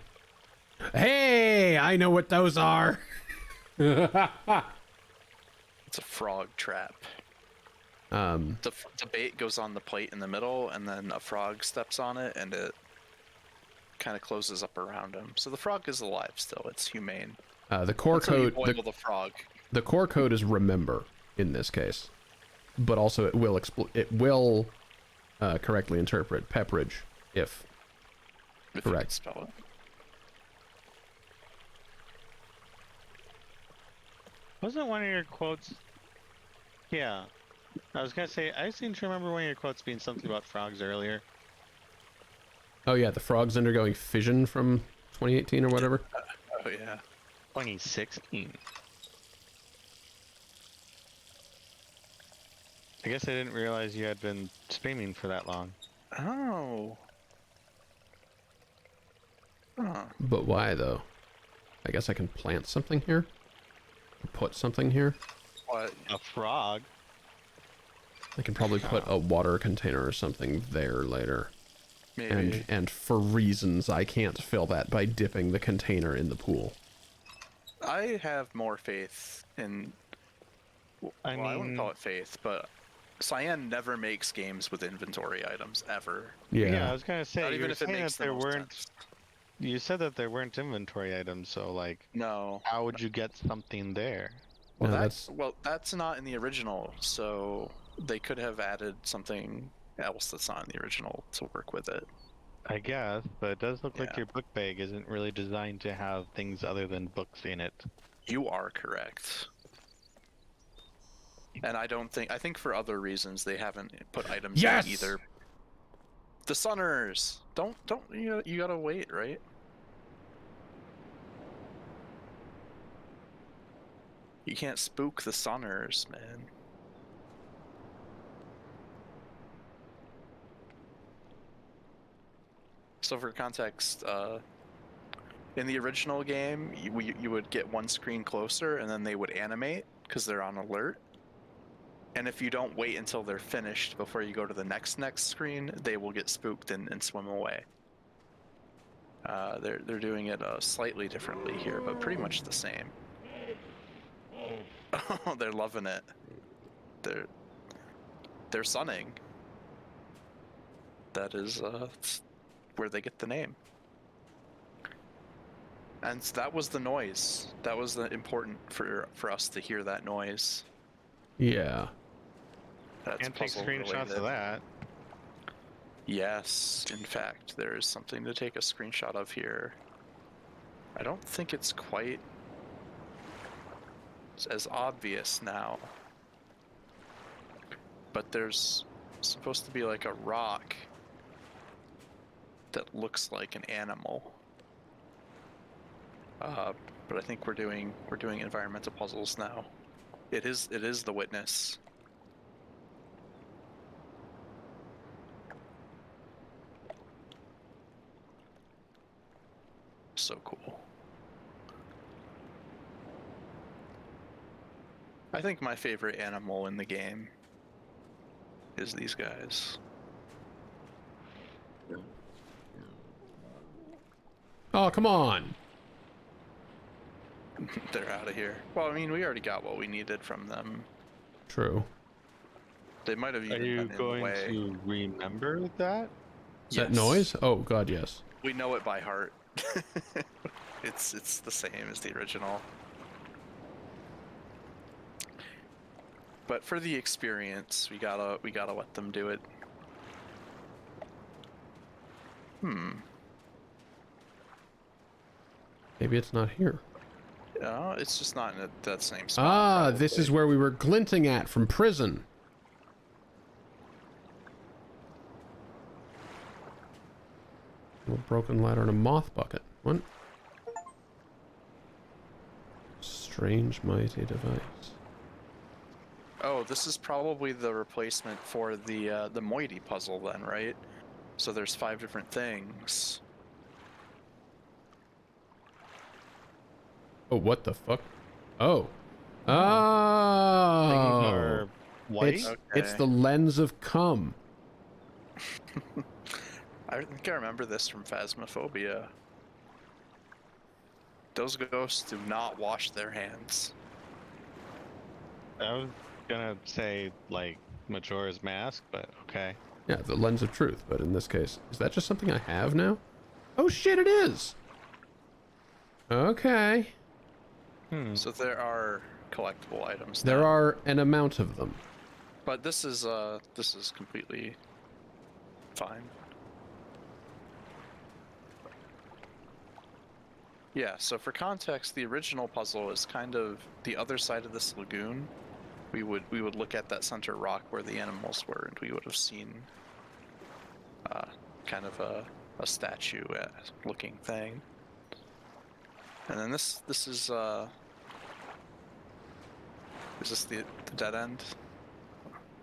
Hey, I know what those are. It's a frog trap. The bait goes on the plate in the middle, and then a frog steps on it, and it kind of closes up around him. So the frog is alive still. It's humane. The core Until you code. boil the frog. The core code is remember in this case, but also it will correctly interpret Pepperidge if If you correct. can spell it. Wasn't one of your quotes? Yeah, I was gonna say I seem to remember one of your quotes being something about frogs earlier. Oh yeah, the frog's undergoing fission from 2018 or whatever. Oh yeah. 2016. I guess I didn't realize you had been streaming for that long. Oh. Huh. But why, though? I guess I can plant something here? Or put something here? What? A frog? I can probably put a water container or something there later. Maybe. And for reasons I can't fill that by dipping the container in the pool. I have more faith in. I I wouldn't mean- call it faith, but Cyan never makes games with inventory items ever. Yeah, I was gonna say, Not you even were if it saying makes that the there most weren't. sense. You said that there weren't inventory items, so like, No. how would you get something there? Well, No, that's not in the original, so they could have added something else that's not in the original to work with it. I guess, but it does look like Yeah. your book bag isn't really designed to have things other than books in it. You are correct. And I think for other reasons they haven't put items Yes! in either. The Sunners! Don't, you gotta wait, right? You can't spook the Sunners, man. So for context, in the original game, you would get one screen closer and then they would animate because they're on alert. And if you don't wait until they're finished before you go to the next screen, they will get spooked and swim away. They're doing it slightly differently here, but pretty much the same. Oh, they're loving it. They're sunning. That is where they get the name. And that was the noise. That was important for us to hear that noise. Yeah. That's And take puzzle screenshots related. of that. Yes, in fact, there is something to take a screenshot of here. I don't think it's quite as obvious now. But there's supposed to be like a rock that looks like an animal. But I think we're doing environmental puzzles now. It is the witness. So cool. I think my favorite animal in the game is these guys. Oh, come on. They're out of here. Well, I mean, we already got what we needed from them. True. They might have Are even you been in the going way. to remember that? Is that Yes. noise? Oh, God, yes. We know it by heart. It's the same as the original. But for the experience, we gotta let them do it. Maybe it's not here. No, it's just not in that same spot. Ah, this probably. is where we were glinting at from prison. A broken ladder and a moth bucket. What? Strange mighty device. Oh, this is probably the replacement for the moiety puzzle then, right? So there's 5 different things. Oh, what the fuck? Oh. Things Oh. are white? It's Okay. the lens of cum. I think I remember this from Phasmophobia. Those ghosts do not wash their hands. I was gonna say, like, Majora's Mask, but okay. Yeah, the lens of truth, but in this case, is that just something I have now? Oh shit, it is! Okay. So there are collectible items. There now. are an amount of them. But this is completely fine. Yeah, so for context, the original puzzle is kind of the other side of this lagoon. We would look at that center rock where the animals were, and we would have seen kind of a statue looking thing. And then this is this the dead end?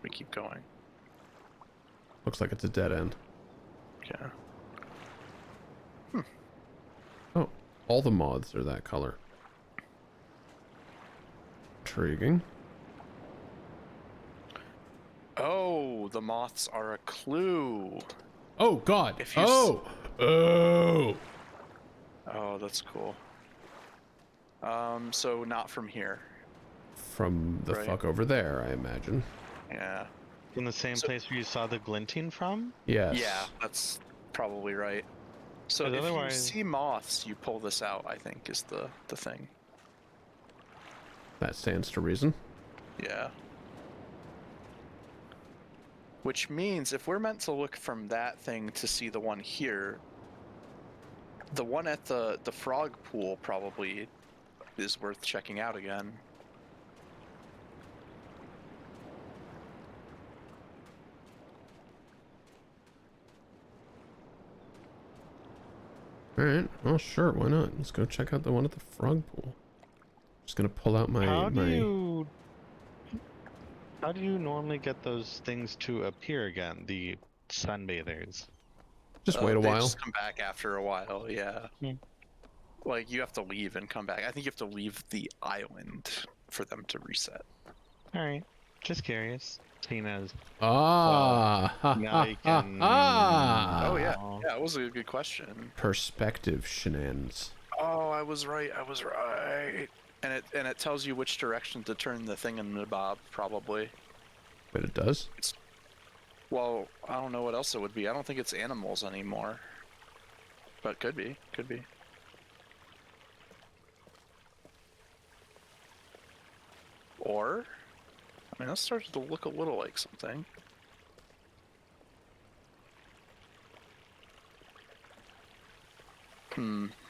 we keep going. Looks like it's a dead end. Yeah. Oh, all the moths are that color. Intriguing. Oh, the moths are a clue. Oh God! If you Oh, Oh, that's cool. So not from here. from the Right. fuck over there, I imagine. Yeah. From the same So- place where you saw the glinting from? Yes. Yeah, that's probably right. So 'Cause if otherwise- you see moths, you pull this out, I think, is the thing. That stands to reason. Yeah. Which means if we're meant to look from that thing to see the one here, the one at the frog pool probably is worth checking out again. All right. Well, sure. Why not? Let's go check out the one at the frog pool. Just gonna pull out my How do you normally get those things to appear again? The sunbathers. Just wait a They while. just come back after a while, yeah. Hmm. Like you have to leave and come back. I think you have to leave the island for them to reset. Alright. Just curious. Seeing as Ah. ha, now ha, you ha, can- ha. Oh yeah, yeah, it was a good question. Perspective shenanigans. Oh, I was right. And it tells you which direction to turn the thing in the bob, probably. But it does. Well, I don't know what else it would be. I don't think it's animals anymore. But could be. Could be. Or, I mean, that started to look a little like something.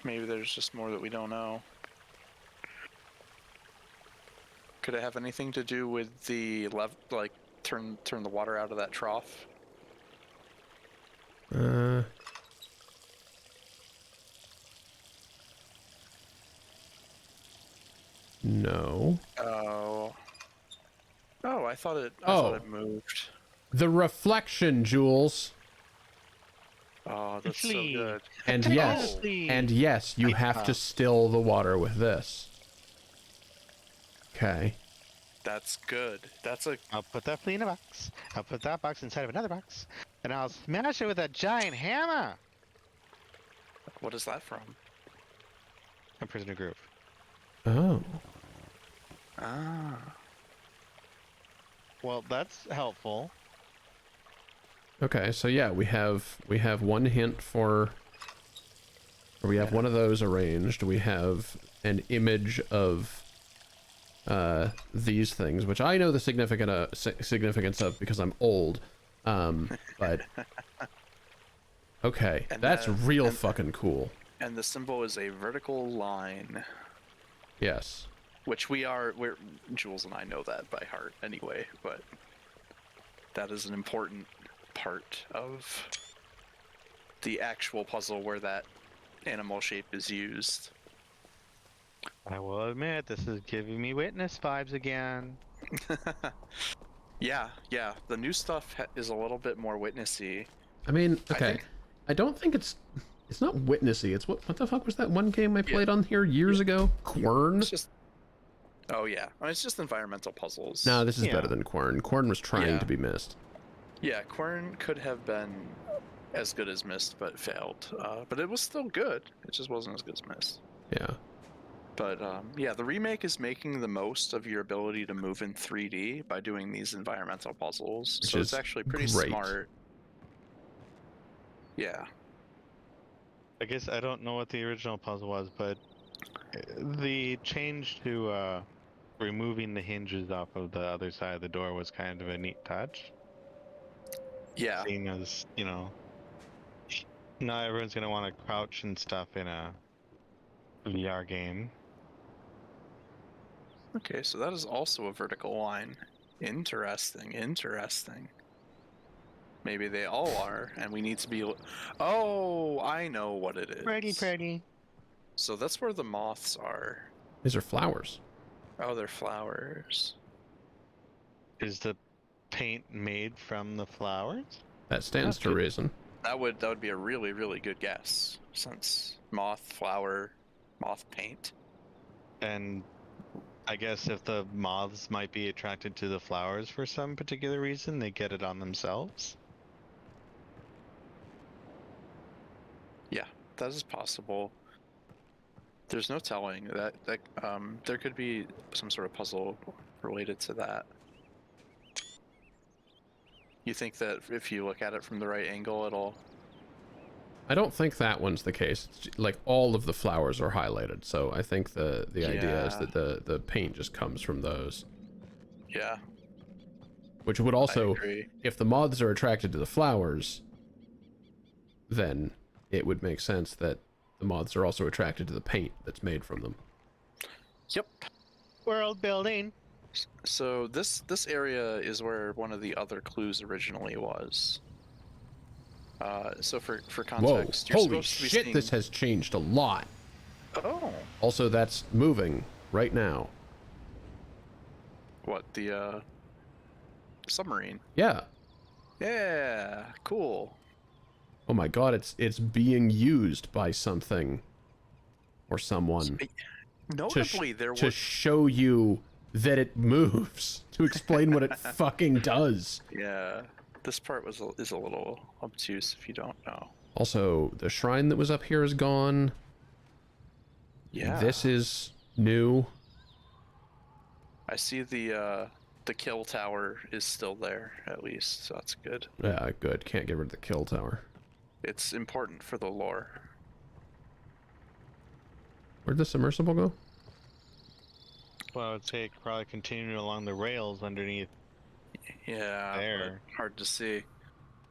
Maybe there's just more that we don't know. Could it have anything to do with the like turn the water out of that trough? No. Oh. Oh, I thought it moved. The reflection, Jules. Oh, that's so Flee. good. And yes, Flee. and yes, you have to still the water with this. Okay. That's good. That's a I'll put that flea in a box. I'll put that box inside of another box. And I'll smash it with a giant hammer. what is that from? A prisoner groove. Oh. Ah. Well, that's helpful. Okay, so yeah, we have one hint for, or we have one of those arranged. We have an image of these things, which I know the significance of because I'm old. But okay, And that's then- real and- fucking cool. And the symbol is a vertical line, Yes. which Jules and I know that by heart anyway, but that is an important part of the actual puzzle where that animal shape is used. I will admit, this is giving me witness vibes again. Yeah, the new stuff is a little bit more witnessy. I mean, I okay. think- I don't think it's not witnessy. It's what the fuck was that one game I played on here years ago? Quern? It's just yeah, I mean, it's just environmental puzzles. No, this is Yeah. better than Quern. Quern was trying Yeah. to be missed. Yeah, Quern could have been as good as Myst, but failed. But it was still good. It just wasn't as good as Myst. Yeah. But yeah, the remake is making the most of your ability to move in 3D by doing these environmental puzzles. Which So is it's actually pretty great. smart. Yeah. I guess I don't know what the original puzzle was, but the change to removing the hinges off of the other side of the door was kind of a neat touch. Yeah. Seeing as, not everyone's gonna want to crouch and stuff in a VR game. Okay, so that is also a vertical line. Interesting. Maybe they all are, and we need to be... Oh, I know what it is. Pretty. So that's where the moths are. These are flowers. Oh, they're flowers. Is the paint made from the flowers? That stands to reason. That would be a really, really good guess, since moth flower, moth paint. And I guess if the moths might be attracted to the flowers for some particular reason, they get it on themselves. Yeah, that is possible. There's no telling that there could be some sort of puzzle related to that. You think that if you look at it from the right angle, it'll... I don't think that one's the case. It's like all of the flowers are highlighted, so I think the idea is Yeah. that the paint just comes from those. Yeah, Which would I also, agree. if the moths are attracted to the flowers, then it would make sense that the moths are also attracted to the paint that's made from them. Yep. World building. So this area is where one of the other clues originally was. So for Whoa, context, you're holy supposed to be shit, seeing... this has changed a lot. Oh, Also, that's moving right now. what, the submarine? Yeah. Yeah, cool. Oh my god, it's being used by something or someone Notably, to show you that it moves, to explain what it fucking does. Yeah, this part is a little obtuse if you don't know. Also, the shrine that was up here is gone. Yeah, This is new. I see the kill tower is still there at least, so that's good. Yeah, good. Can't get rid of the kill tower. It's important for the lore. Where'd the submersible go? Well, I would say it could probably continue along the rails underneath. Yeah, There. but hard to see.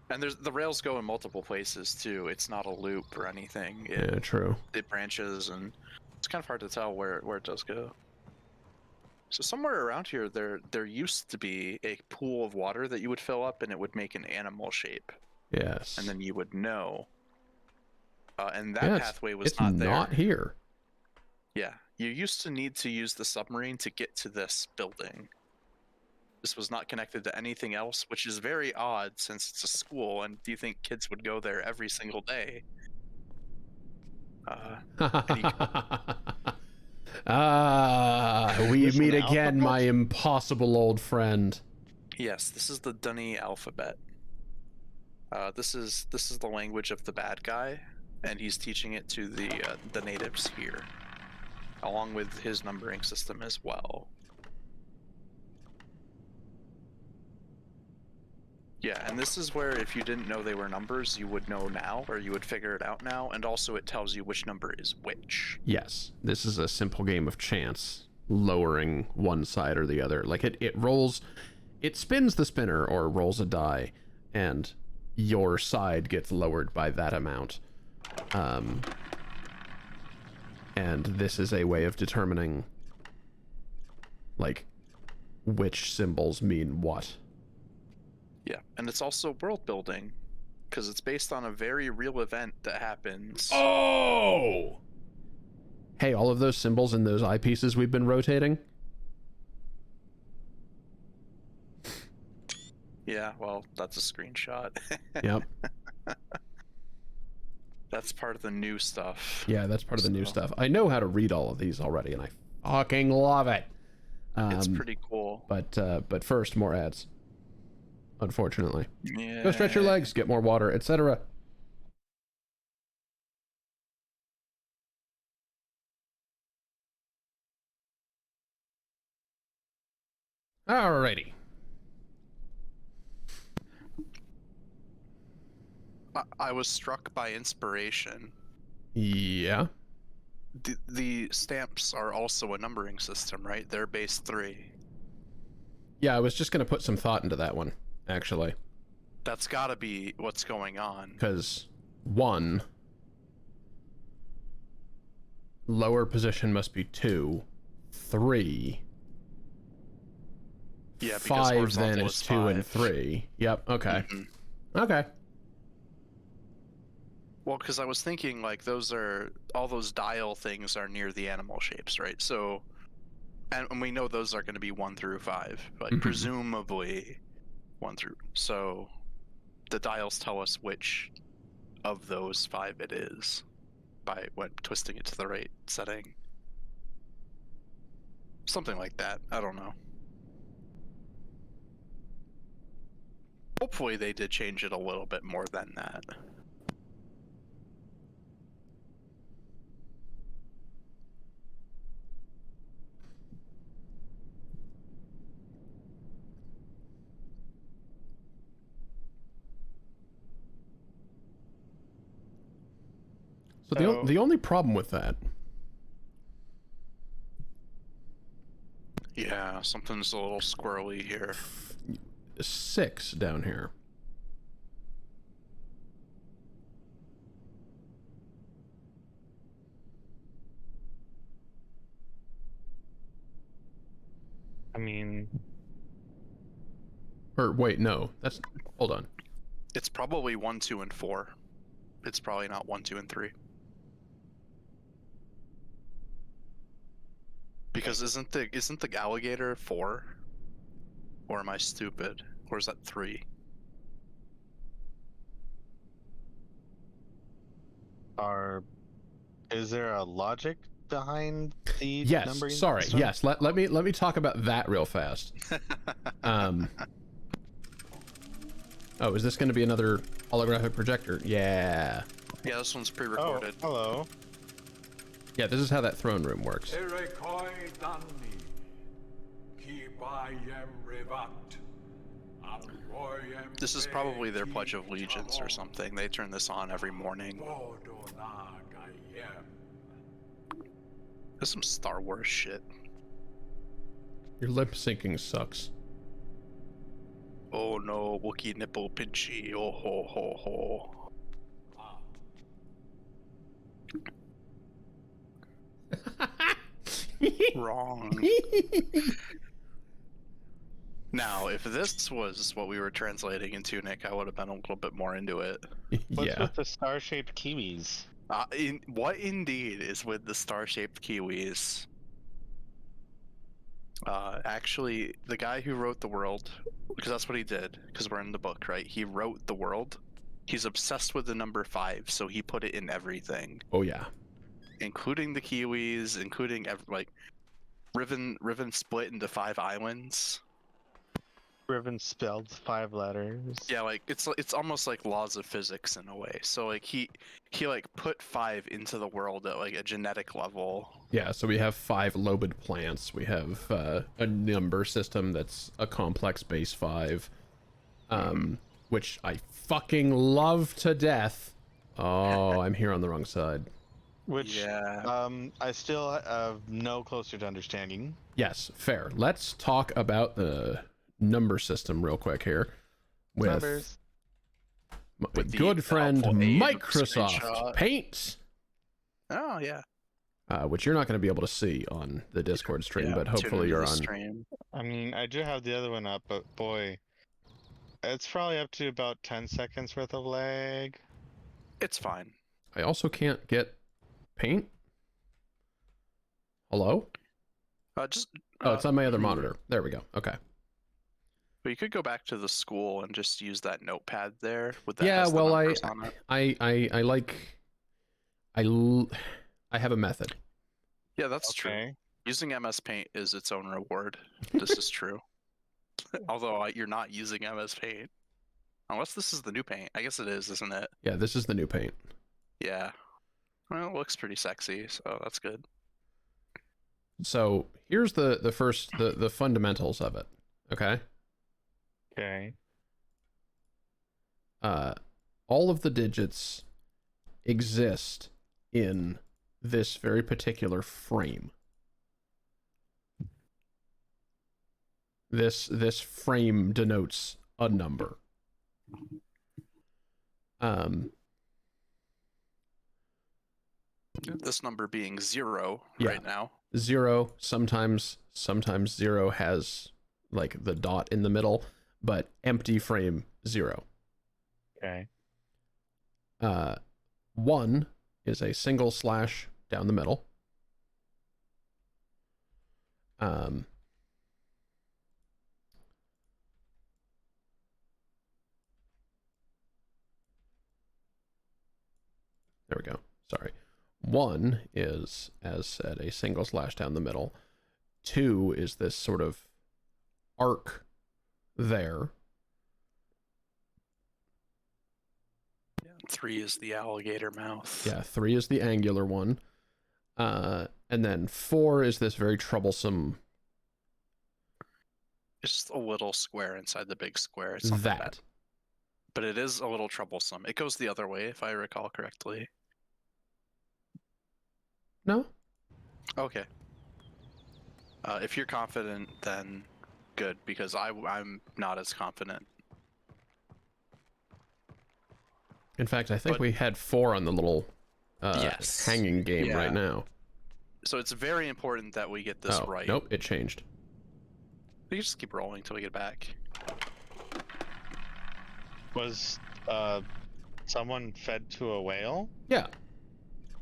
And the rails go in multiple places too. It's not a loop or anything. Yeah, true. It branches, and it's kind of hard to tell where it does go. So somewhere around here, there used to be a pool of water that you would fill up, and it would make an animal shape, Yes. and then you would know. And that Yeah, pathway was it's not there. not here. Yeah, you used to need to use the submarine to get to this building. This was not connected to anything else, which is very odd since it's a school, and do you think kids would go there every single day? We Is this meet an again, alphabet? my impossible old friend. Yes, this is the Dunny alphabet. This is the language of the bad guy, and he's teaching it to the natives here, along with his numbering system as well. Yeah, and this is where if you didn't know they were numbers, you would know now, or you would figure it out now, and also it tells you which number is which. Yes, this is a simple game of chance, lowering one side or the other. Like it rolls, it spins the spinner or rolls a die, and your side gets lowered by that amount. And this is a way of determining, like, which symbols mean what. Yeah, and it's also world building, because it's based on a very real event that happens. Oh! Hey, all of those symbols in those eyepieces we've been rotating? Yeah, well, that's a screenshot. Yep. That's part of the new stuff. Yeah, that's part of the new So- stuff. I know how to read all of these already, and I fucking love it. It's pretty cool. But first, more ads. Unfortunately. Yeah. Go stretch your legs, get more water, etc. Alrighty. I was struck by inspiration. Yeah. The stamps are also a numbering system, right? They're base 3. Yeah, I was just going to put some thought into that one, actually. That's gotta be what's going on. Because, 1, lower position must be 2. 3. Yeah, because 5 then horizontal is 2 and 5. 3. Yep, okay. Mhm. Okay. Well, because I was thinking, like, all those dial things are near the animal shapes, right? And we know those are going to be 1 through 5, but Mhm. presumably 1 through. So the dials tell us which of those 5 it is by when twisting it to the right setting. Something like that. I don't know. Hopefully they did change it a little bit more than that. So So- the only problem with that, Yeah, something's a little squirrely here. is 6 down here. I mean, Or wait, no, that's, hold on. It's probably 1, 2, and 4. It's probably not 1, 2, and 3. Because isn't the alligator 4? Or am I stupid? Or is that 3? is there a logic behind the Yes, numbering sorry, system? yes, let me talk about that real fast. Oh, is this going to be another holographic projector? Yeah. Yeah, this one's Oh, pre-recorded. hello. Yeah, this is how that throne room works. This is probably their Pledge of Allegiance or something. They turn this on every morning. There's some Star Wars shit. Your lip syncing sucks. Oh no, Wookiee nipple pinchy. Oh ho ho ho. Wrong. Now, if this was what we were translating into, Nick, I would have been a little bit more into it. What's Yeah. with the star-shaped kiwis? What indeed is with the star-shaped kiwis? Actually, the guy who wrote the world, because that's what he did, because we're in the book, right? He wrote the world. He's obsessed with the number 5, so he put it in everything, Oh yeah. including the kiwis, including Riven split into 5 islands. Riven spelled 5 letters. Yeah, like it's almost like laws of physics in a way. So like he like put 5 into the world at like a genetic level. Yeah, so we have 5 lobed plants. We have a number system that's a complex base 5, which I fucking love to death. Oh, I'm here on the wrong side. Which, Yeah. I still have no closer to understanding. Yes, fair. Let's talk about the number system real quick here with Numbers. with the good friend helpful aid of Microsoft screenshot. Paint, Oh yeah. which you're not going to be able to see on the Discord stream, Yeah, but tune hopefully into you're the on. stream. I mean, I do have the other one up, but boy, it's probably up to about 10 seconds worth of lag. It's fine. I also can't get Paint. Hello? Just Oh, it's on my other monitor. There we go. Okay. But you could go back to the school and just use that notepad there with that. Yeah, has the well, numbers on it. I have a method. Yeah, that's true. Okay. Using MS Paint is its own reward. This is true. Although you're not using MS Paint. Unless this is the new paint. I guess it is, isn't it? Yeah, this is the new paint. Yeah. Well, it looks pretty sexy, so that's good. So here's the first the fundamentals of it. Okay. Okay. All of the digits exist in this very particular frame. This frame denotes a number. This number being 0 Yeah. right now. 0, sometimes 0 has like the dot in the middle, but empty frame 0. Okay. 1 is a single slash down the middle. There we go. Sorry. 1 is, as said, a single slash down the middle. 2 is this sort of arc there. 3 is the alligator mouth. Yeah, 3 is the angular one. And then 4 is this very troublesome... It's just a little square inside the big square. It's not that bad. But it is a little troublesome. It goes the other way, if I recall correctly. No? Okay. If you're confident, then good, because I'm not as confident. In fact, I think we had 4 on the little yes. hanging game right now. So it's very important that we get this right. Nope, it changed. We can just keep rolling until we get back. Was someone fed to a whale? Yeah.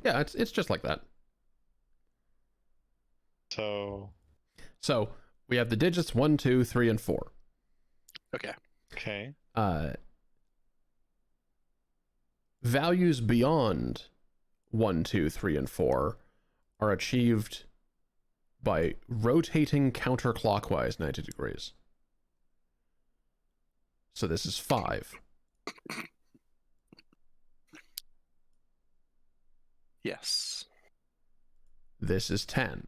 Yeah, it's just like that. So we have the digits 1, 2, 3, and 4. Okay. Okay. Values beyond 1, 2, 3, and 4 are achieved by rotating counterclockwise 90 degrees. So this is 5. Yes. This is 10.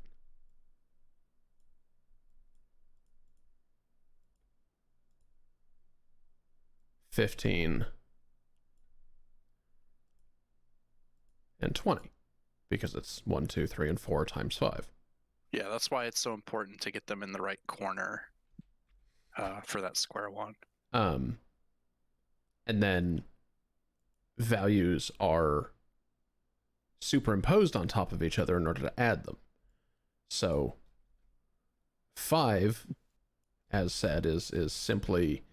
$15 and 20, because it's 1, 2, 3, and 4 times 5. Yeah, that's why it's so important to get them in the right corner for that square one. And then values are superimposed on top of each other in order to add them. So 5, as said, is simply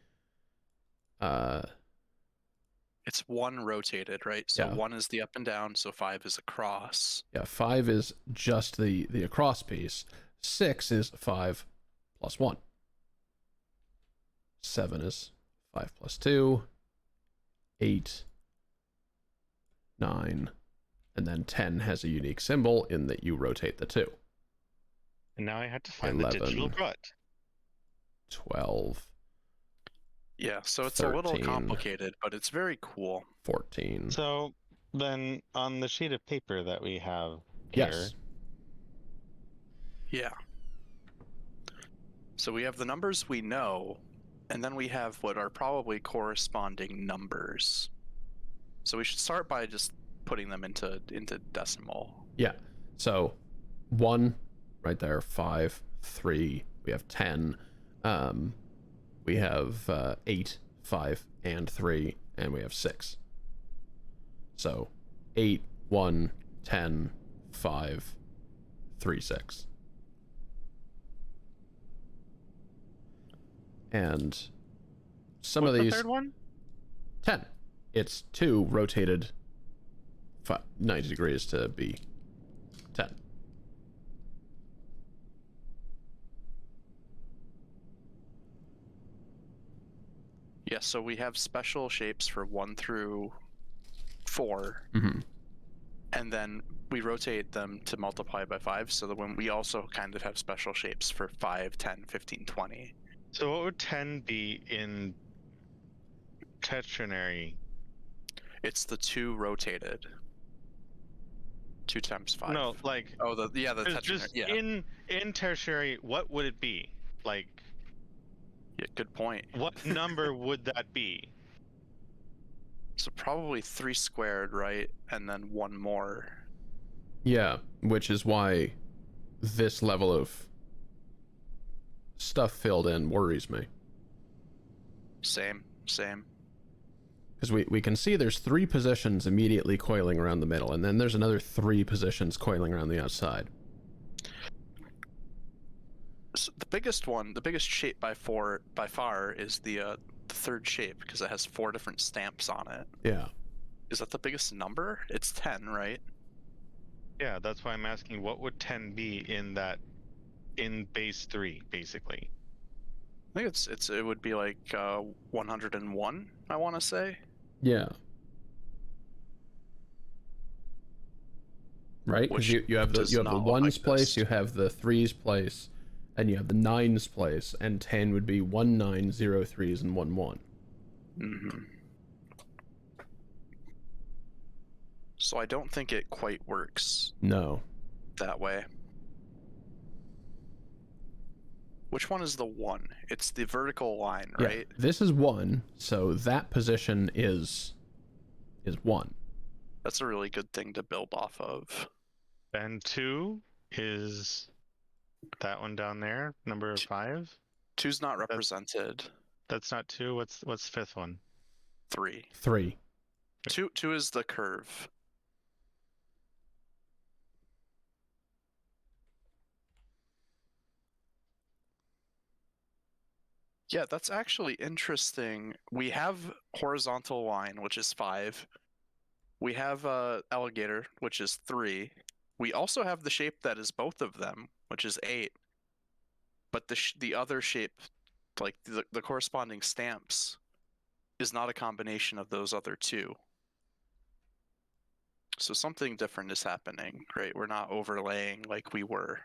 it's 1 rotated, right? So yeah. 1 is the up and down, so 5 is across. Yeah, 5 is just the across piece. 6 is 5 plus 1. 7 is 5 plus 2. 8, 9, and then 10 has a unique symbol in that you rotate the 2. And now I had to find 11, the digital rut. 12. Yeah, so it's 13, a little complicated, but it's very cool. 14. So then on the sheet of paper that we have here, Yes. Yeah. So we have the numbers we know, and then we have what are probably corresponding numbers. So we should start by just putting them into decimal. Yeah. So 1 right there, 5, 3, we have 10. We have 8, 5, and 3, and we have 6. So 8, 1, 10, 5, 3, 6. And some what's of these... the third one? 10. It's 2 rotated 90 degrees to be 10. Yeah, so we have special shapes for 1 through 4. Mm-hmm. And then we rotate them to multiply by 5, so that when we also kind of have special shapes for 5, 10, 15, 20. So what would 10 be in tetranary? It's the 2 rotated. 2 times 5. No, like the tetranary. just Yeah. in tertiary, what would it be? Like, Yeah, good point. what number would that be? So probably 3 squared, right? And then 1 more. Yeah, which is why this level of stuff filled in worries me. Same. Because we can see there's 3 positions immediately coiling around the middle, and then there's another 3 positions coiling around the outside. So the biggest shape by far is the third shape, because it has 4 different stamps on it. Yeah. Is that the biggest number? It's 10, right? Yeah, that's why I'm asking, what would 10 be in base 3, basically? I think it would be like 101, I want to say. Yeah. right? Because Which you have the does not look ones like place, this. you have the threes place, and you have the nines place, and 10 would be 1 9, 0 3s, and 1 1. Mm-hmm. So I don't think it quite works No. that way. Which one is the 1? It's the vertical line, Yeah, right? this is 1, so that position is 1. That's a really good thing to build off of. And 2 is that one down there, number 5. 2's not represented. That's not 2. What's the 5th one? 3. 3. 2 is the curve. Yeah, that's actually interesting. We have horizontal line, which is 5. We have alligator, which is 3. We also have the shape that is both of them, which is 8. But the other shape, like the corresponding stamps, is not a combination of those other 2. So something different is happening, right? We're not overlaying like we were.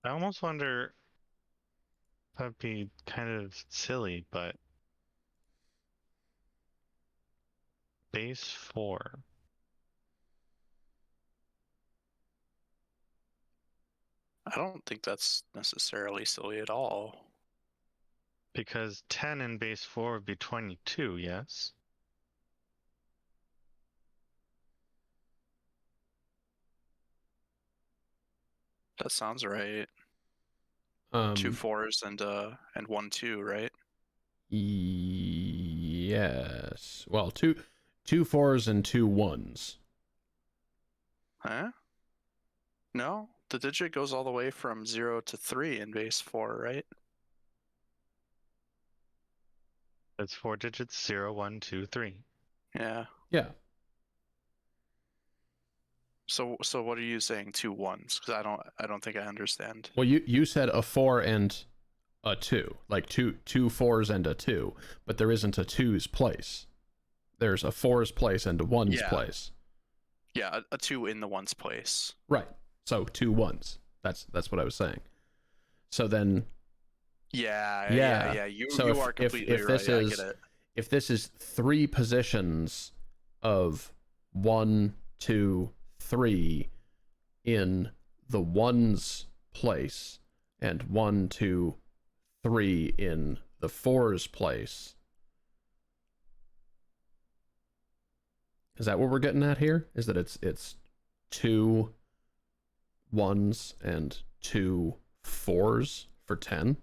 I almost wonder, that'd be kind of silly, but base 4. I don't think that's necessarily silly at all. Because 10 in base 4 would be 22, yes? That sounds right. 2 Um, 4s and 1 2, right? Yes. Well, two 4s and 2 1s. Huh? No, the digit goes all the way from 0 to 3 in base 4, right? That's 4 digits, 0, 1, 2, 3. Yeah. Yeah. So what are you saying? 2 1s? Because I don't think I understand. Well, you said a 4 and a 2, like two 4s and a 2, but there isn't a 2's place. There's a 4's place and a 1's Yeah. place. Yeah, a 2 in the 1's place. Right. So 2 1s. That's what I was saying. So then Yeah. You So you are completely if right. this I is get it. if this is 3 positions of 1 2 3 in the 1's place and 1 2 3 in the 4's place. Is that what we're getting at here? Is that it's 2 1s and 2 4s for 10?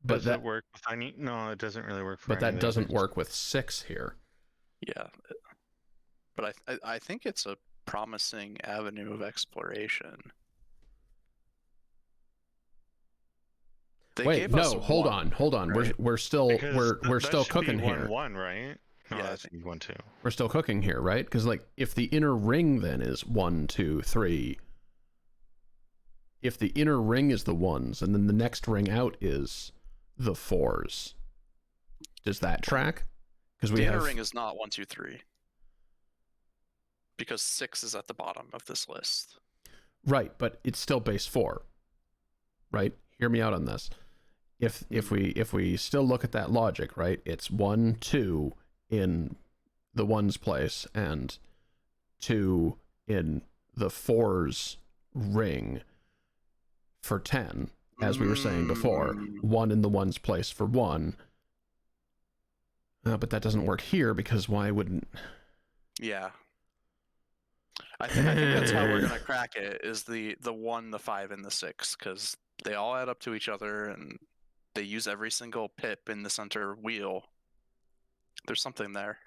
But Does it work with any? No, it doesn't really work for but any that of the doesn't others. work with 6 here. Yeah. But I think it's a promising avenue of exploration. They Wait, gave us no, hold one, on. right? We're still Because we're that still should cooking be here. 1, 1, right? No, Yeah, I that should be 1, 2. We're still cooking here, right? Because like if the inner ring then is 1 2 3, if the inner ring is the 1s and then the next ring out is the 4s, does that track? Because we The have inner ring is not 1 2 3. Because 6 is at the bottom of this list. right, but it's still base 4, right? Hear me out on this. If we still look at that logic, right? It's 1 2 in the 1's place and 2 in the 4's ring for 10, as we were saying before. 1 in the 1's place for 1. But that doesn't work here because why wouldn't... Yeah. I think that's how we're gonna crack it, is the 1, the 5, and the 6, because they all add up to each other and they use every single pip in the center wheel. There's something there.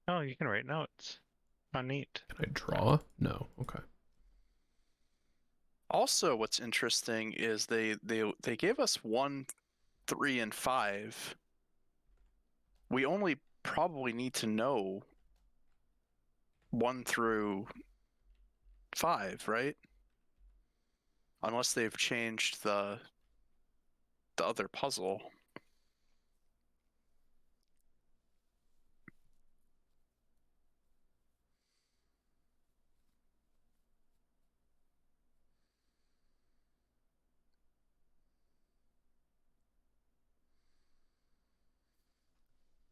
Oh, you can write notes. How neat. Can I draw? No. Okay. Also, what's interesting is they gave us 1, 3, and 5. We only probably need to know 1 through 5, right? Unless they've changed the other puzzle.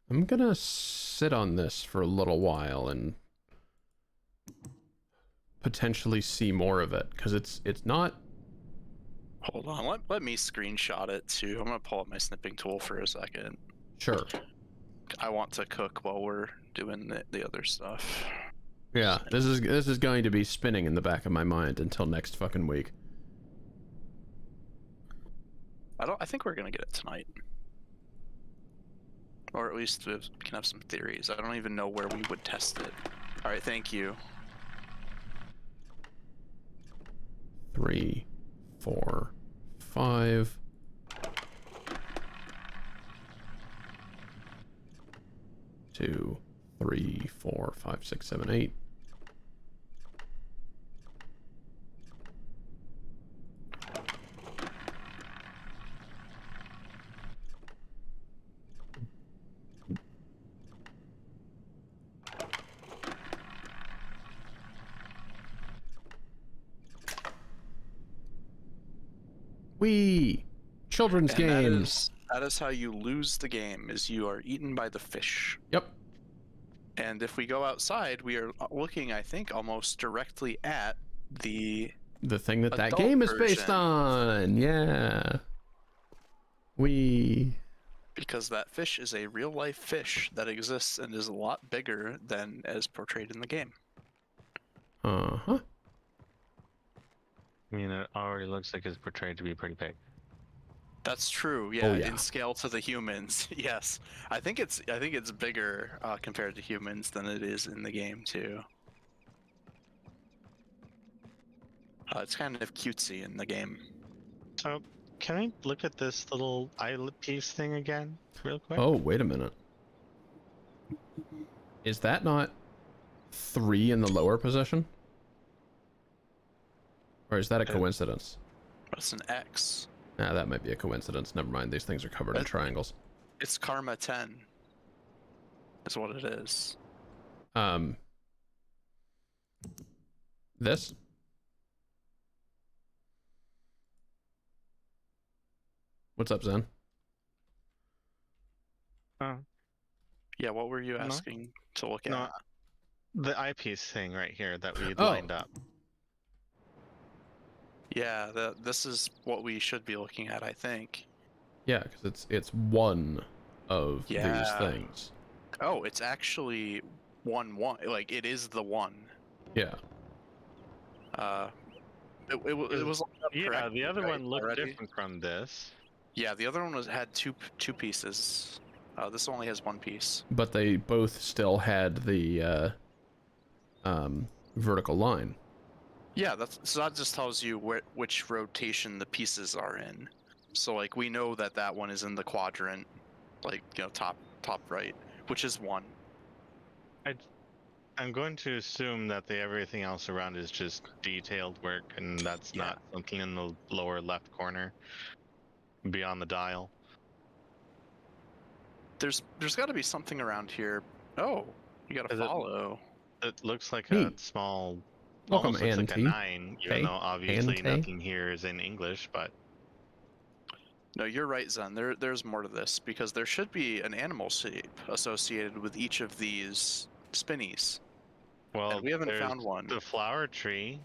I'm gonna sit on this for a little while and potentially see more of it, because it's not. Hold on, let me screenshot it too. I'm gonna pull up my snipping tool for a second. Sure. I want to cook while we're doing the other stuff. Yeah, this is going to be spinning in the back of my mind until next fucking week. I think we're gonna get it tonight. Or at least we can have some theories. I don't even know where we would test it. Alright, thank you. 3, 4, 5. Two, 3, 4, 5, 6, 7, 8. Wee! Children's And games. that is how you lose the game, is you are eaten by the fish. Yep. And if we go outside, we are looking, I think, almost directly at the thing that adult game is based version. on. Yeah. Wee. Because that fish is a real life fish that exists and is a lot bigger than as portrayed in the game. Uh-huh. I mean, it already looks like it's portrayed to be pretty big. That's true. Yeah, Oh, yeah. in scale to the humans. Yes, I think it's bigger compared to humans than it is in the game too. It's kind of cutesy in the game. So, can I look at this little eyelet piece thing again, real quick? Oh, wait a minute. Is that not 3 in the lower position? Or is that a coincidence? It's an X. Nah, that might be a coincidence. Never mind. These things are covered in triangles. It's Karma 10. Is what it is. This? What's up, Zen? Yeah, what were you asking to look No. at? The eyepiece thing right here that we Oh. lined up. Yeah, this is what we should be looking at, I think. Yeah, because it's one of these Yeah. things. Oh, it's actually 1-1. Like, it is the one. Yeah. It was lined up Yeah, correctly, the other right, one looked already? different from this. Yeah, the other one had two pieces. This only has one piece. But they both still had the vertical line. Yeah, so that just tells you which rotation the pieces are in. So like we know that one is in the quadrant, like top right, which is 1. I'm going to assume that everything else around is just detailed work, and that's not something in the lower left corner beyond the dial. There's got to be something around here. Oh, you got to follow. It looks like Hey. a small. Welcome, almost looks like a Auntie. 9, even Hey, though obviously Auntie. nothing here is in English, but No, you're right, Zen. There's more to this because there should be an animal shape associated with each of these spinnies. well, And we haven't there's found one. The flower tree.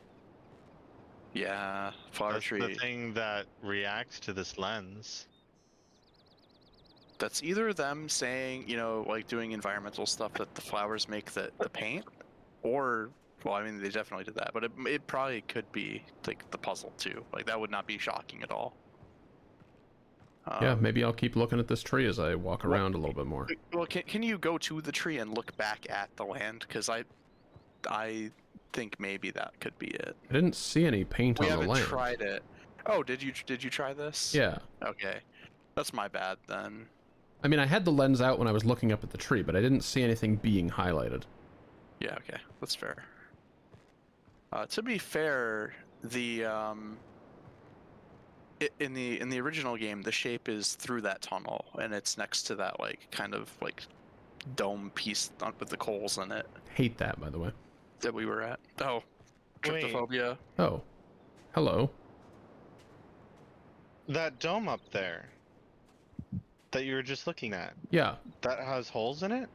Yeah, flower That's tree. the thing that reacts to this lens. That's either them saying, like doing environmental stuff that the flowers make the paint, Or, well, I mean, they definitely did that, but it probably could be like the puzzle too. Like that would not be shocking at all. Yeah, maybe I'll keep looking at this tree as I walk around a little bit more. Well, can you go to the tree and look back at the land? Because I think maybe that could be it. I didn't see any paint We on the haven't land. tried it. Oh, did you try this? Yeah. Okay, that's my bad then. I mean, I had the lens out when I was looking up at the tree, but I didn't see anything being highlighted. Yeah, okay, that's fair. To be fair, the in the original game, the shape is through that tunnel, and it's next to that like kind of like dome piece with the coals in it Hate that, by the way. that we were at. Oh, Wait. tryptophobia. Oh. Hello. That dome up there that you were just looking at, Yeah. that has holes in it?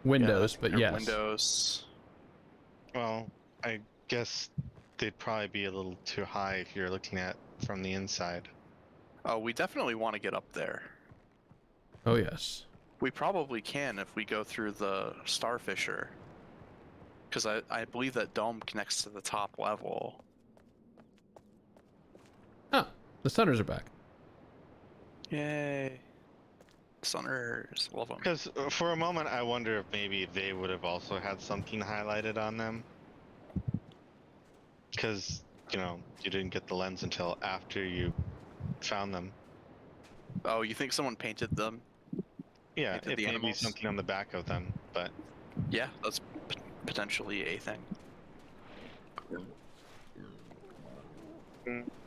Windows, Yeah, but they're yes. Windows. Well, I guess they'd probably be a little too high if you're looking at from the inside. Oh, we definitely want to get up there. Oh, yes. We probably can if we go through the Starfisher. Because I believe that dome connects to the top level. Ah, the Sunners are back. Yay. Sunners, love them. Because for a moment, I wonder if maybe they would have also had something highlighted on them. Because, you know, you didn't get the lens until after you found them. Oh, you think someone painted them? Yeah, Painted it the may be animals? something on the back of them, but Yeah, that's potentially a thing.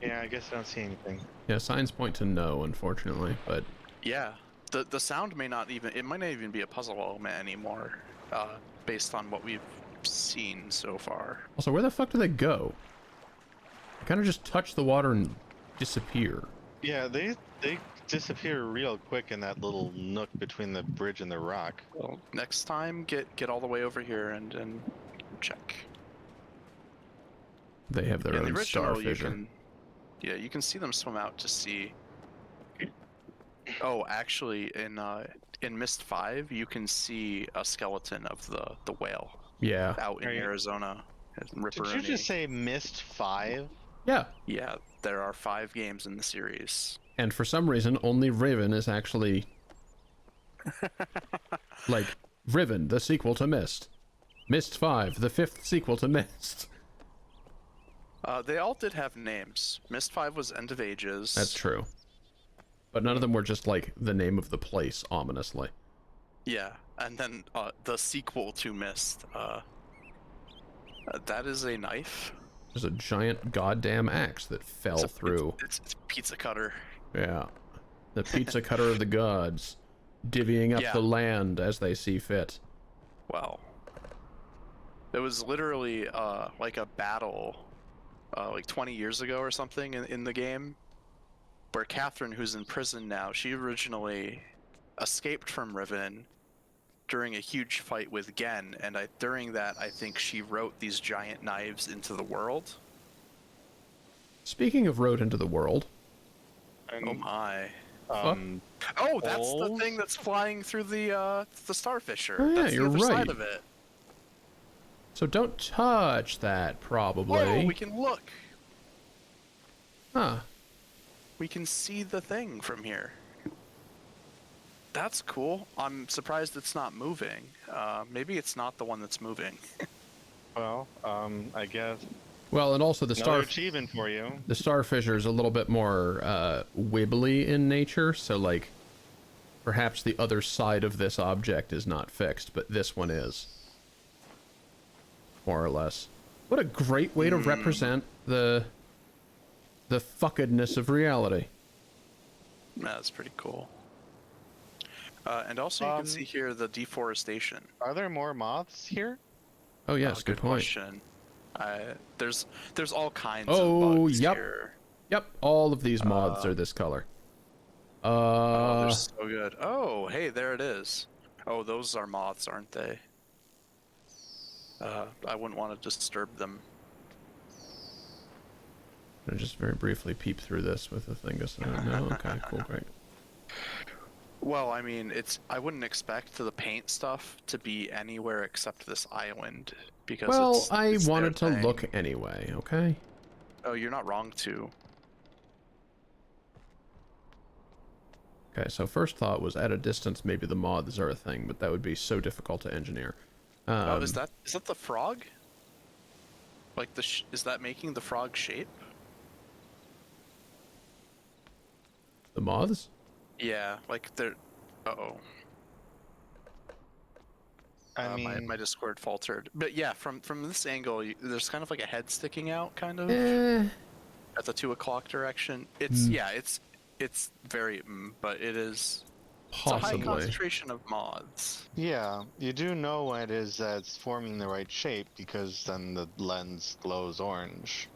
yeah, I guess I don't see anything. Yeah, signs point to no, unfortunately, but Yeah, the sound may not even, it might not even be a puzzle element anymore, based on what we've seen so far. also, where the fuck do they go? They kind of just touch the water and disappear. Yeah, they disappear real quick in that little nook between the bridge and the rock. Well, next time, get all the way over here and check. They have their In own the original, you starfisher. can, yeah, you can see them swim out to sea. Oh, actually, in Mist 5, you can see a skeleton of the whale Yeah. out in Are you- Arizona. Did you Ripperoni. just say Mist 5? Yeah. Yeah, there are 5 games in the series. And for some reason, only Riven is actually like Riven, the sequel to Mist. Mist 5, the 5th sequel to Mist. They all did have names. Mist 5 was End of Ages. That's true. But none of them were just like the name of the place, ominously. Yeah, and then the sequel to Mist. That is a knife. There's a giant goddamn axe that fell through. It's a pizza cutter. Yeah. The pizza cutter of the gods, divvying up Yeah. the land as they see fit. Well, it was literally like a battle like 20 years ago or something in the game where Catherine, who's in prison now, she originally escaped from Riven during a huge fight with Gen, and during that I think she wrote these giant knives into the world. Speaking of Road into the World, Oh my. Um, Oh, that's the Holes? thing that's flying through the Starfisher. Oh, yeah, That's you're the other right. side of it. so don't touch that, probably. Whoa, we can look. Huh. We can see the thing from here. That's cool. I'm surprised it's not moving. Maybe it's not the one that's moving. well, I guess Well, and also the another star achievement for you. the starfisher is a little bit more wibbly in nature, so like perhaps the other side of this object is not fixed, but this one is. More or less. What a great way to represent the fuckedness of reality. That's pretty cool. And also you can see here the deforestation. Are there more moths here? Oh yes, good point. Question. There's all kinds Oh, of bugs yep. here. Yep, all of these moths are this color. Oh, they're so good. Oh, hey, there it is. Oh, those are moths, aren't they? I wouldn't want to disturb them. I'll just very briefly peep through this with the thingus. No, okay, cool, great. Well, I mean, I wouldn't expect the paint stuff to be anywhere except this island because Well, I it's their wanted to look thing. anyway, okay? Oh, you're not wrong to. Okay, so first thought was at a distance maybe the moths are a thing, but that would be so difficult to engineer. Oh, is that the frog? Like is that making the frog shape? the moths? Yeah, like they're. Uh-oh. I mean, My Discord faltered. But yeah, from this angle, there's kind of like a head sticking out, kind of Eh, at the 2 o'clock direction. It's yeah, it's very, but it is. It's a high possibly. concentration of moths. yeah, you do know when it is that it's forming the right shape because then the lens glows orange.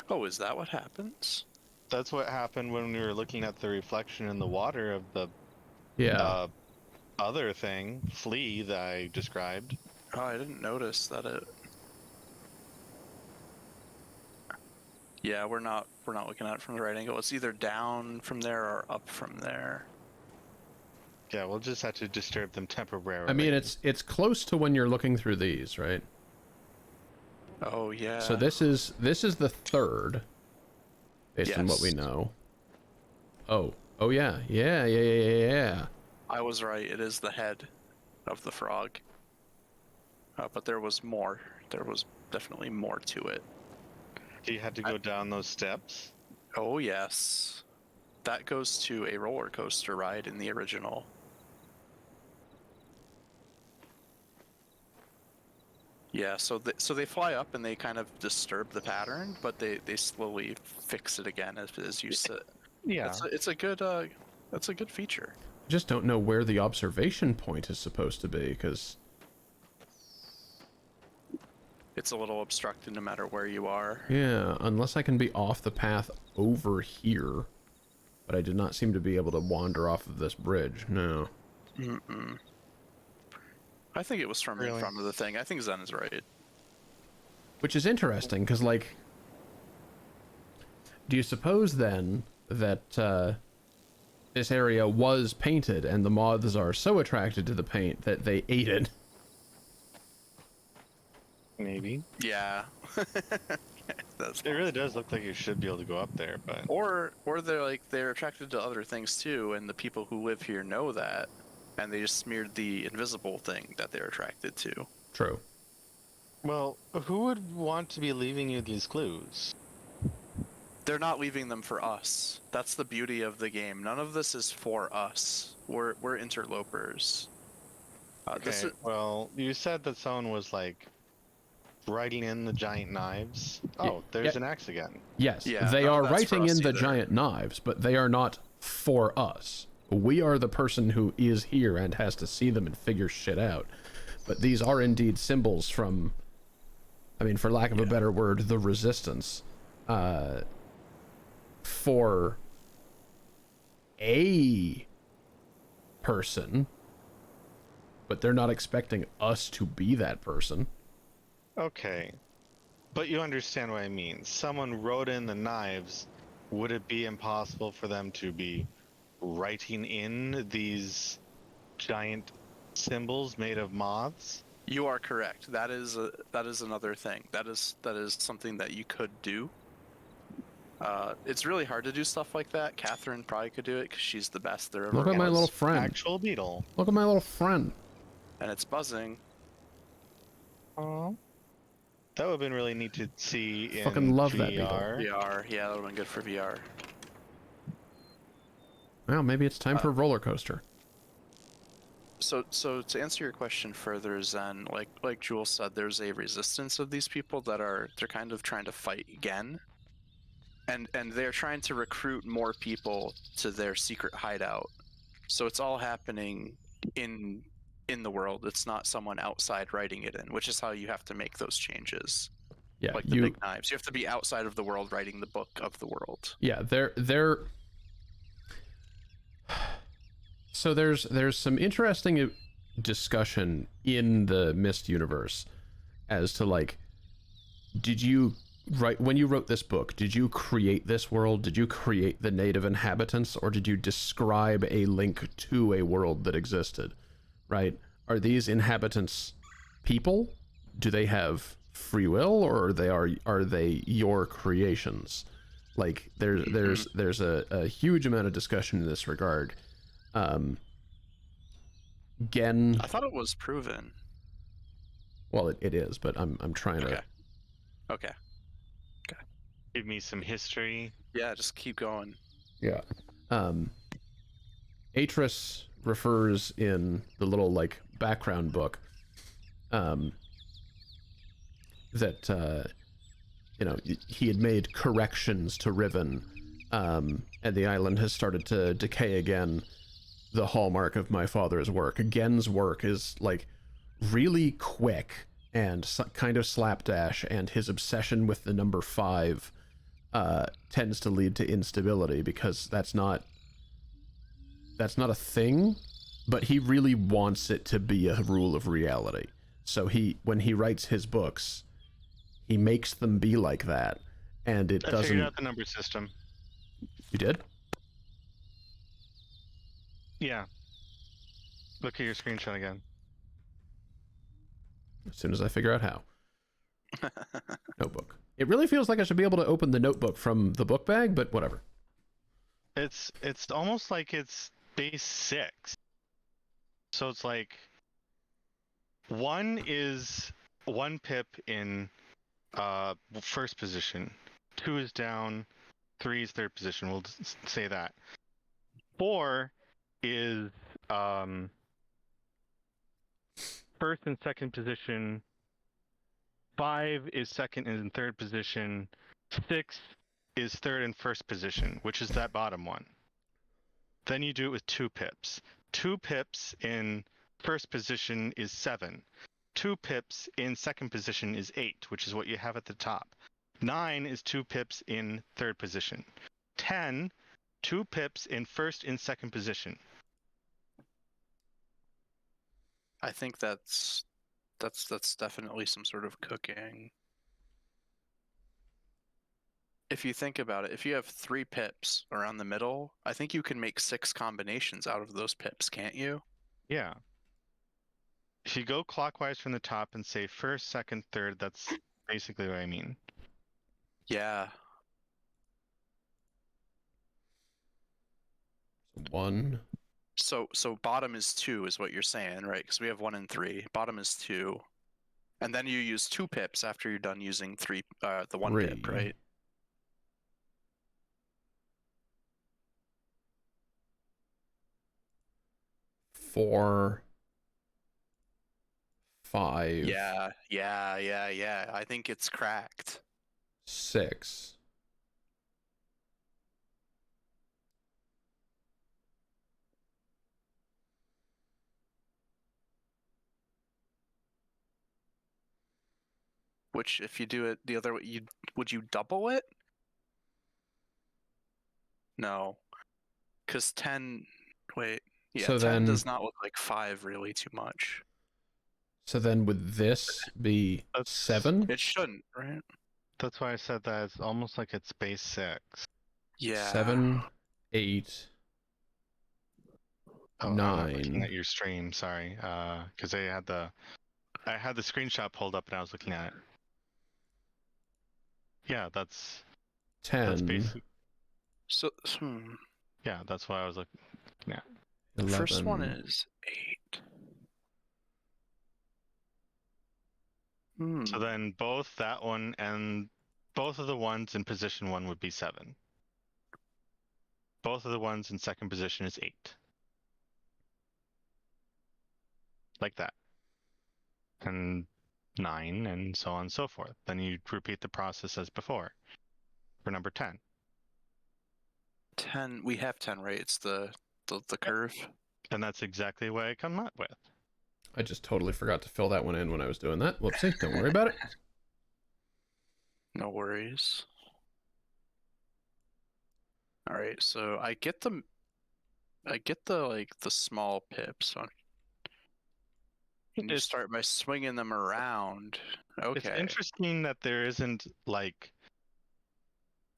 Oh, is that what happens? That's what happened when we were looking at the reflection in the water of the Yeah. other thing, flea, that I described. Oh, I didn't notice that it. Yeah, we're not looking at it from the right angle. It's either down from there or up from there. Yeah, we'll just have to disturb them temporarily. I mean, it's close to when you're looking through these, right? Oh yeah. So this is the third, based on what we Yes. know. Oh yeah, yeah. I was right. It is the head of the frog. But there was more. There was definitely more to it. You had to go down those steps? Oh yes. That goes to a roller coaster ride in the original. Yeah, so they fly up and they kind of disturb the pattern, but they slowly fix it again as you sit. Yeah. It's a good that's a good feature. I just don't know where the observation point is supposed to be, because It's a little obstructed no matter where you are. yeah, unless I can be off the path over here, but I did not seem to be able to wander off of this bridge. No. Mm-mm. I think it was from in front of the thing. I think Zen is right. Which is interesting, because, like, do you suppose, then, that this area was painted, and the moths are so attracted to the paint that they ate it? Maybe. Yeah. That's It really does look like you should be able to go up there, but... or they're attracted to other things too, and the people who live here know that, and they just smeared the invisible thing that they're attracted to. True. Well, who would want to be leaving you these clues? They're not leaving them for us. That's the beauty of the game. None of this is for us. We're interlopers. Okay, well, you said that someone was, like, writing in the giant knives. Oh, there's yeah. an axe again. Yes, Yeah, they none are of that's for writing us in the either. giant knives, but they are not for us. We are the person who is here and has to see them and figure shit out. But these are indeed symbols from, I mean, for lack of a better word, the resistance. For a person, but they're not expecting us to be that person. Okay. But you understand what I mean. Someone wrote in the knives. Would it be impossible for them to be writing in these giant symbols made of moths? You are correct. That is another thing. That is something that you could do. It's really hard to do stuff like that. Catherine probably could do it because she's the best there ever Look at my was. little friend. Actual beetle. Look at my little friend. And it's buzzing. Oh. That would have been really neat to see in Fucking love VR. that beetle. VR, yeah, that would have been good for VR. Well, maybe it's time for a roller coaster. So to answer your question further, Zen, like Jules said, there's a resistance of these people they're kind of trying to fight again. And they're trying to recruit more people to their secret hideout. So it's all happening in the world. It's not someone outside writing it in, which is how you have to make those changes. Yeah, Like the big knives. You have to be outside of the world writing the book of the world. Yeah, they're so there's some interesting discussion in the Mist universe as to, like, did you right, when you wrote this book, did you create this world? Did you create the native inhabitants, or did you describe a link to a world that existed? Right? Are these inhabitants people? Do they have free will, or are they your creations? Like there's a huge amount of discussion in this regard. Gen, I thought it was proven. well, it is, but I'm trying to. Okay. Okay. Give me some history. Yeah, just keep going. Yeah. Atris refers in the little like background book that he had made corrections to Riven, and the island has started to decay again. The hallmark of my father's work. Gen's work is like really quick and kind of slapdash, and his obsession with the number 5 tends to lead to instability because that's not a thing, but he really wants it to be a rule of reality. So when he writes his books, he makes them be like that, and it doesn't. I figured out the number system. You did? Yeah. Look at your screenshot again. As soon as I figure out how. Notebook. It really feels like I should be able to open the notebook from the book bag, but whatever. It's almost like it's base 6. So it's like 1 is 1 pip in first position, 2 is down, 3 is third position. We'll say that. 4 is first and second position. 5 is second and third position. 6 is third and first position, which is that bottom one. Then you do it with 2 pips. 2 pips in first position is 7. 2 pips in second position is 8, which is what you have at the top. 9 is 2 pips in third position. 10, 2 pips in first and second position. I think that's definitely some sort of cooking. If you think about it, if you have 3 pips around the middle, I think you can make 6 combinations out of those pips, can't you? Yeah. If you go clockwise from the top and say first, second, third, that's basically what I mean. Yeah. 1. So bottom is 2 is what you're saying, right? Because we have 1 and 3. Bottom is 2. And then you use 2 pips after you're done using the 1 pip, 3. right? 4. 5. Yeah. I think it's cracked. 6. Which, if you do it the other way, would you double it? No, because 10. Wait, yeah, So 10 then- does not look like 5 really too much. So then would this be That's- 7? It shouldn't, right? That's why I said that it's almost like it's base 6. Yeah. 7, 8, Oh, I'm not looking 9. at your stream, sorry. Because I had the screenshot pulled up and I was looking at it. Yeah, that's 10. basic. So, Yeah, that's what I was looking at. the 11. first one is 8. So then both that one and both of the ones in position 1 would be 7. Both of the ones in second position is 8. Like that. And 9 and so on and so forth. Then you repeat the process as before for number 10. 10. We have 10, right? It's the curve. And that's exactly what I come up with. I just totally forgot to fill that one in when I was doing that. Whoopsie, don't worry about it. No worries. All right, so I get the like the small pips. So you It's- start by swinging them around. It's Okay. interesting that there isn't like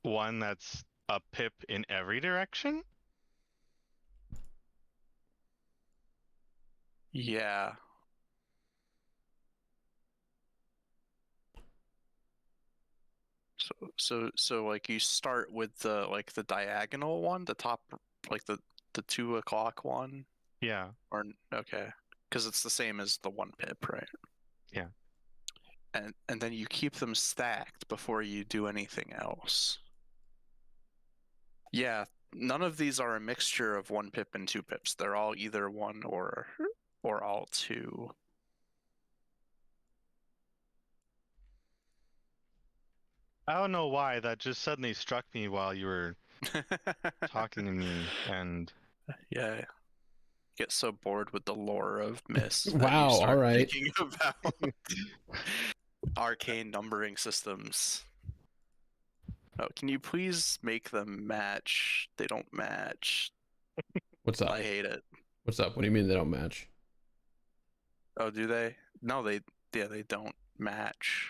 one that's a pip in every direction? Yeah. So like you start with the diagonal one, the top, like the 2 o'clock one, Yeah. or okay, because it's the same as the 1 pip, right? Yeah. And then you keep them stacked before you do anything else. Yeah, none of these are a mixture of 1 pip and 2 pips. They're all either one or all two. I don't know why that just suddenly struck me while you were talking to me, and Yeah. Get so bored with the lore of Mist that Wow, you start all right. thinking about arcane numbering systems. Oh, can you please make them match? They don't match. What's up? I hate it. What's up? What do you mean they don't match? Oh, do they? No, they don't match.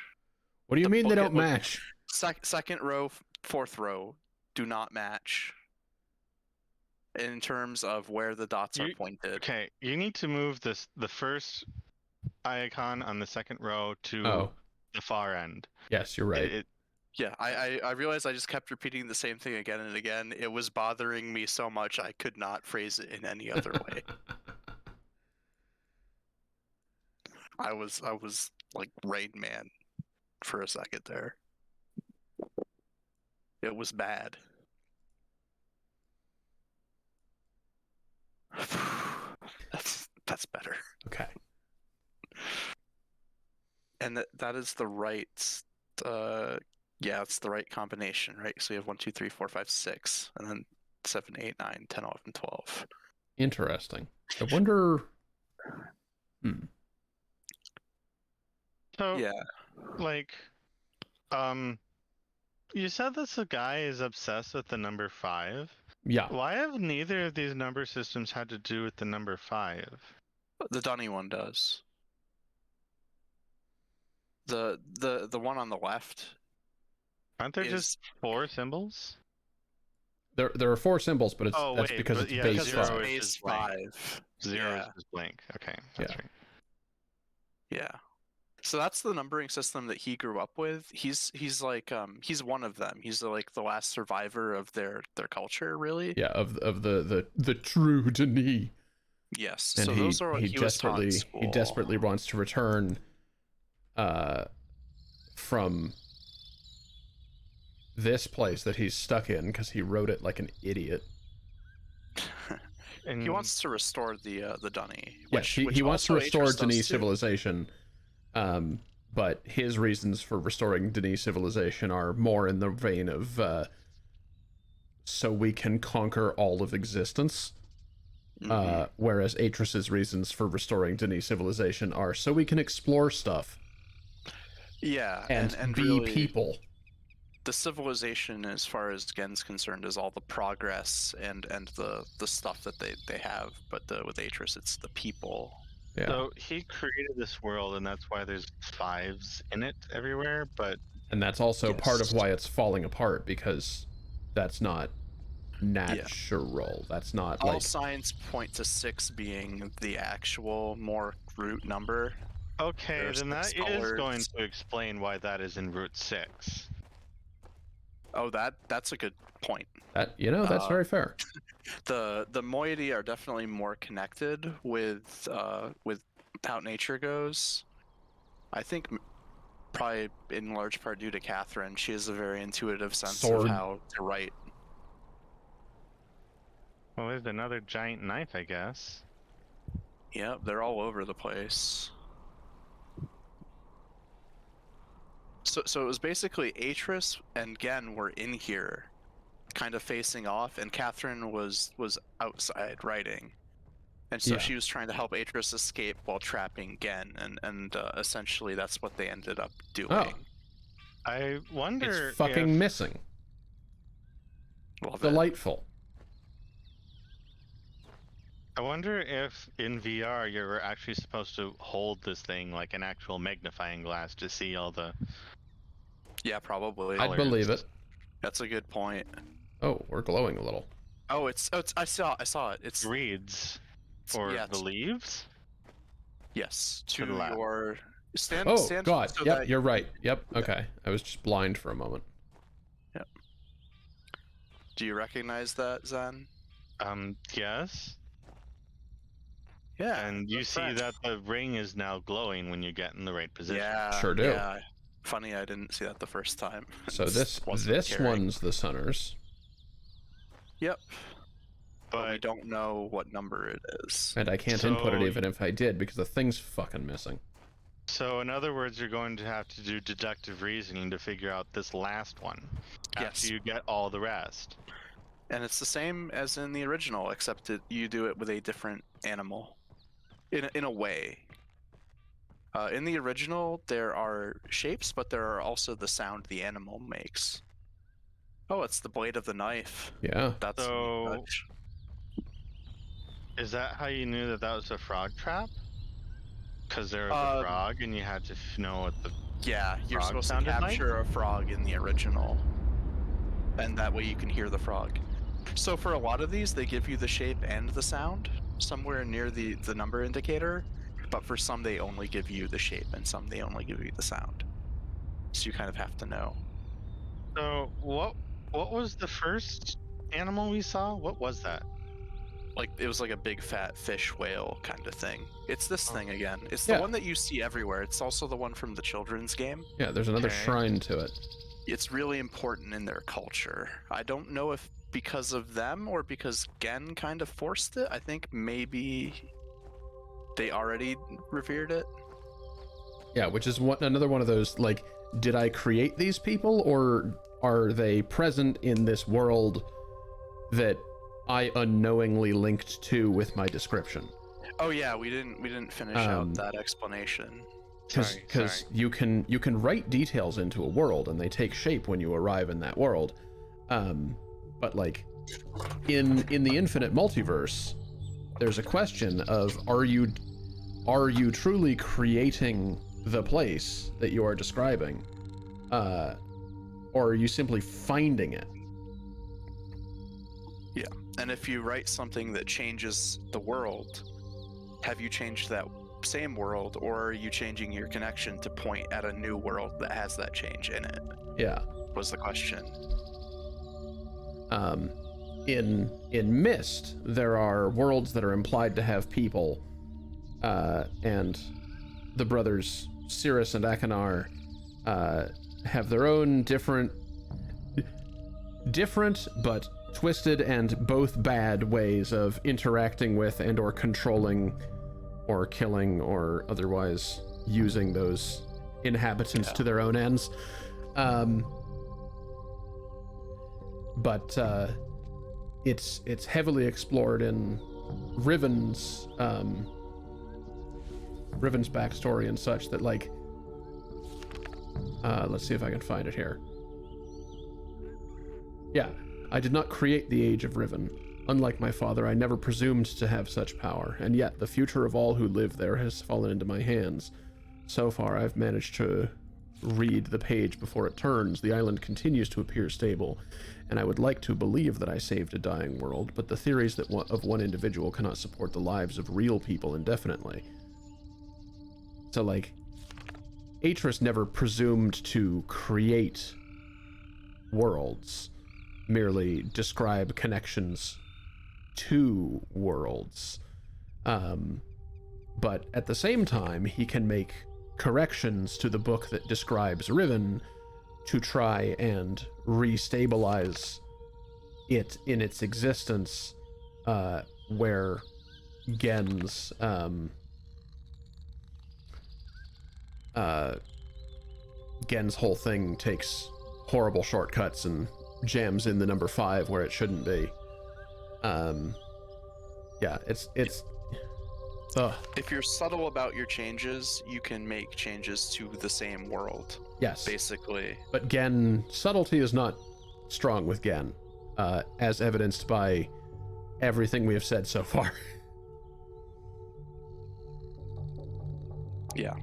What do you The mean they book- don't look, match? Second row, fourth row do not match in terms of where the dots are pointed. okay, you need to move the first icon on the second row to Oh, the far end. yes, you're right. Yeah, I realized I just kept repeating the same thing again and again. It was bothering me so much I could not phrase it in any other way. I was like Rain Man for a second there. It was bad. That's better. Okay. And that is the right yeah, it's the right combination, right? So you have 1, 2, 3, 4, 5, 6, and then 7, 8, 9, 10, 11, 12. Interesting. I wonder. So Yeah. like, you said this guy is obsessed with the number 5. Yeah. Why have neither of these number systems had to do with the number 5? The Dunny one does. The one on the left. Aren't there just 4 symbols? There are 4 symbols, but it's Oh, that's wait, because but it's yeah, base Because zero it's 5. is base just blank. 5. 0 Yeah. is just blank. Okay, that's Yeah. right. Yeah. So that's the numbering system that he grew up with. He's like he's one of them. He's like the last survivor of their culture, really. Yeah, of the true Denis. Yes. And so those are what he was taught in school. he desperately wants to return from this place that he's stuck in because he wrote it like an idiot. And He wants to restore the Dunny. Yes, Which he wants to also restore Atris does Denis too. civilization, but his reasons for restoring Denis civilization are more in the vein of so we can conquer all of existence, whereas Atris's reasons for restoring Denis civilization are so we can explore stuff Yeah, and be really, people. the civilization, as far as Gen's concerned, is all the progress and the stuff that they have. But with Atris, it's the people. Yeah, so he created this world, and that's why there's 5s in it everywhere. But and that's also part of Yes. why it's falling apart, because that's not natural. That's not All like signs point to 6 being the actual more root number. okay, There are then that 6 is going colors. to explain why that is in Route 6. Oh, that's a good point. that. You know, that's very fair. The moiety are definitely more connected with how nature goes. I think probably in large part due to Catherine. She has a very intuitive sense Sword. of how to write. Well, there's another giant knife, I guess. Yep, they're all over the place. So it was basically Atris and Gen were in here, kind of facing off, and Catherine was outside writing, and so Yeah. she was trying to help Atris escape while trapping Gen, and essentially that's what they ended up doing. Oh. I wonder It's fucking if missing. Love it. Delightful. I wonder if in VR you're actually supposed to hold this thing like an actual magnifying glass to see all the. Yeah, probably. I'd believe it. That's a good point. Oh, we're glowing a little. Oh, it's I saw it. It's Reads or yeah, believes yes, to to the left. your stand Oh, stand God. so Yep, that you're right. Yep, okay. I was just blind for a moment. Yep. Do you recognize that, Zen? Yes. Yeah. And you the see friend. that the ring is now glowing when you get in the right position. Yeah. Sure do. Yeah. Funny, I didn't see that the first time. So It this wasn't caring. one's the Sunners. Yep. But we But don't know what number it is. And I can't input it even if I did because the thing's fucking missing. so in other words, you're going to have to do deductive reasoning to figure out this last one after Yes. you get all the rest. And it's the same as in the original, except you do it with a different animal. In a way. In the original, there are shapes, but there are also the sound the animal makes. Oh, it's the blade of the knife. Yeah. That's a neat So touch. is that how you knew that that was a frog trap? Because there was a frog and you had to know what the Yeah, you're frog supposed to sounded like? capture a frog in the original. And that way you can hear the frog. So for a lot of these, they give you the shape and the sound somewhere near the number indicator. But for some, they only give you the shape, and some they only give you the sound. So you kind of have to know. So what was the first animal we saw? What was that? Like, it was like a big fat fish whale kind of thing. It's this thing again. It's the Yeah. one that you see everywhere. It's also the one from the children's game. Yeah, there's another Okay. shrine to it. It's really important in their culture. I don't know if because of them or because Gen kind of forced it. I think maybe they already revered it. Yeah, which is another one of those, like, did I create these people or are they present in this world that I unknowingly linked to with my description? Oh yeah, we didn't finish out that explanation. Because you can write details into a world and they take shape when you arrive in that world. But like in the infinite multiverse, there's a question of are you truly creating the place that you are describing, or are you simply finding it? Yeah, and if you write something that changes the world, have you changed that same world, or are you changing your connection to point at a new world that has that change in it? Yeah. Was the question. In Myst, there are worlds that are implied to have people, and the brothers Cirrus and Akanar have their own different but twisted and both bad ways of interacting with and or controlling or killing or otherwise using those inhabitants to their own ends. But it's heavily explored in Riven's backstory and such that, like, let's see if I can find it here. Yeah, I did not create the Age of Riven. Unlike my father, I never presumed to have such power, and yet the future of all who live there has fallen into my hands. So far, I've managed to read the page before it turns. The island continues to appear stable, and I would like to believe that I saved a dying world, but the theories that of one individual cannot support the lives of real people indefinitely. So, like, Atris never presumed to create worlds, merely describe connections to worlds. But at the same time, he can make corrections to the book that describes Riven to try and restabilize it in its existence, where Gen's whole thing takes horrible shortcuts and jams in the number 5 where it shouldn't be. Yeah, it's If you're subtle about your changes, you can make changes to the same world. Yes. Basically. But Gen, subtlety is not strong with Gen, as evidenced by everything we have said so far. Yeah.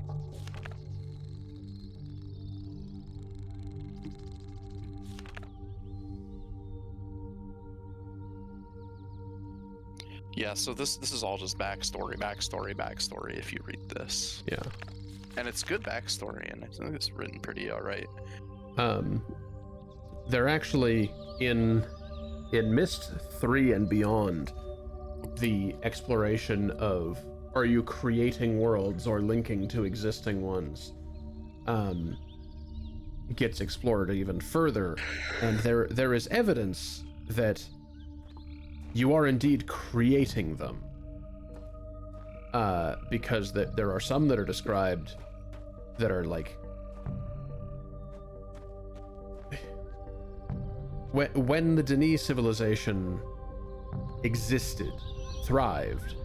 Yeah, so this is all just backstory if you read this. Yeah. And it's good backstory, and I think it's written pretty alright. They're actually in Myst 3 and beyond, the exploration of are you creating worlds or linking to existing ones gets explored even further, and there is evidence that you are indeed creating them, because there are some that are described that are like when the Denis civilization existed, thrived,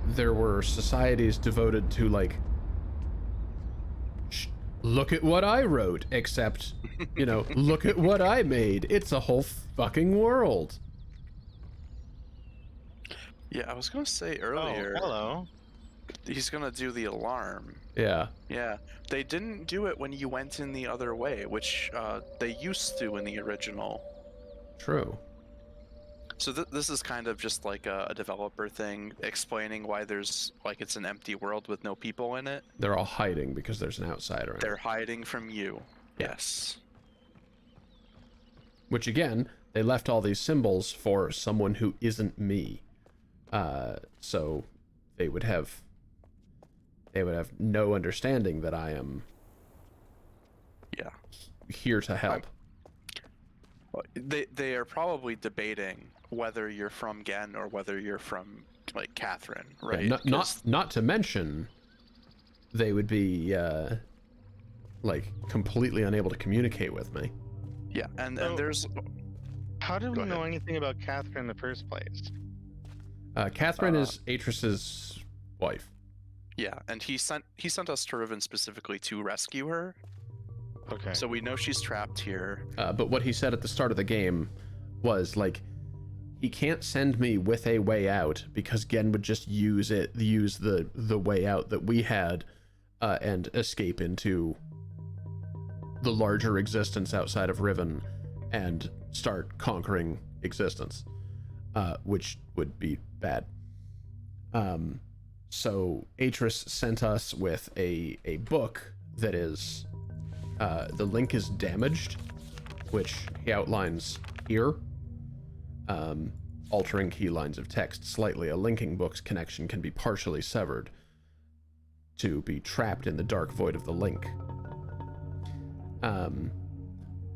there were societies devoted to like, look at what I wrote, except, you know, look at what I made. It's a whole fucking world. Yeah, I was gonna say earlier. Oh, hello. He's gonna do the alarm. Yeah. Yeah, they didn't do it when you went in the other way, which they used to in the original. True. So this is kind of just like a developer thing, explaining why there's like it's an empty world with no people in it. They're all hiding because there's an outsider in They're it. hiding from you. Yeah. Yes. Which again, they left all these symbols for someone who isn't me. So they would have no understanding that I am here to help. They are probably debating whether you're from Gen or whether you're from like Catherine, right? Yeah, not to mention, they would be like completely unable to communicate with me. Yeah, and So- there's How did Go we know ahead. anything about Catherine in the first place? Catherine is Atris's wife. yeah, and he sent us to Riven specifically to rescue her. Okay. So we know she's trapped here. But what he said at the start of the game was like, he can't send me with a way out because Gen would just use the way out that we had, and escape into the larger existence outside of Riven and start conquering existence, which would be bad. So Atris sent us with a book that is, the link is damaged, which he outlines here. Altering key lines of text slightly, a linking book's connection can be partially severed to be trapped in the dark void of the link.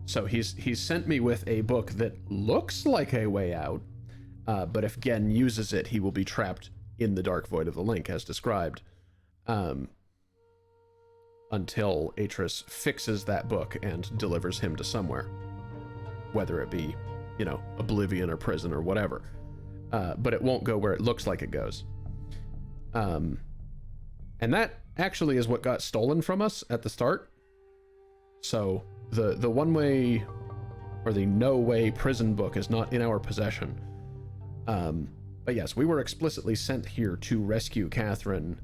So he's sent me with a book that looks like a way out, but if Gen uses it, he will be trapped in the dark void of the link, as described, until Atris fixes that book and delivers him to somewhere, whether it be, you know, Oblivion or prison or whatever. But it won't go where it looks like it goes. And that actually is what got stolen from us at the start. So the one-way or the no-way prison book is not in our possession. But yes, we were explicitly sent here to rescue Catherine,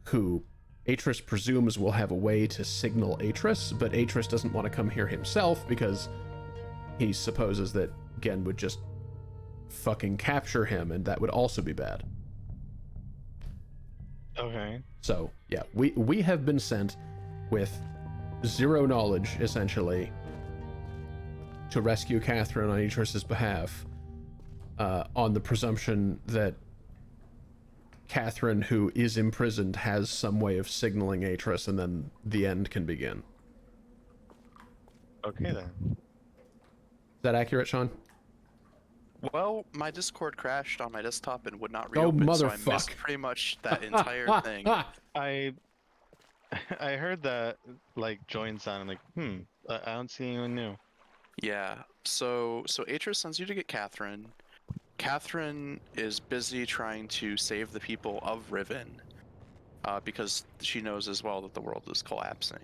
who Atris presumes will have a way to signal Atris, but Atris doesn't want to come here himself because he supposes that Gen would just fucking capture him, and that would also be bad. Okay. So, yeah, we have been sent with zero knowledge, essentially, to rescue Catherine on Atris's behalf, on the presumption that Catherine, who is imprisoned, has some way of signaling Atris, and then the end can begin. Okay then. Is that accurate, Sean? Well, my Discord crashed on my desktop and would not Oh, reopen, so I motherfuck. missed pretty much that entire thing. I heard that like join sound. I'm like, I don't see anyone new. Yeah, so Atris sends you to get Catherine. Catherine is busy trying to save the people of Riven, because she knows as well that the world is collapsing.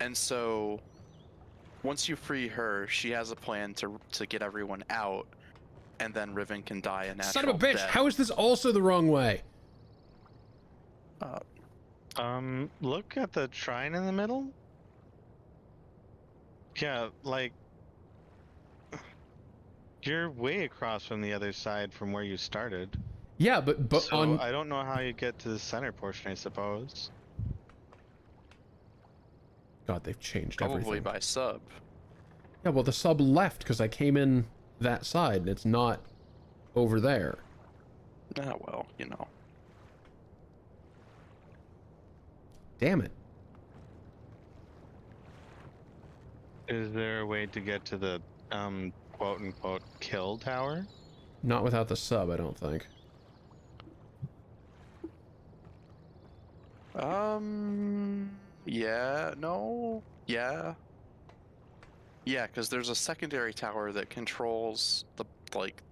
And so, once you free her, she has a plan to get everyone out, and then Riven can die a natural Son of a bitch! death. How is this also the wrong way? Look at the shrine in the middle. Yeah, like You're way across from the other side from where you started. Yeah, but So on I don't know how you get to the center portion, I suppose. God, they've changed Probably everything. by sub. Yeah, well, the sub left because I came in that side, and it's not over there. Ah, well, you know. Damn it. Is there a way to get to the quote unquote kill tower? Not without the sub, I don't think. Yeah, no, yeah. Yeah, because there's a secondary tower that controls the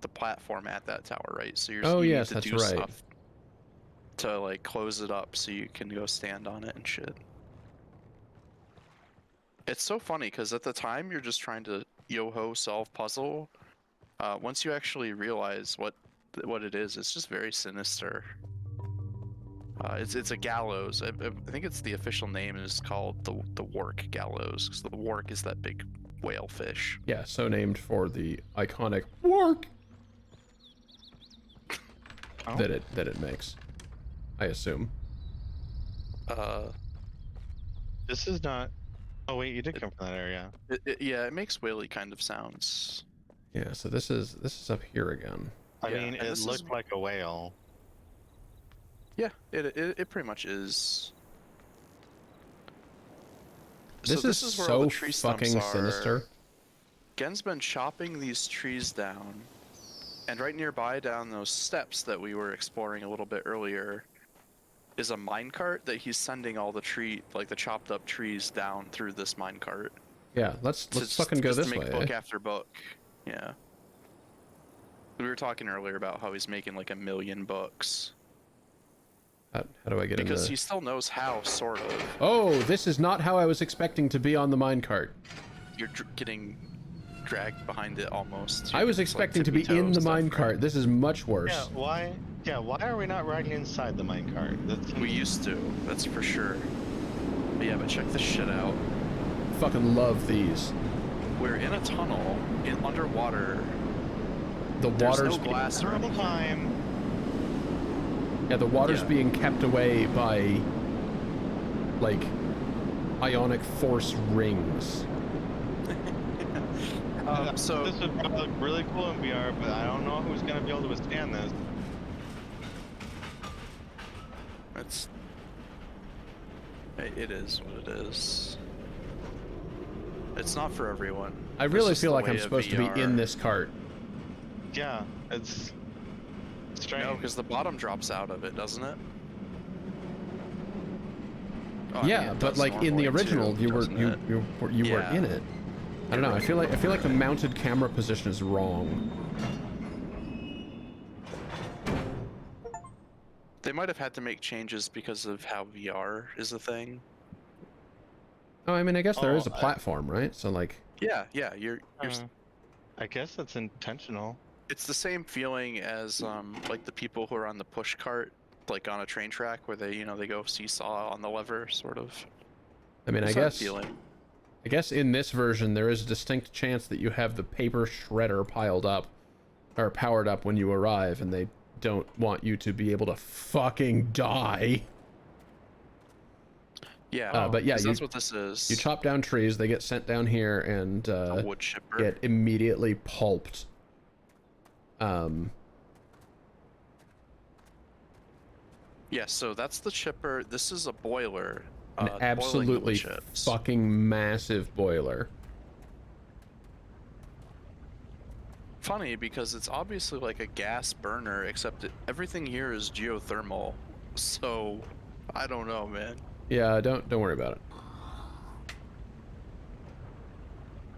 platform at that tower, right? So Oh, you need yes, to that's do right. stuff to like close it up so you can go stand on it and shit. It's so funny because at the time you're just trying to yo-ho solve puzzle. Once you actually realize what it is, it's just very sinister. It's a gallows. I think it's the official name is called the Wark Gallows, because the Wark is that big whale fish. Yeah, so named for the iconic work Oh. that it makes. I assume. This is not. Oh wait, you did come from that area. Yeah, it makes whaley kind of sounds. Yeah, so this is up here again. I Yeah, mean, and it this is- looked like a whale. Yeah, it pretty much is. This is is where all so the tree stumps fucking are. sinister. Gen's been chopping these trees down, and right nearby, down those steps that we were exploring a little bit earlier, is a minecart that he's sending all the the chopped up trees down through this minecart. Yeah, let's fucking go this to make way. book Eh? after book. Yeah. We were talking earlier about how he's making like 1 million books How do I get in because the... he still knows how, sort of. Oh, this is not how I was expecting to be on the minecart. You're getting dragged behind it almost. I was It's, like, expecting to be tippy-toe in the stuff, minecart. right? This is much worse. Yeah, why? Yeah, why are we not riding inside the minecart? We used to, that's for sure. But yeah, but check this shit out. Fucking love these. We're in a tunnel, underwater. The There's water's no glass or Terrible anything. time. yeah, the water's Yeah. being kept away by like ionic force rings. So This would probably look really cool in VR, but I don't know who's gonna be able to withstand this. it is what it is. It's not for everyone. I This really is feel the like I'm way of supposed to be VR. in this cart. Yeah, it's strange. No, because the bottom drops out of it, doesn't it? Oh, I mean, Yeah, it but does like in the normally original, too, you doesn't it? you weren't Yeah. in it. I don't know. I feel like the mounted camera position is wrong. They might have had to make changes because of how VR is a thing. Oh, I mean, I guess there is a Oh, platform, right? So like, Yeah, you're I guess that's intentional. it's the same feeling as like the people who are on the push cart, like on a train track where they go seesaw on the lever, sort of. I mean, It's I that guess feeling. I guess in this version there is a distinct chance that you have the paper shredder piled up or powered up when you arrive, and they don't want you to be able to fucking die. Yeah, but yeah, 'cause you- that's what this is. You chop down trees, they get sent down here and a wood chipper. get immediately pulped. Yeah, so that's the chipper. This is a boiler. An boiling the wood absolutely chips. fucking massive boiler. Funny because it's obviously like a gas burner, except everything here is geothermal. So, I don't know, man. Yeah, don't worry about it.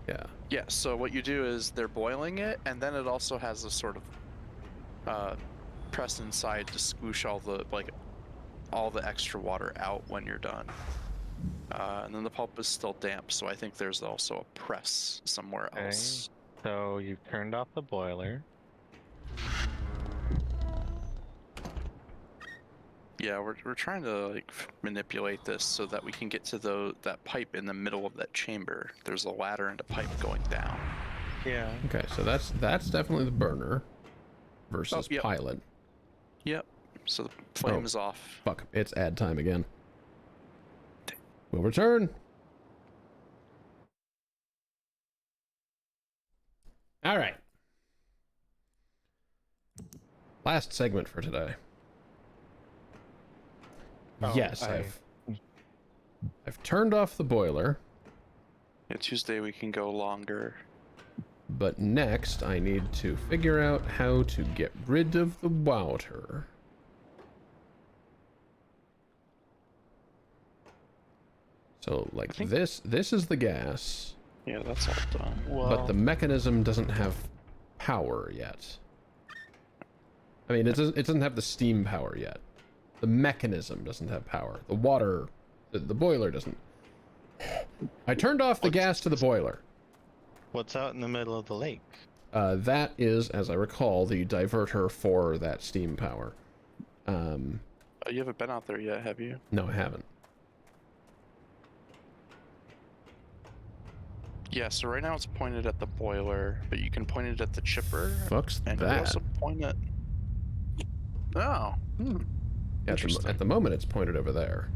Yeah. Yeah, so what you do is they're boiling it, and then it also has a sort of press inside to squoosh all the extra water out when you're done. And then the pulp is still damp, so I think there's also a press somewhere Okay. else. So you've turned off the boiler. Yeah, we're trying to like manipulate this so that we can get to that pipe in the middle of that chamber. There's a ladder and a pipe going down. Yeah. Okay, so that's definitely the burner versus yep. pilot. Yep. So the flame Oh. is off. Fuck, it's ad time again. We'll return. All right. Last segment for today. Oh, Yes, I've turned off the boiler, Yeah, Tuesday we can go longer. but next I need to figure out how to get rid of the water. So, like, think- this is the gas, Yeah, that's all done. Well, but the mechanism doesn't have power yet. I mean, it doesn't have the steam power yet. The mechanism doesn't have power. The water, the boiler doesn't. I turned off the gas to the boiler. What's out in the middle of the lake? That is, as I recall, the diverter for that steam power. you haven't been out there yet, have you? No, I haven't. Yeah, so right now it's pointed at the boiler, but you can point it at the chipper. Fuck's And you that. also point it. Oh. Hmm. Interesting. At the moment, it's pointed over there.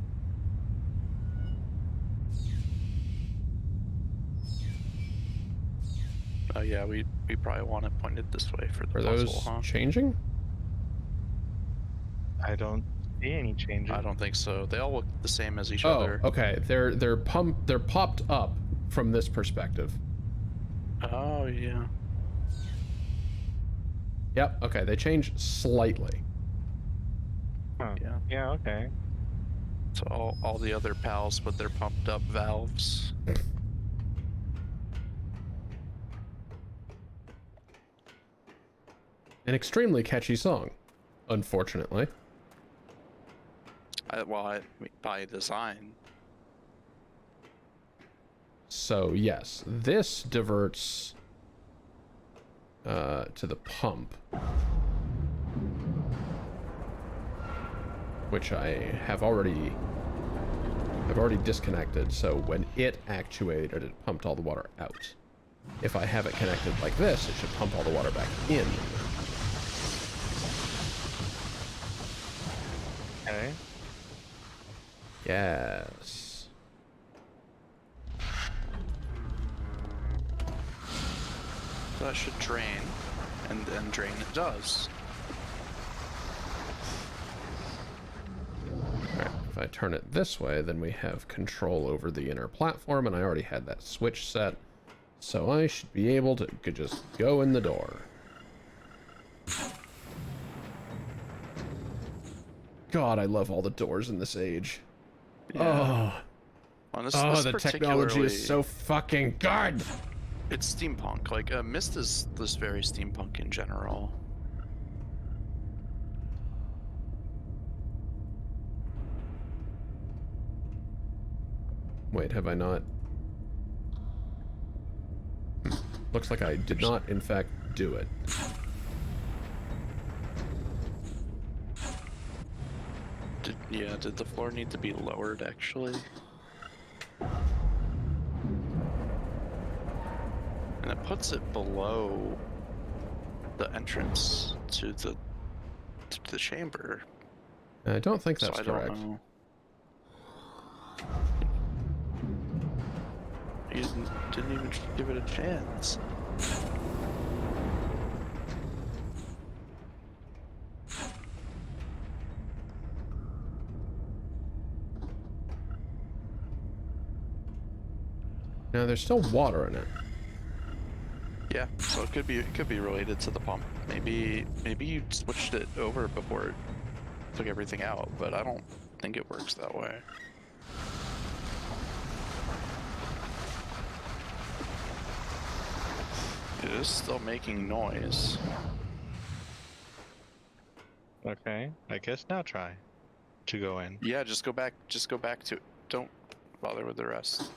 Oh yeah, we probably want it pointed this way for the Are puzzle, those huh? changing? I don't see any changes. I don't think so. They all look the same as each Oh, other. okay. They're popped up from this perspective. Oh yeah. Yep. Okay, they change slightly. Huh. Yeah. Yeah, okay. So all the other pals put their pumped up valves. An extremely catchy song, unfortunately. By design. So yes, this diverts to the pump, which I've already disconnected. So when it actuated, it pumped all the water out. If I have it connected like this, it should pump all the water back in. Okay. Yes. That should drain, and drain it does. Alright, if I turn it this way, then we have control over the inner platform, and I already had that switch set, so I should be able to could just go in the door. God, I love all the doors in this age. Yeah. Well, this The technology is particularly- so fucking good! It's steampunk. Like, Myst is very steampunk in general. Wait, have I not? Looks like I did not, in fact, do it. Did the floor need to be lowered, actually? And it puts it below the entrance to the chamber. I don't think So that's I don't correct. know. You didn't even give it a chance. No, there's still water in it. Yeah, so it could be related to the pump. Maybe you switched it over before it took everything out, but I don't think it works that way. It is still making noise. Okay. I guess now try to go in. Yeah, just go back to it. Don't bother with the rest.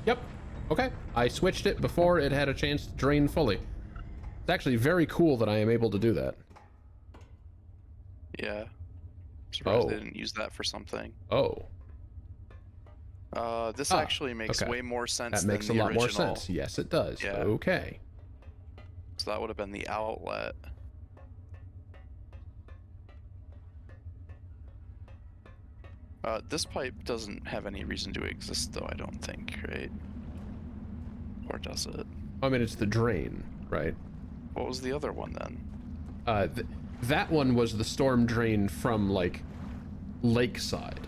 Yep. Okay. I switched it before it had a chance to drain fully. It's actually very cool that I am able to do that. Yeah. Surprised they Oh. didn't use that for something. Oh, This actually makes okay. way more sense that makes a than the lot more original. sense. Yes, it does. Yeah. Okay. So that would have been the outlet. This pipe doesn't have any reason to exist, though, I don't think, right? Or does it? I mean, it's the drain, right? What was the other one then? That one was the storm drain from, like, Lakeside,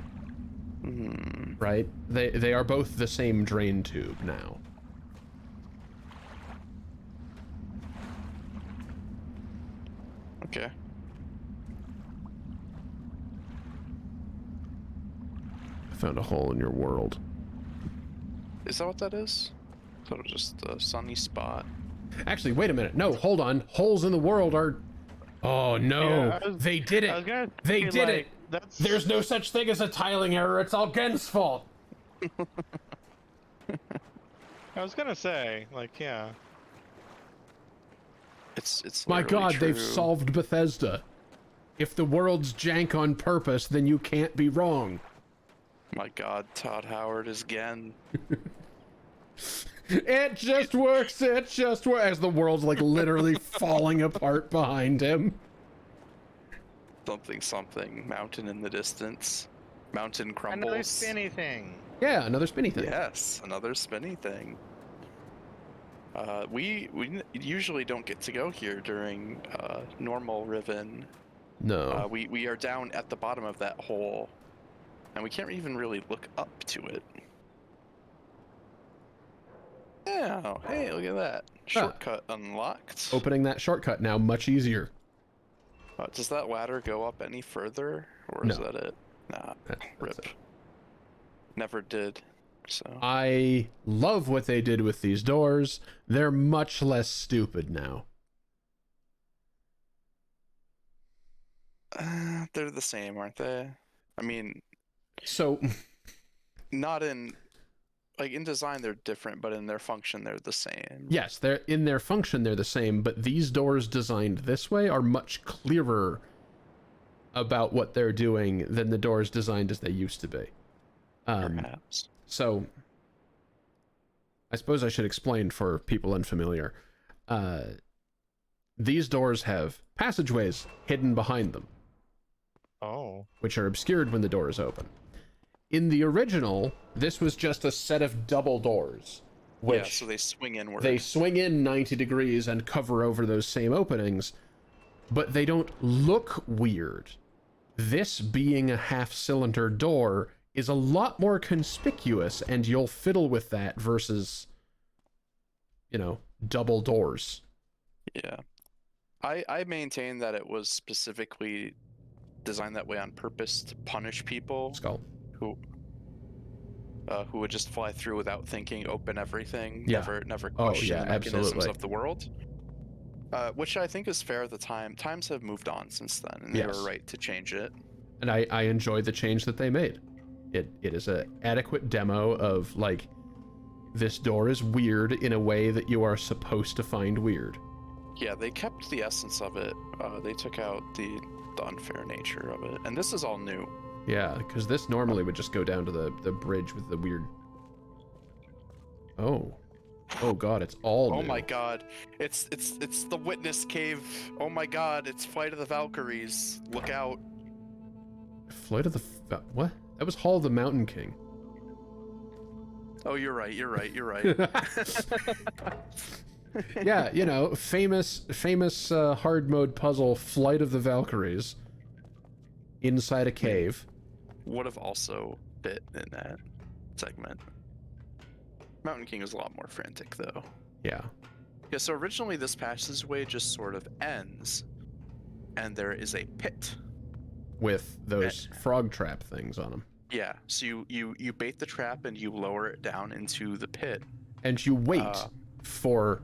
right? They are both the same drain tube now. Okay. I found a hole in your world. Is that what that is? I thought it was just a sunny spot. Actually, wait a minute. No, hold on. Holes in the world are... Oh, no. Yeah, They did I was it. gonna They say, did like, it. That's There's no such thing as a tiling error. It's all Gen's fault. I was gonna say, like, yeah. It's My literally God, they've true. solved Bethesda. If the world's jank on purpose, then you can't be wrong. My God, Todd Howard is again. It just works. It just works. As the world's like literally falling apart behind him. Something. Mountain in the distance. Mountain crumbles. Another spinny thing. Yeah, another spinny thing. Yes, another spinny thing. We usually don't get to go here during normal Riven. No. We are down at the bottom of that hole, and we can't even really look up to it. Yeah, hey, look at that. Shortcut unlocked. Opening that shortcut now much easier. Does that ladder go up any further, or is No. that it? Nah, That's rip. it. Never did. So I love what they did with these doors. They're much less stupid now. they're the same, aren't they? I mean, So, not in like in design they're different, but in their function they're the same. yes, they're in their function they're the same, but these doors designed this way are much clearer about what they're doing than the doors designed as they used to be. Perhaps. So, I suppose I should explain for people unfamiliar. These doors have passageways hidden behind them, Oh. which are obscured when the door is open. In the original, this was just a set of double doors, which Yeah, so they swing inward. they swing in 90 degrees and cover over those same openings, but they don't look weird. This being a half-cylinder door is a lot more conspicuous, and you'll fiddle with that versus, you know, double doors. Yeah. I maintain that it was specifically designed that way on purpose to punish people Skull. who would just fly through without thinking, open everything, Yeah. never Oh, question yeah, the mechanisms absolutely. of the world. Which I think is fair at the time. Times have moved on since then, and they Yes. were right to change it. And I enjoy the change that they made. It is a adequate demo of, like, this door is weird in a way that you are supposed to find weird. Yeah, they kept the essence of it. They took out the unfair nature of it, and this is all new. Yeah, because this normally would just go down to the bridge with the weird... Oh God, it's all Oh new. my God, it's the Witness Cave. Oh my God, it's Flight of the Valkyries. Look out! Flight of the... What? That was Hall of the Mountain King. Oh, you're right. Yeah, you know, famous hard mode puzzle, Flight of the Valkyries, inside a cave. Would have also fit in that segment. Mountain King is a lot more frantic, though. Yeah. Yeah, so originally this passageway just sort of ends, and there is a pit. With those frog trap things on them. Yeah, so you bait the trap and you lower it down into the pit. And you wait for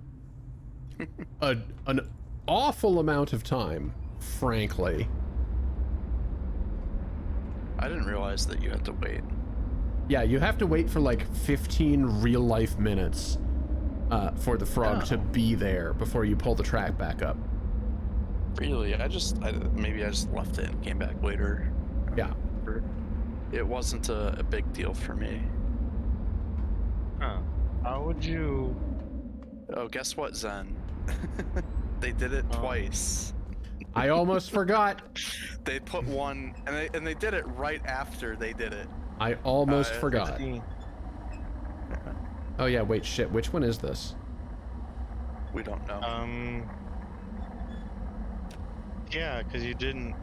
an awful amount of time, frankly. I didn't realize that you had to wait. Yeah, you have to wait for like 15 real-life minutes for the frog to be there before you pull the trap back up. Really? Maybe I just left it and came back later. remember. It wasn't a big deal for me. Huh. How would you? Oh, guess what, Zen? They did it Oh. twice. I almost forgot. They put one, and they did it right after they did it. I almost Uh, forgot. Oh yeah, wait, shit. Which one is this? We don't know. Yeah, because you didn't.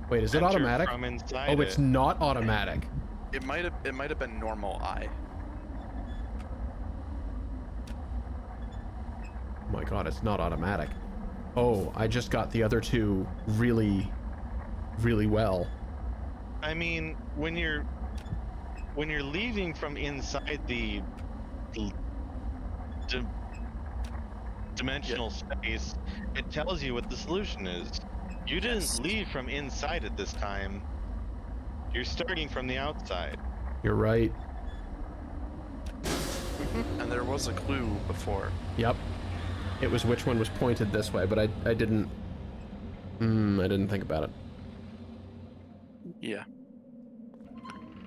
Wait, is it enter automatic? From inside Oh, it's not automatic. It might have been normal eye. Oh my god, it's not automatic. Oh, I just got the other two really, really well. I mean, when you're leaving from inside the dimensional space, it tells you what the solution is. You didn't Yes. leave from inside it this time. You're starting from the outside. You're right. And there was a clue before. Yep. It was which one was pointed this way, but I didn't... I didn't think about it. Yeah.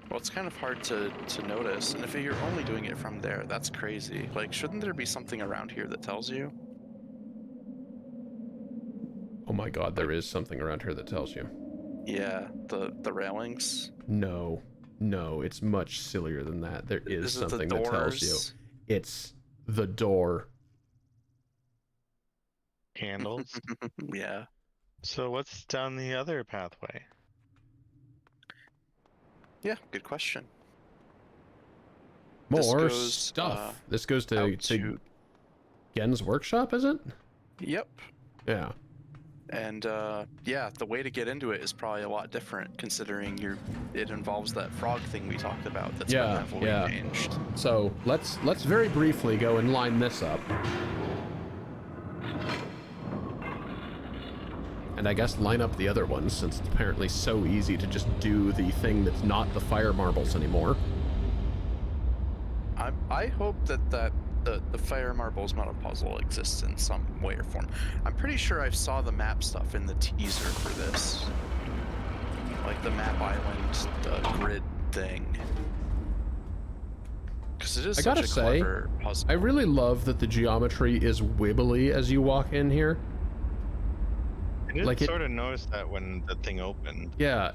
Well, it's kind of hard to notice, and if you're only doing it from there, that's crazy. Like, shouldn't there be something around here that tells you? Oh my god, there is something around here that tells you. Yeah, the railings. No. No, it's much sillier than that. There is it the something that tells you. doors? It's the door. Candles. Yeah. So what's down the other pathway? Yeah, good question. More This goes, stuff. This goes to out to- Gen's workshop, is it? Yep. Yeah. And yeah, the way to get into it is probably a lot different, considering it involves that frog thing we talked about that's been heavily changed. So let's very briefly go and line this up. And I guess line up the other ones, since it's apparently so easy to just do the thing that's not the fire marbles anymore. I hope that the fire marbles model puzzle exists in some way or form. I'm pretty sure I saw the map stuff in the teaser for this. Like the map island, the grid thing. Because it is I such gotta a say, clever puzzle. I really love that the geometry is wibbly as you walk in here. I did Like sort of notice that when the thing opened. Yeah,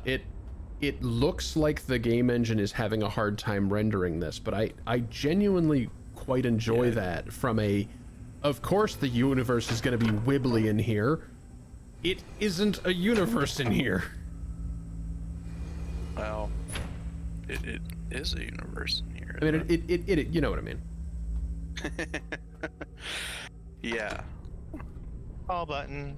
it looks like the game engine is having a hard time rendering this, but I genuinely quite enjoy that from a... Of course the universe is going to be wibbly in here. It isn't a universe in here. Well, it is a universe in here. I mean, it you know what I mean. Yeah. All button.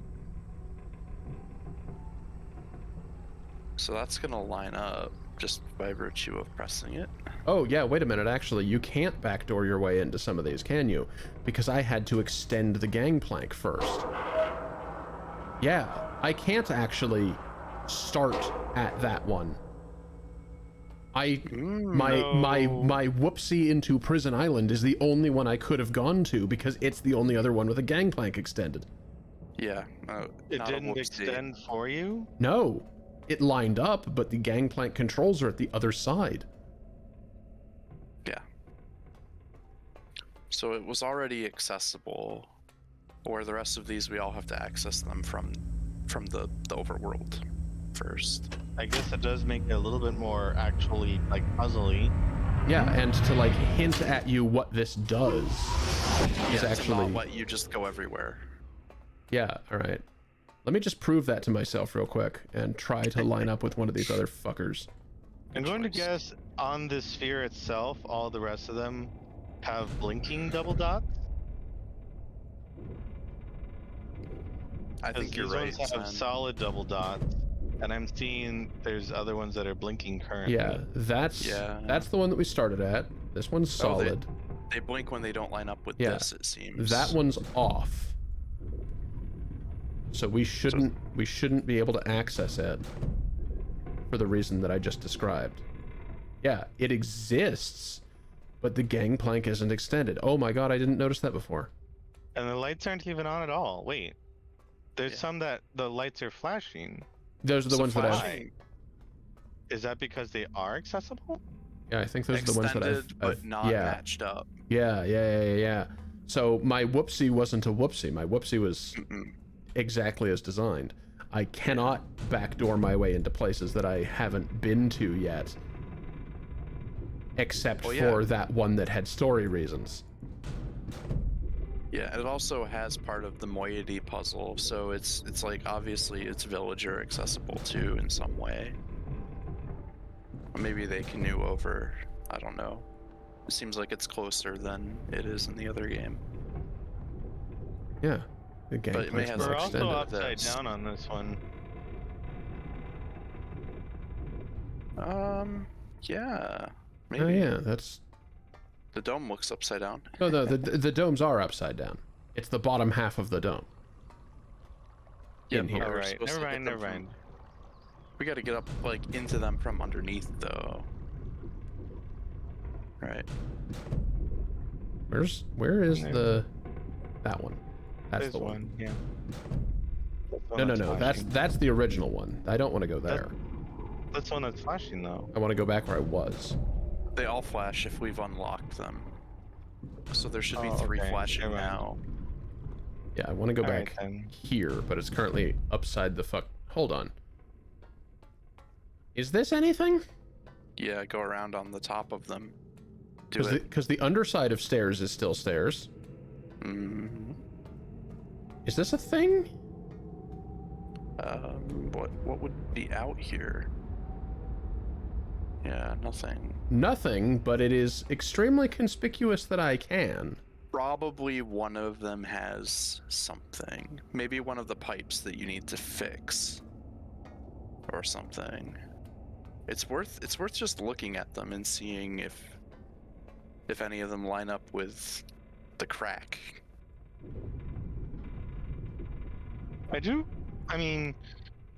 So that's gonna line up just by virtue of pressing it. Oh, yeah, wait a minute. Actually, you can't backdoor your way into some of these, can you? Because I had to extend the gangplank first. Yeah, I can't actually start at that one. My whoopsie into Prison Island is the only one I could have gone to because it's the only other one with a gangplank extended. Yeah. It not a didn't whoopsie. extend for you? No, it lined up, but the gangplank controls are at the other side. Yeah. So it was already accessible, where the rest of these we all have to access them from the overworld first. I guess it does make it a little bit more actually like puzzly. Yeah, and to like hint at you what this does is To actually... not let you just go everywhere. Yeah, alright. Let me just prove that to myself real quick and try to line up with one of these other fuckers. I'm going to guess on the sphere itself, all the rest of them have blinking double dots. I think you're these right. ones have Zen. solid double dots, and I'm seeing there's other ones that are blinking currently. Yeah, that's the one that we started at. This one's solid. They blink when they don't line up with Yeah. this, it seems. That one's off. So we shouldn't be able to access it for the reason that I just described. Yeah, it exists, but the gangplank isn't extended. Oh my god, I didn't notice that before. And the lights aren't even on at all. Wait. There's some that the lights are flashing. Those are the So ones that I... flashing- Is that because they are accessible? Yeah, I think those are the ones that Extended, but not yeah. matched up. Yeah. So my whoopsie wasn't a whoopsie. My whoopsie was Mm-mm. exactly as designed. I cannot backdoor my way into places that I haven't been to yet, except Well, yeah. for that one that had story reasons. Yeah, it also has part of the moiety puzzle, so it's like obviously it's villager accessible too in some way. Or maybe they canoe over. I don't know. It seems like it's closer than it is in the other game. Yeah, the But it may gameplay's have more We're extended also extended. upside this. down on this one. Yeah, maybe. Oh yeah, that's The dome looks upside down. no, the domes are upside down. It's the bottom half of the dome. Yeah, in but here. we're Alright, supposed never to hit mind, them never from- mind. We got to get up like into them from underneath, though. Right. Where is There. that one? That's There's the one. one, yeah. No. That's the original one. I don't want to go there. That's the one that's flashing though. I want to go back where I was. They all flash if we've unlocked them. So there should be Oh, 3 okay. flashing Never mind. now. Yeah, I want to go Alright, back then. here, but it's currently upside the fuck. Hold on. Is this anything? Yeah, go around on the top of them. Do it. Because the underside of stairs is still stairs. Mhm. Is this a thing? What would be out here? Yeah, nothing. Nothing, but it is extremely conspicuous that I can. Probably one of them has something. Maybe one of the pipes that you need to fix. Or something. It's worth just looking at them and seeing if any of them line up with the crack. I mean,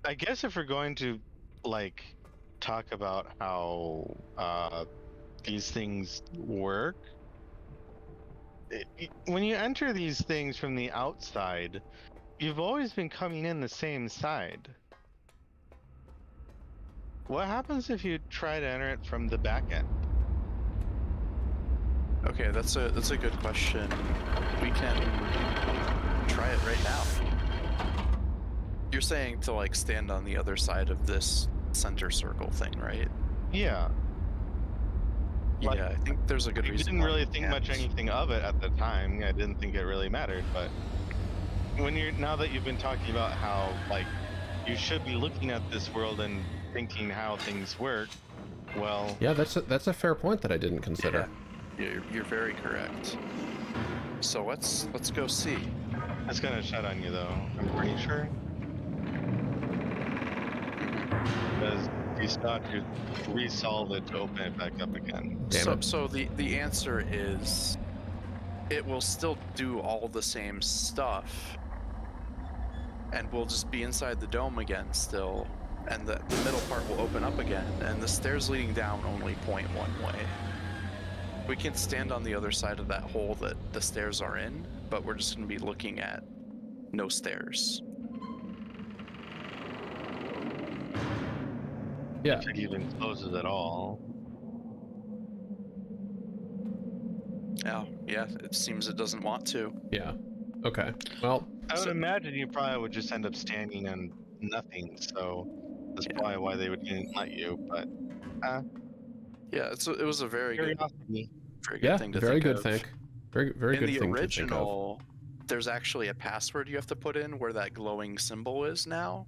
I guess if we're going to like talk about how these things work, when you enter these things from the outside, you've always been coming in the same side. What happens if you try to enter it from the back end? Okay, that's a good question. We can try it right now. You're saying to like stand on the other side of this center circle thing, right? Yeah. Like, Yeah, I think there's a good I reason. didn't why really you think can't. much anything of it at the time. I didn't think it really mattered, but now that you've been talking about how like you should be looking at this world and thinking how things work, well, Yeah, that's a fair point that I didn't consider. Yeah, you're very correct. So let's go see. it's gonna shut on you though. I'm pretty sure. Because you still have to resolve it to open it back up again. Damn it. So the answer is it will still do all the same stuff. And we'll just be inside the dome again still. And the middle part will open up again. And the stairs leading down only point one way. We can stand on the other side of that hole that the stairs are in, but we're just going to be looking at no stairs. Yeah. If it even closes at all. Yeah, it seems it doesn't want to. Yeah. Okay. Well, I would So- imagine you probably would just end up standing on nothing, so that's Yeah. probably why they would didn't let you, but Yeah, it was a very good curiosity. yeah, thing to very think good of. think. Very In good the thing to think of. original, there's actually a password you have to put in where that glowing symbol is now.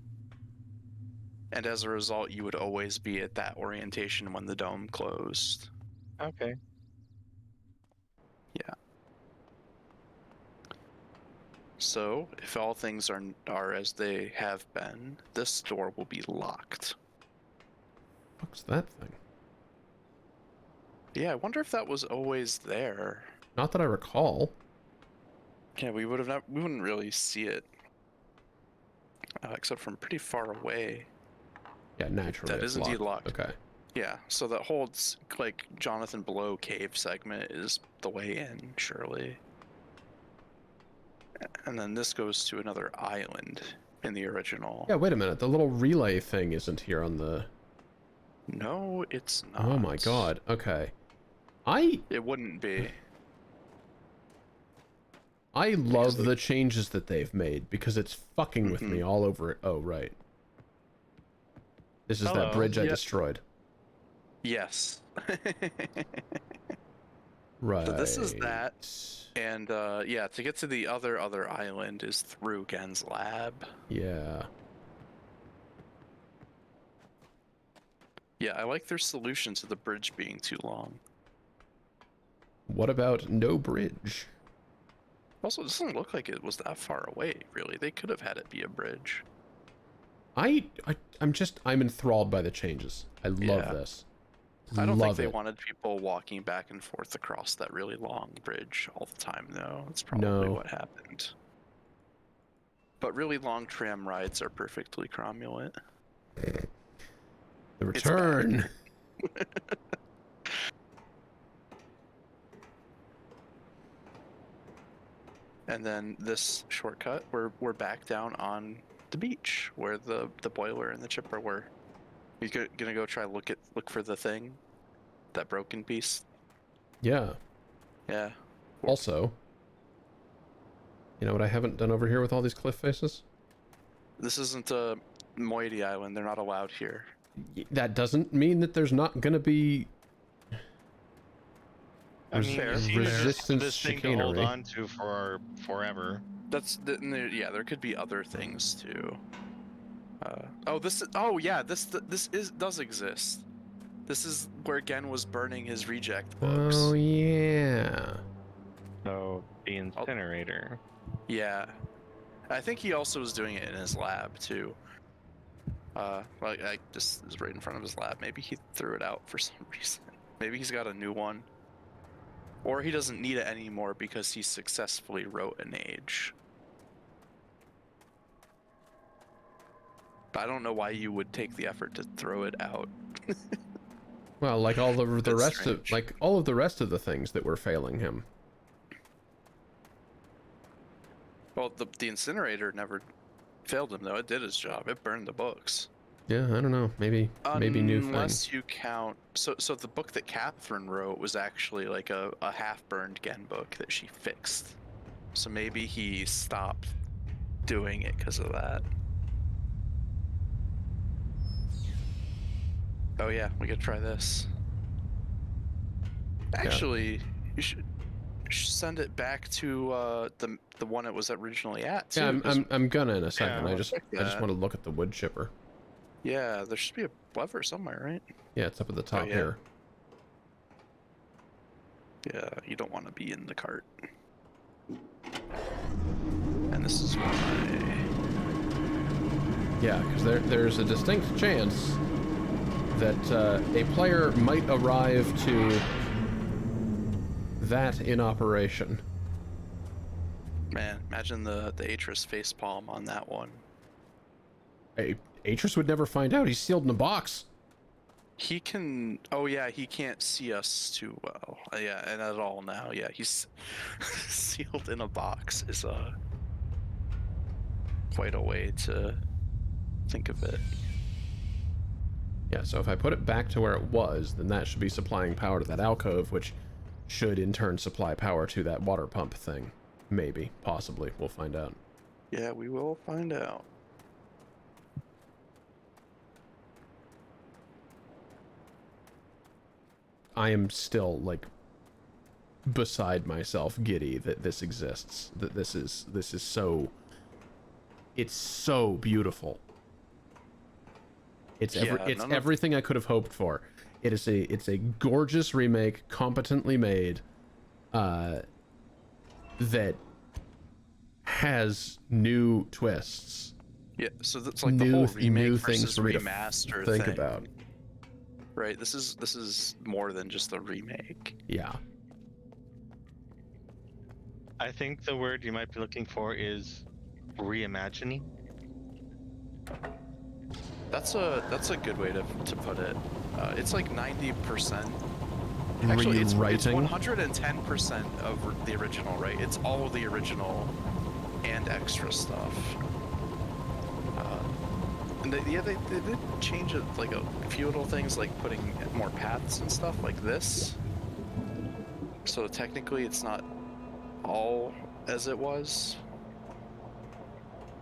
And as a result, you would always be at that orientation when the dome closed. Okay. So, if all things are as they have been, this door will be locked. What's that thing? Yeah, I wonder if that was always there. Not that I recall. Yeah, we wouldn't really see it, except from pretty far away. Yeah, naturally. That it's is indeed locked. Okay. Yeah, so that holds like Jonathan Blow cave segment is the way in, surely. And then this goes to another island in the original. Yeah, wait a minute. The little relay thing isn't here on the No, it's not. Oh my god. Okay. I It wouldn't be. love the changes that they've made because it's fucking with me all over it. Oh, right. This is that Hello. bridge I Yeah. destroyed. Yes. Right. So this is that. And yeah, to get to the other island is through Gen's lab. Yeah. Yeah, I like their solution to the bridge being too long. What about no bridge? Also, it doesn't look like it was that far away, really. They could have had it be a bridge. I'm enthralled by the changes. I love Yeah. this. I don't think Love they it. wanted people walking back and forth across that really long bridge all the time, though. That's probably No. what happened. But really long tram rides are perfectly cromulent. The It's back. return. And then this shortcut, we're back down on the beach where the boiler and the chipper were. You gonna go try look for the thing, that broken piece? Yeah. Yeah. Also, you know what I haven't done over here with all these cliff faces? This isn't a Moiety Island. They're not allowed here. That doesn't mean that there's not gonna be I mean, fair. you see, there's resistance this thing to hold chicanery. on to for forever. Yeah, there could be other things too. This does exist. This is where Gen was burning his reject books. Oh yeah. So the incinerator. Yeah. I think he also was doing it in his lab too. Like I just is right in front of his lab. Maybe he threw it out for some reason. Maybe he's got a new one. Or he doesn't need it anymore because he successfully wrote an age. I don't know why you would take the effort to throw it out. Well, like all the That's rest strange. of all of the rest of the things that were failing him. Well, the incinerator never failed him though. It did its job. It burned the books. Yeah, I don't know. Maybe new thing. Unless you count. So the book that Catherine wrote was actually like a half-burned Gen book that she fixed. So maybe he stopped doing it because of that. Oh yeah, we could try this. Actually, you should send it back to the one it was originally at. Too, Yeah, 'cause- I'm gonna in a second. Yeah, I just that. want to look at the wood chipper. Yeah, there should be a lever somewhere, right? Yeah, it's up at the top yeah. here. Yeah, you don't want to be in the cart. And this is why. Yeah, because there's a distinct chance that a player might arrive to that in operation. Man, imagine the Atris facepalm on that one. Atris would never find out. He's sealed in a box. He can. Oh yeah, he can't see us too well. Yeah, and at all now. Yeah, he's sealed in a box. Is quite a way to think of it. Yeah, so if I put it back to where it was, then that should be supplying power to that alcove, which should in turn supply power to that water pump thing. Maybe, possibly. We'll find out. Yeah, we will find out. I am still, like, beside myself giddy that this exists. That this is so... It's so beautiful. It's everything I could have hoped for. It's a gorgeous remake, competently made, that has new twists. Yeah, so that's like the whole remake versus for me to remaster think thing. about. Right, this is more than just a remake. Yeah. I think the word you might be looking for is reimagining. That's a good way to put it. It's like 90%. Actually, it's Rewriting. 110% of the original, right? It's all of the original and extra stuff. And they did change it, like a few little things, like putting more paths and stuff like this. So technically it's not all as it was,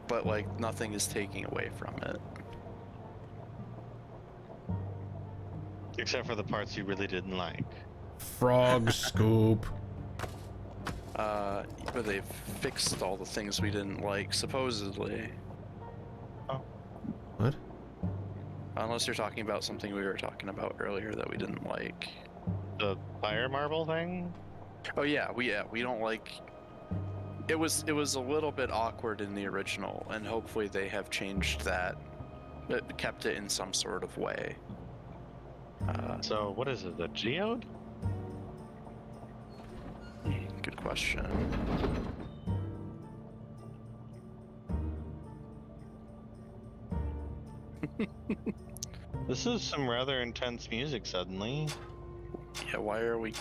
but like nothing is taking away from it. Except for the parts you really didn't like. Frog scoop. But they've fixed all the things we didn't like, supposedly. What? Unless you're talking about something we were talking about earlier that we didn't like. The fire marble thing? Oh yeah, we don't like. It was a little bit awkward in the original, and hopefully they have changed that, kept it in some sort of way. So what is it, a geode? Good question. This is some rather intense music suddenly. Yeah, why are we?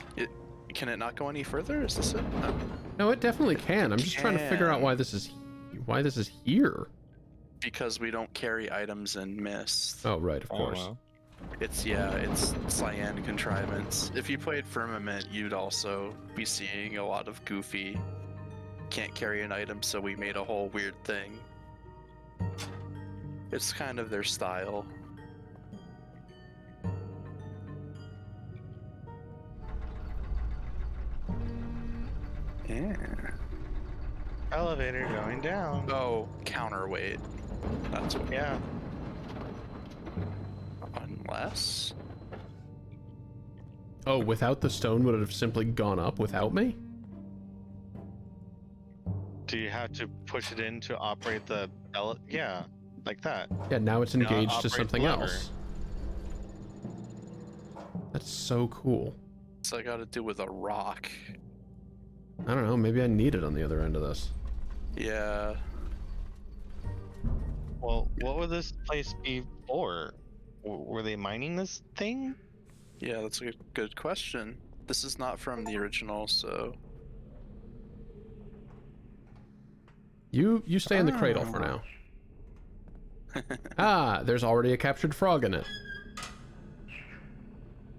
Can it not go any further? Is this it? No. No, it definitely can. I'm just trying to figure out why this is here. Because we don't carry items in mist. Oh, right, of course. Well. It's cyan contrivance. If you played Firmament, you'd also be seeing a lot of goofy. Can't carry an item, so we made a whole weird thing. It's kind of their style. Yeah. Elevator going down. Oh, counterweight. That's what. Yeah. Unless. Oh, without the stone, would it have simply gone up without me? Do you have to push it in to operate the yeah, like that. Yeah, now it's Now engaged to operate the something lever. else. That's so cool. What's that got to do with a rock? I don't know, maybe I need it on the other end of this. Yeah. Well, what would this place be for? Were they mining this thing? Yeah, that's a good question. This is not from the original, so. You stay in the cradle for now. Ah, there's already a captured frog in it.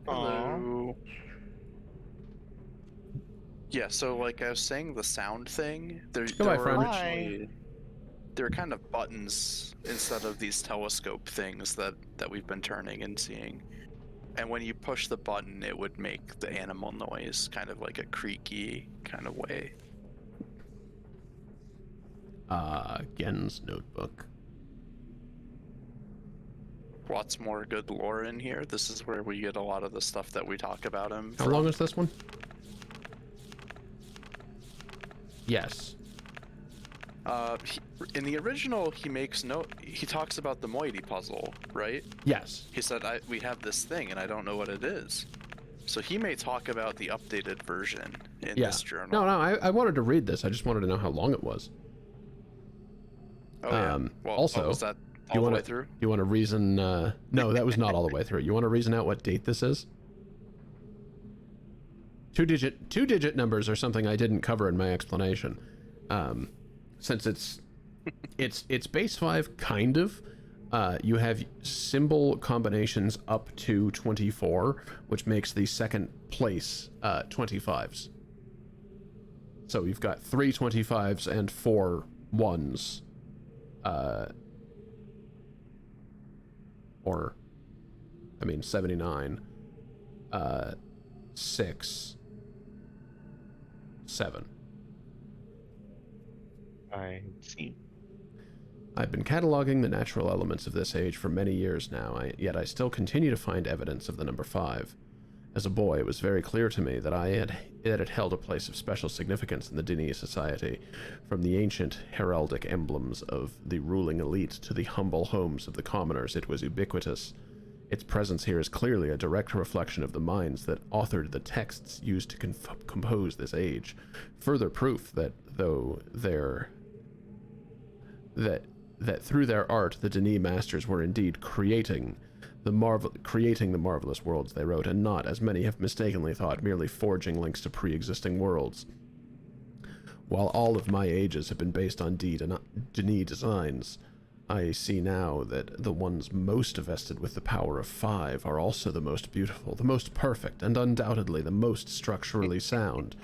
Hello. Yeah, so like I was saying, the sound thing, there Goodbye, were friend. originally they were kind of buttons instead of these telescope things that we've been turning and seeing. And when you push the button, it would make the animal noise, kind of like a creaky kind of way. Gen's notebook. Lots more good lore in here. This is where we get a lot of the stuff that we talk about him. How long is this one? Yes. In the original, he talks about the moiety puzzle, right? Yes. He said, we have this thing and I don't know what it is. So he may talk about the updated version in this journal. No, I wanted to read this. I just wanted to know how long it was. Oh, yeah. Well, also, was that all the way through? You want to reason? No, that was not all the way through. You want to reason out what date this is? Two-digit numbers are something I didn't cover in my explanation. Since it's base 5, kind of. You have symbol combinations up to 24, which makes the second place 25s. So you've got 3 25s and 4 1s. Or, I mean, 79. 6. 7. I see. I've been cataloging the natural elements of this age for many years now, yet I still continue to find evidence of the number 5. As a boy, it was very clear to me that it held a place of special significance in the Dini society, from the ancient heraldic emblems of the ruling elite to the humble homes of the commoners. It was ubiquitous. Its presence here is clearly a direct reflection of the minds that authored the texts used to compose this age. Further proof that that through their art the Dini masters were indeed creating the marvelous worlds they wrote, and not, as many have mistakenly thought, merely forging links to pre-existing worlds. While all of my ages have been based on Dini designs, I see now that the ones most vested with the power of 5 are also the most beautiful, the most perfect, and undoubtedly the most structurally sound.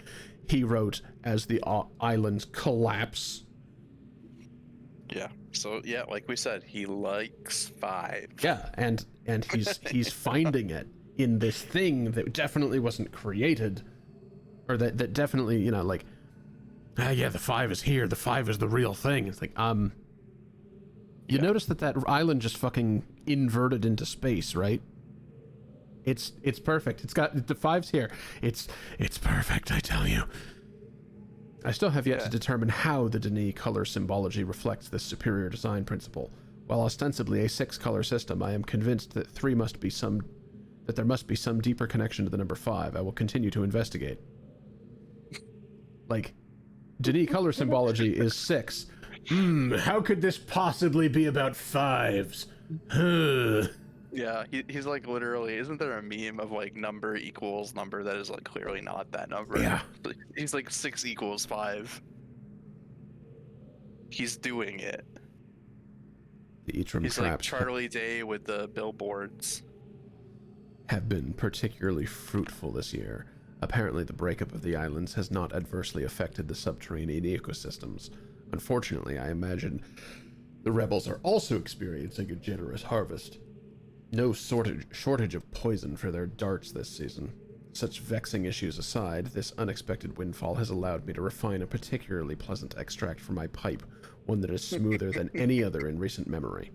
He wrote as the islands collapse. Yeah. So yeah, like we said, he likes 5. Yeah, and he's finding it in this thing that definitely wasn't created, or that definitely, you know, like, yeah, the 5 is here, the 5 is the real thing. It's like, you notice that island just fucking inverted into space, right? It's perfect. It's got the 5's here. It's perfect, I tell you. I still have yet to determine how the Denis color symbology reflects this superior design principle. While ostensibly a 6-color system, I am convinced that there must be some deeper connection to the number 5. I will continue to investigate. Like, Denis color symbology is 6. How could this possibly be about 5s? Yeah, he's like literally, isn't there a meme of like number equals number that is like clearly not that number? Yeah. He's like 6 equals 5. He's doing it. The Eitram He's like traps Charlie Day with the billboards. have been particularly fruitful this year. Apparently the breakup of the islands has not adversely affected the subterranean ecosystems. Unfortunately, I imagine the rebels are also experiencing a generous harvest. No shortage of poison for their darts this season. Such vexing issues aside, this unexpected windfall has allowed me to refine a particularly pleasant extract for my pipe, one that is smoother than any other in recent memory.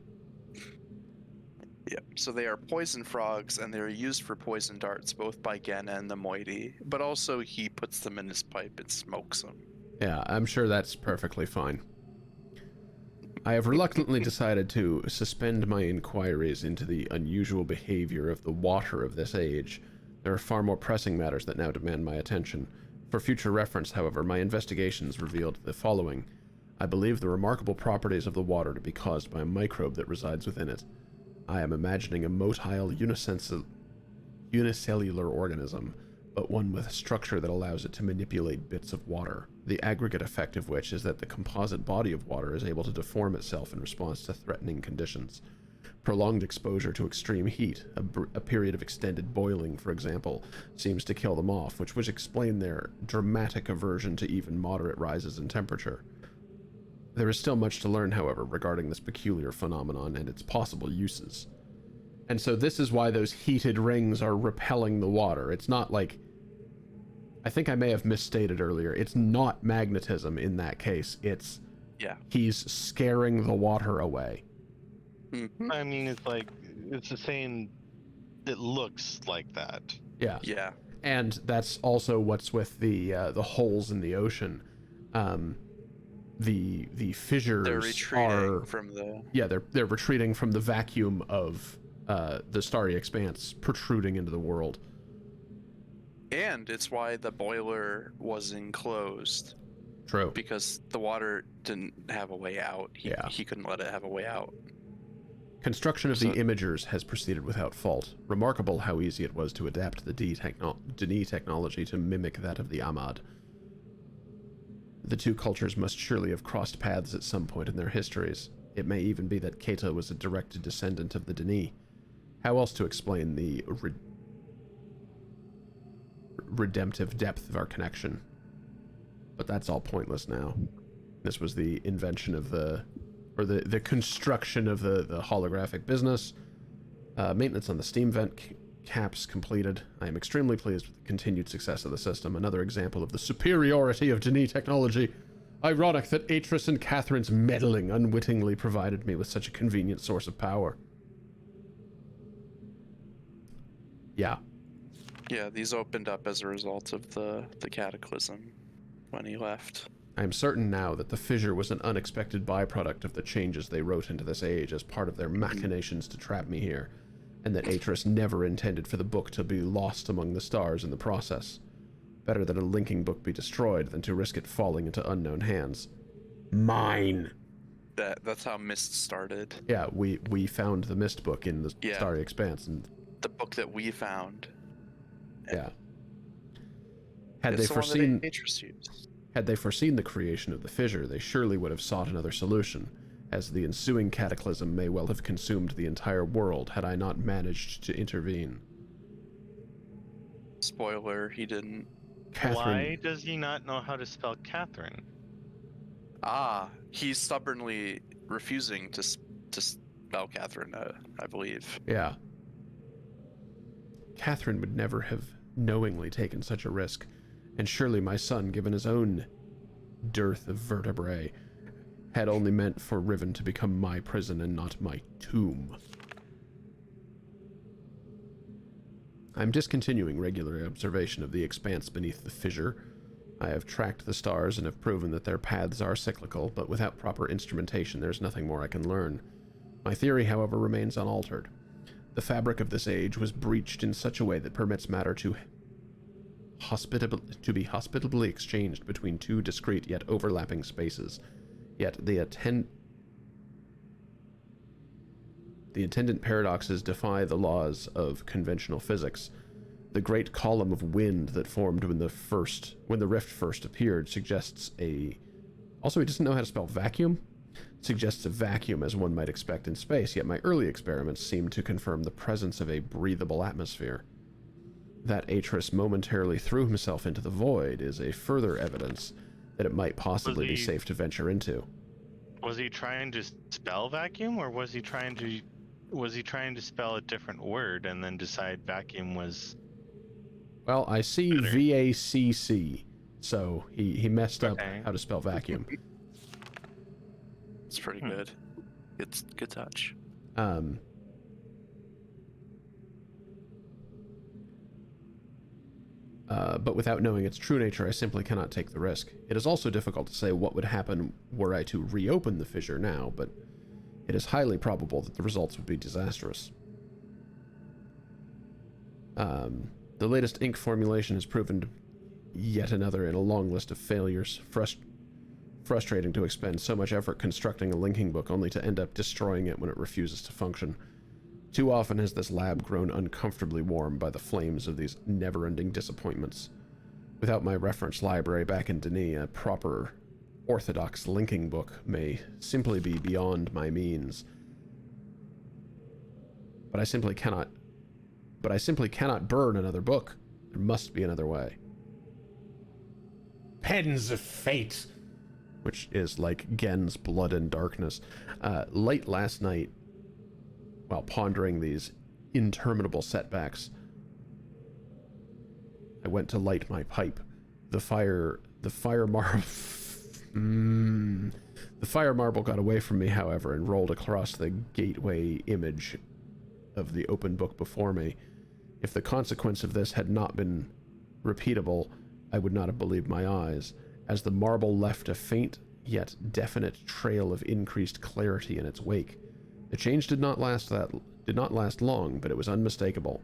Yep, so they are poison frogs, and they are used for poison darts, both by Genna and the moiety, but also he puts them in his pipe and smokes them. Yeah, I'm sure that's perfectly fine. I have reluctantly decided to suspend my inquiries into the unusual behavior of the water of this age. There are far more pressing matters that now demand my attention. For future reference, however, my investigations revealed the following. I believe the remarkable properties of the water to be caused by a microbe that resides within it. I am imagining a motile unicellular organism, but one with a structure that allows it to manipulate bits of water, the aggregate effect of which is that the composite body of water is able to deform itself in response to threatening conditions. Prolonged exposure to extreme heat, a period of extended boiling, for example, seems to kill them off, which would explain their dramatic aversion to even moderate rises in temperature. There is still much to learn, however, regarding this peculiar phenomenon and its possible uses. And so this is why those heated rings are repelling the water. It's not like... I think I may have misstated earlier. It's not magnetism in that case. It's... Yeah. He's scaring the water away. Mm-hmm. I mean, it's like, it's the same, it looks like that. Yeah. Yeah. And that's also what's with the holes in the ocean. The fissures They're retreating are... from the... Yeah, they're retreating from the vacuum of the starry expanse protruding into the world. And it's why the boiler was enclosed. True. Because the water didn't have a way out. He couldn't let it have a way out. Construction of the imagers has proceeded without fault. Remarkable how easy it was to adapt the Denis technology to mimic that of the Ahmad. The two cultures must surely have crossed paths at some point in their histories. It may even be that Keita was a direct descendant of the Denis. How else to explain the redemptive depth of our connection? But that's all pointless now. This was the invention of the construction of the holographic business. Maintenance on the steam vent caps completed. I am extremely pleased with the continued success of the system. Another example of the superiority of Denis technology. Ironic that Atris and Catherine's meddling unwittingly provided me with such a convenient source of power. Yeah. Yeah, these opened up as a result of the cataclysm when he left. I am certain now that the fissure was an unexpected byproduct of the changes they wrote into this age as part of their machinations to trap me here, and that Atris never intended for the book to be lost among the stars in the process. Better that a linking book be destroyed than to risk it falling into unknown hands. Mine! That's how Mist started. Yeah, we found the Mist book in the Starry Expanse, and the book that we found. Yeah. Had they foreseen Atris used. Had they foreseen the creation of the fissure, they surely would have sought another solution. as the ensuing cataclysm may well have consumed the entire world had I not managed to intervene. Spoiler, he didn't. Why does he not know how to spell Catherine? He's stubbornly refusing to spell Catherine, I believe. Yeah. Catherine would never have knowingly taken such a risk, and surely my son, given his own dearth of vertebrae, had only meant for Riven to become my prison and not my tomb. I'm discontinuing regular observation of the expanse beneath the fissure. I have tracked the stars and have proven that their paths are cyclical, but without proper instrumentation there's nothing more I can learn. My theory, however, remains unaltered. The fabric of this age was breached in such a way that permits matter to be hospitably exchanged between two discrete yet overlapping spaces. Yet the attendant paradoxes defy the laws of conventional physics. The great column of wind that formed when the rift first appeared suggests a... Also, he doesn't know how to spell vacuum? Suggests a vacuum as one might expect in space, yet my early experiments seem to confirm the presence of a breathable atmosphere. That Atris momentarily threw himself into the void is a further evidence that it might possibly be safe to venture into. Was he trying to spell vacuum, or was he trying to spell a different word and then decide vacuum was... Well, I see better? VACC, so he messed up Okay. how to spell vacuum. It's pretty good. It's good touch. But without knowing its true nature, I simply cannot take the risk. It is also difficult to say what would happen were I to reopen the fissure now, but it is highly probable that the results would be disastrous. The latest ink formulation has proven yet another in a long list of failures. Frustrating to expend so much effort constructing a linking book only to end up destroying it when it refuses to function. Too often has this lab grown uncomfortably warm by the flames of these never-ending disappointments. Without my reference library back in Denis, a proper orthodox linking book may simply be beyond my means. But I simply cannot burn another book. There must be another way. Pens of Fate, which is like Gen's Blood and Darkness. Late last night, while pondering these interminable setbacks, I went to light my pipe. The fire marble got away from me, however, and rolled across the gateway image of the open book before me. If the consequence of this had not been repeatable, I would not have believed my eyes, as the marble left a faint yet definite trail of increased clarity in its wake. The change did not last long, but it was unmistakable.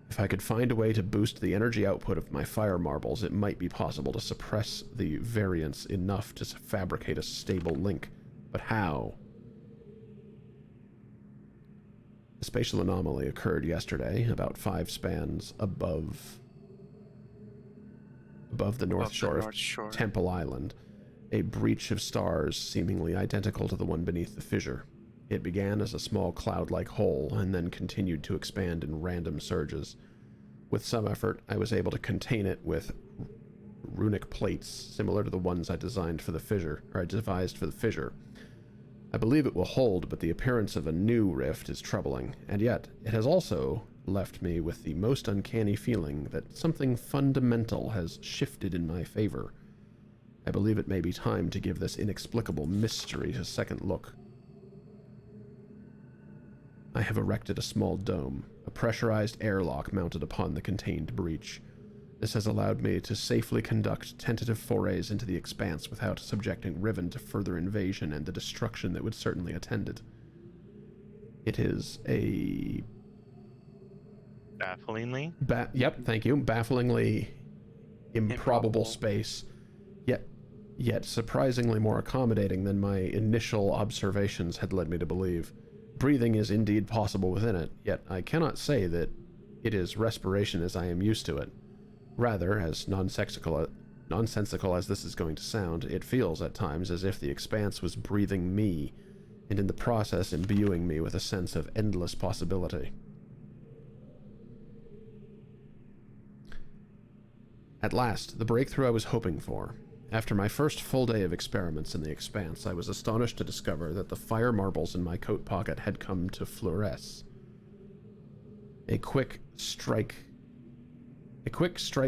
If I could find a way to boost the energy output of my fire marbles, it might be possible to suppress the variance enough to fabricate a stable link. But how? A spatial anomaly occurred yesterday, about 5 spans above the north shore of Temple Island, a breach of stars seemingly identical to the one beneath the fissure. It began as a small cloud-like hole and then continued to expand in random surges. With some effort, I was able to contain it with runic plates similar to the ones I devised for the fissure. I believe it will hold, but the appearance of a new rift is troubling, and yet it has also left me with the most uncanny feeling that something fundamental has shifted in my favor. I believe it may be time to give this inexplicable mystery a second look. I have erected a small dome, a pressurized airlock mounted upon the contained breach. This has allowed me to safely conduct tentative forays into the expanse without subjecting Riven to further invasion and the destruction that would certainly attend it. It is a... Bafflingly? Yep, thank you. Bafflingly improbable space, yet surprisingly more accommodating than my initial observations had led me to believe. Breathing is indeed possible within it, yet I cannot say that it is respiration as I am used to it. Rather, as nonsensical as this is going to sound, it feels at times as if the expanse was breathing me, and in the process imbuing me with a sense of endless possibility. At last, the breakthrough I was hoping for. After my first full day of experiments in the Expanse, I was astonished to discover that the fire marbles in my coat pocket had come to fluoresce. A quick strike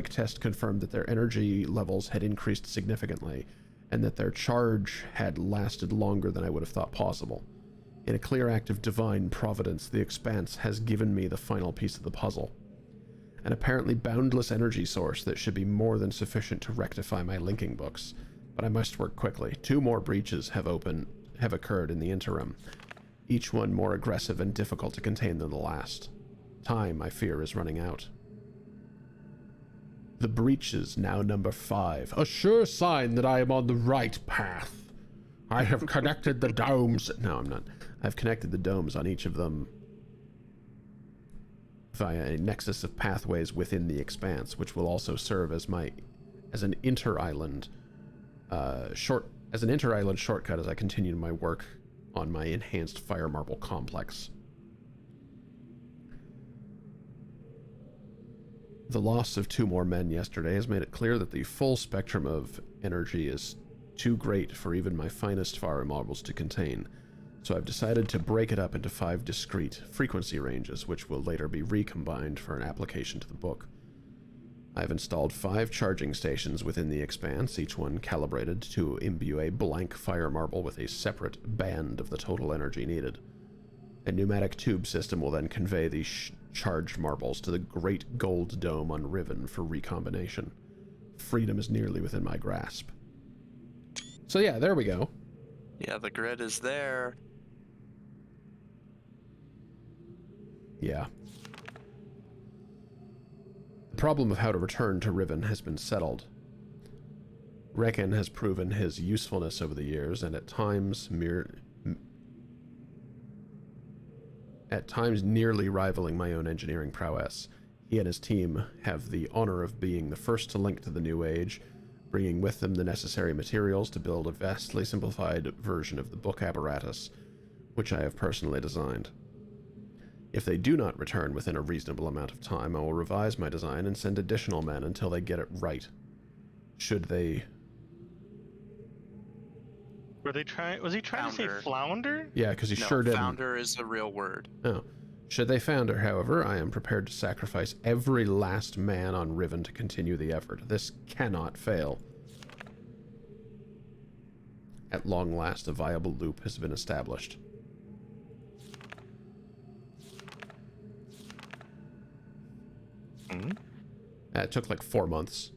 test confirmed that their energy levels had increased significantly, and that their charge had lasted longer than I would have thought possible. In a clear act of divine providence, the Expanse has given me the final piece of the puzzle. An apparently boundless energy source that should be more than sufficient to rectify my linking books. But I must work quickly. 2 more breaches have occurred in the interim, each one more aggressive and difficult to contain than the last. Time, I fear, is running out. The breaches now number 5, a sure sign that I am on the right path. I have connected the domes. No, I'm not. I've connected the domes on each of them via a nexus of pathways within the Expanse, which will also serve as an inter-island shortcut as I continue my work on my enhanced fire marble complex. The loss of 2 more men yesterday has made it clear that the full spectrum of energy is too great for even my finest fire marbles to contain. So I've decided to break it up into 5 discrete frequency ranges, which will later be recombined for an application to the book. I've installed 5 charging stations within the Expanse, each one calibrated to imbue a blank fire marble with a separate band of the total energy needed. A pneumatic tube system will then convey these charged marbles to the great gold dome on Riven for recombination. Freedom is nearly within my grasp. So yeah, there we go. Yeah, the grid is there. Yeah. The problem of how to return to Riven has been settled. Reckon has proven his usefulness over the years, and at times nearly rivaling my own engineering prowess. He and his team have the honor of being the first to link to the New Age, bringing with them the necessary materials to build a vastly simplified version of the book apparatus, which I have personally designed. If they do not return within a reasonable amount of time, I will revise my design and send additional men until they get it right. Should they... Was he trying to say flounder? Yeah, because he No, sure didn't. founder is a real word. Oh. Should they founder, however, I am prepared to sacrifice every last man on Riven to continue the effort. This cannot fail. At long last, a viable loop has been established. It took like 4 months.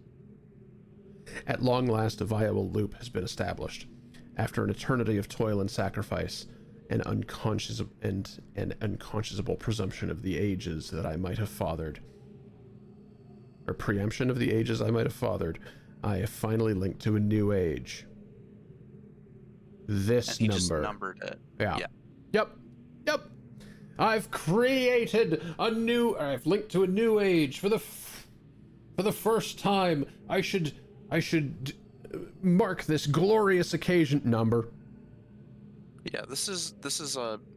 At long last, a viable loop has been established. After an eternity of toil and sacrifice, an unconscionable presumption of the ages that I might have fathered, or preemption of the ages I might have fathered, I have finally linked to a new age. This And he number. just numbered it. Yeah. Yep. I've created a new. I've linked to a new age for the first time. I should mark this glorious occasion. Number. Yeah, this is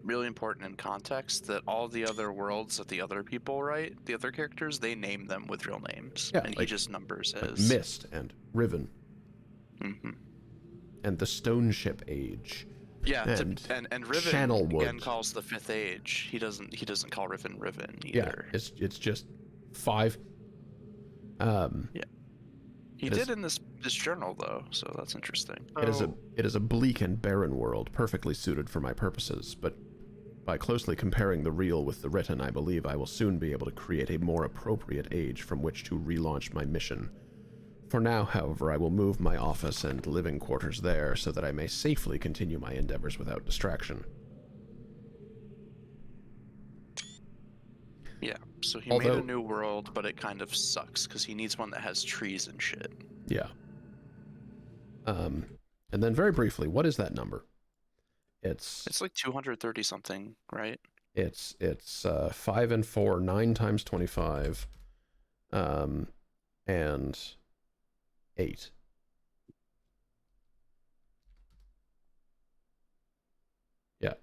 really important in context that all the other worlds that the other people write, the other characters, they name them with real names, Yeah, and he just numbers like his. Mist and Riven. Mm-hmm. And the Stone Ship Age. Yeah, and and Riven Channelwood. again calls the 5th age. He doesn't call Riven either. Yeah, it's just 5. He did in this journal though, so that's interesting. It is a bleak and barren world, perfectly suited for my purposes, but by closely comparing the real with the written, I believe I will soon be able to create a more appropriate age from which to relaunch my mission. For now, however, I will move my office and living quarters there so that I may safely continue my endeavors without distraction. Yeah, so he made a new world, but it kind of sucks because he needs one that has trees and shit. Yeah. And then very briefly, what is that number? It's like 230 something, right? It's 5 and 4, 9 times 25, and 8. Yeah,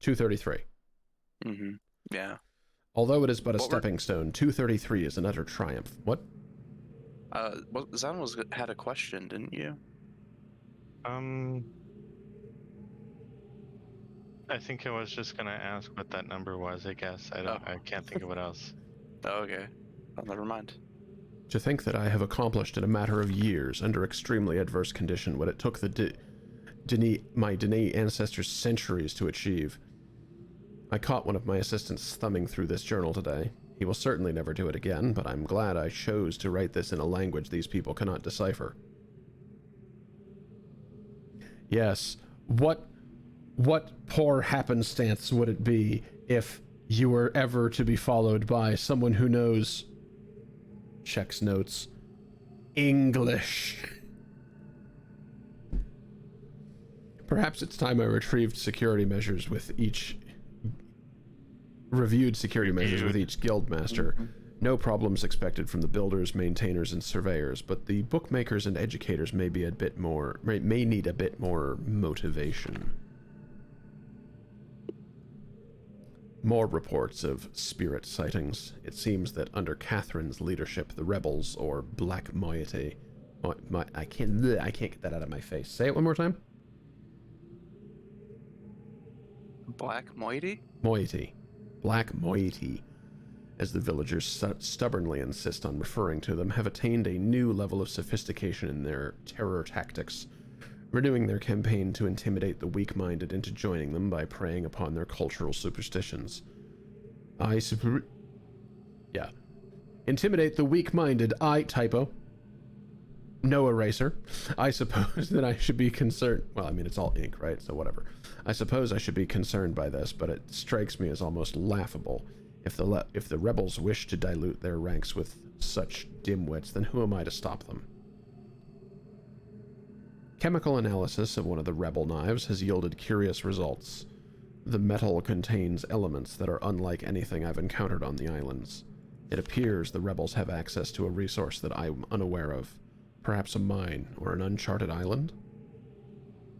233. Mm-hmm. Yeah. Although it is but a What were- stepping stone, 233 is an utter triumph. What? Zan had a question, didn't you? I think I was just gonna ask what that number was. I guess I can't think of what else. Oh, okay. Well, never mind. To think that I have accomplished in a matter of years, under extremely adverse condition, what it took my Denis ancestors centuries to achieve. I caught one of my assistants thumbing through this journal today. He will certainly never do it again, but I'm glad I chose to write this in a language these people cannot decipher. Yes, what poor happenstance would it be if you were ever to be followed by someone who knows, checks notes, English? Perhaps it's time I reviewed security measures with each guild master. No problems expected from the builders, maintainers, and surveyors, but the bookmakers and educators may need a bit more motivation. More reports of spirit sightings. It seems that under Catherine's leadership, the rebels, or Black Moiety, I can't get that out of my face. Say it one more time. Black Moiety? Moiety. Black Moiety, as the villagers stubbornly insist on referring to them, have attained a new level of sophistication in their terror tactics, renewing their campaign to intimidate the weak-minded into joining them by preying upon their cultural superstitions. Intimidate the weak-minded. Typo. No eraser. I suppose that I should be concerned. Well, I mean, it's all ink, right? So whatever. I suppose I should be concerned by this, but it strikes me as almost laughable. If the rebels wish to dilute their ranks with such dimwits, then who am I to stop them? Chemical analysis of one of the rebel knives has yielded curious results. The metal contains elements that are unlike anything I've encountered on the islands. It appears the rebels have access to a resource that I'm unaware of. Perhaps a mine or an uncharted island?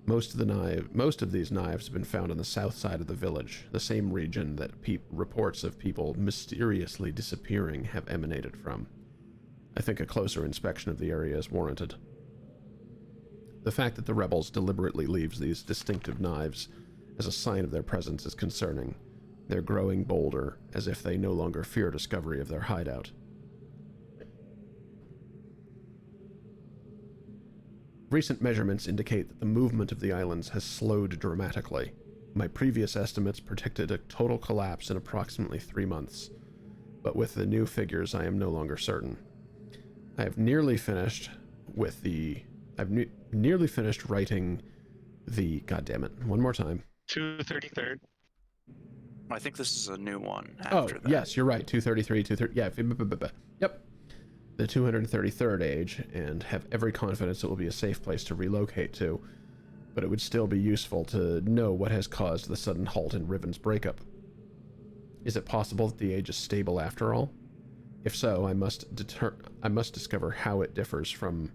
Most of these knives have been found on the south side of the village, the same region that reports of people mysteriously disappearing have emanated from. I think a closer inspection of the area is warranted. The fact that the rebels deliberately leaves these distinctive knives as a sign of their presence is concerning. They're growing bolder, as if they no longer fear discovery of their hideout. Recent measurements indicate that the movement of the islands has slowed dramatically. My previous estimates predicted a total collapse in approximately 3 months, but with the new figures I am no longer certain. I have nearly finished nearly finished writing the... goddammit, one more time. 233rd. I think this is a new one after that. Yes, you're right. 233, 230. Yep. The 233rd age, and have every confidence it will be a safe place to relocate to, but it would still be useful to know what has caused the sudden halt in Riven's breakup. Is it possible that the age is stable after all? If so, I must discover how it differs from...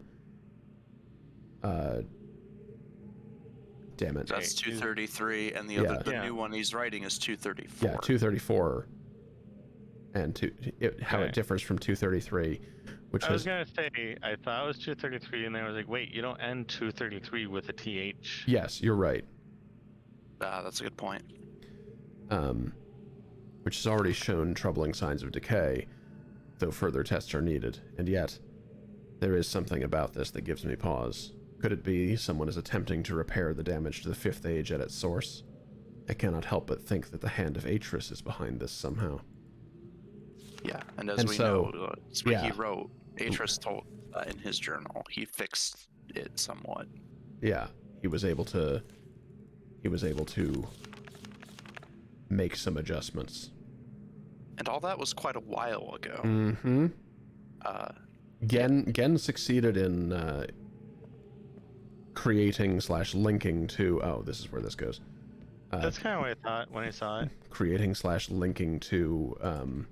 damn it. That's 233, and the new one he's writing is 234. Yeah, 234. And how it differs from 233, which I was gonna say, I thought it was 233, and then I was like, wait, you don't end 233 with a TH. Yes, you're right. That's a good point. Which has already shown troubling signs of decay, though further tests are needed, and yet there is something about this that gives me pause. Could it be someone is attempting to repair the damage to the 5th age at its source? I cannot help but think that the hand of Atris is behind this somehow. Yeah, and as we know, it's what he wrote. Atris told in his journal. He fixed it somewhat. Yeah, he was able to make some adjustments. And all that was quite a while ago. Mm-hmm. Gen succeeded in creating/linking to... Oh, this is where this goes. That's kind of what I thought when I saw it. Creating/linking to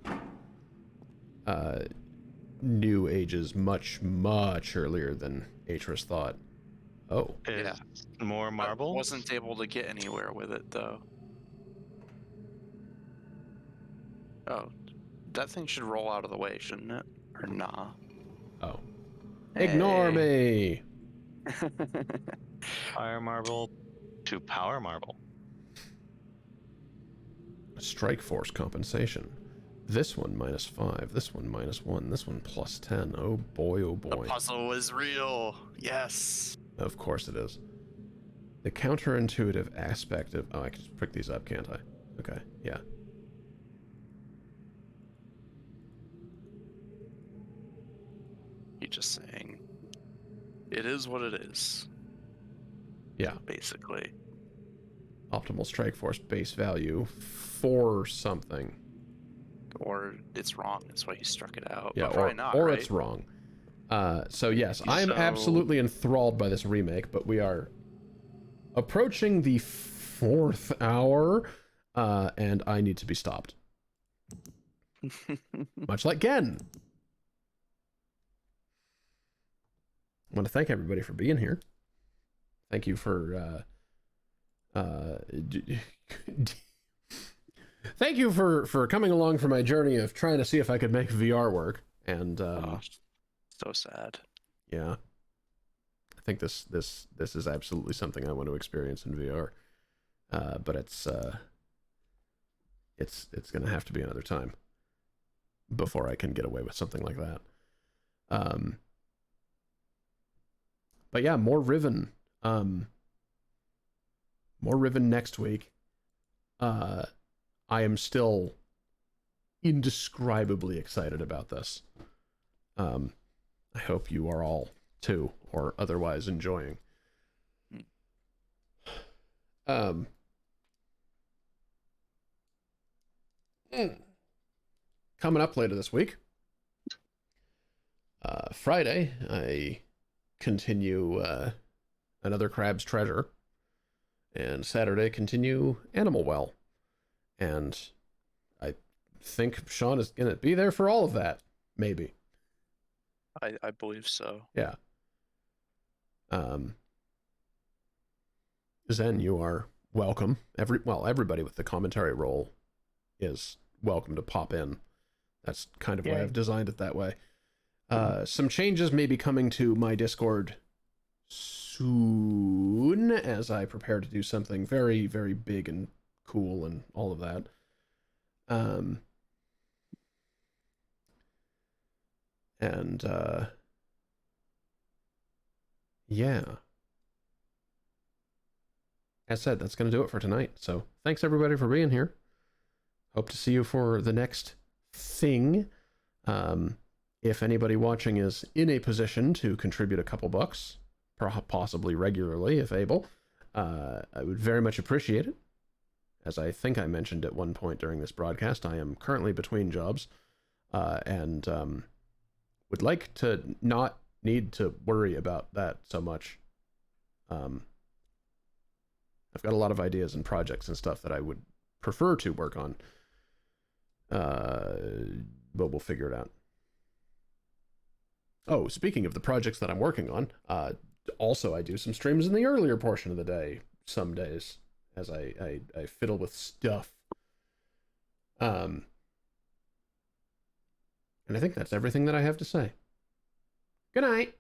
new ages much, much earlier than Atris thought. Oh. More marbles? I wasn't able to get anywhere with it, though. Oh, that thing should roll out of the way, shouldn't it? Or nah? Oh. Ignore Hey. me! Fire marble to power marble. Strike force compensation. This one -5, this one -1, this one +10. Oh boy, oh The boy. puzzle is real. Yes. Of course it is. The counterintuitive aspect of... Oh, I can just pick these up, can't I? Okay, yeah. You're just saying. It is what it is. Yeah. Basically. Optimal strike force base value for something. Or it's wrong. That's why he struck it out. Yeah, But probably not, or right? it's wrong. So yes, I am So- absolutely enthralled by this remake, but we are approaching the 4th hour, and I need to be stopped. Much like Gen. I want to thank everybody for being here. Thank you for thank you for coming along for my journey of trying to see if I could make VR work. And Oh, so sad. yeah, I think this is absolutely something I want to experience in VR. But it's gonna have to be another time before I can get away with something like that. But yeah, more Riven. More Riven next week. I am still indescribably excited about this. I hope you are all too, or otherwise enjoying. Coming up later this week, Friday, I continue another Crab's Treasure, and Saturday continue Animal Well, and I think Sean is gonna be there for all of that, maybe. I believe so. Yeah. Zen, you are welcome. Everybody with the commentary role is welcome to pop in. That's kind of why Yay. I've designed it that way. Some changes may be coming to my Discord soon as I prepare to do something very, very big and cool and all of that. Yeah. As said, that's going to do it for tonight. So thanks everybody for being here. Hope to see you for the next thing. If anybody watching is in a position to contribute a couple bucks, possibly regularly if able, I would very much appreciate it. As I think I mentioned at one point during this broadcast, I am currently between jobs, and would like to not need to worry about that so much. I've got a lot of ideas and projects and stuff that I would prefer to work on, but we'll figure it out. Oh, speaking of the projects that I'm working on, also I do some streams in the earlier portion of the day some days as I fiddle with stuff. And I think that's everything that I have to say. Good night.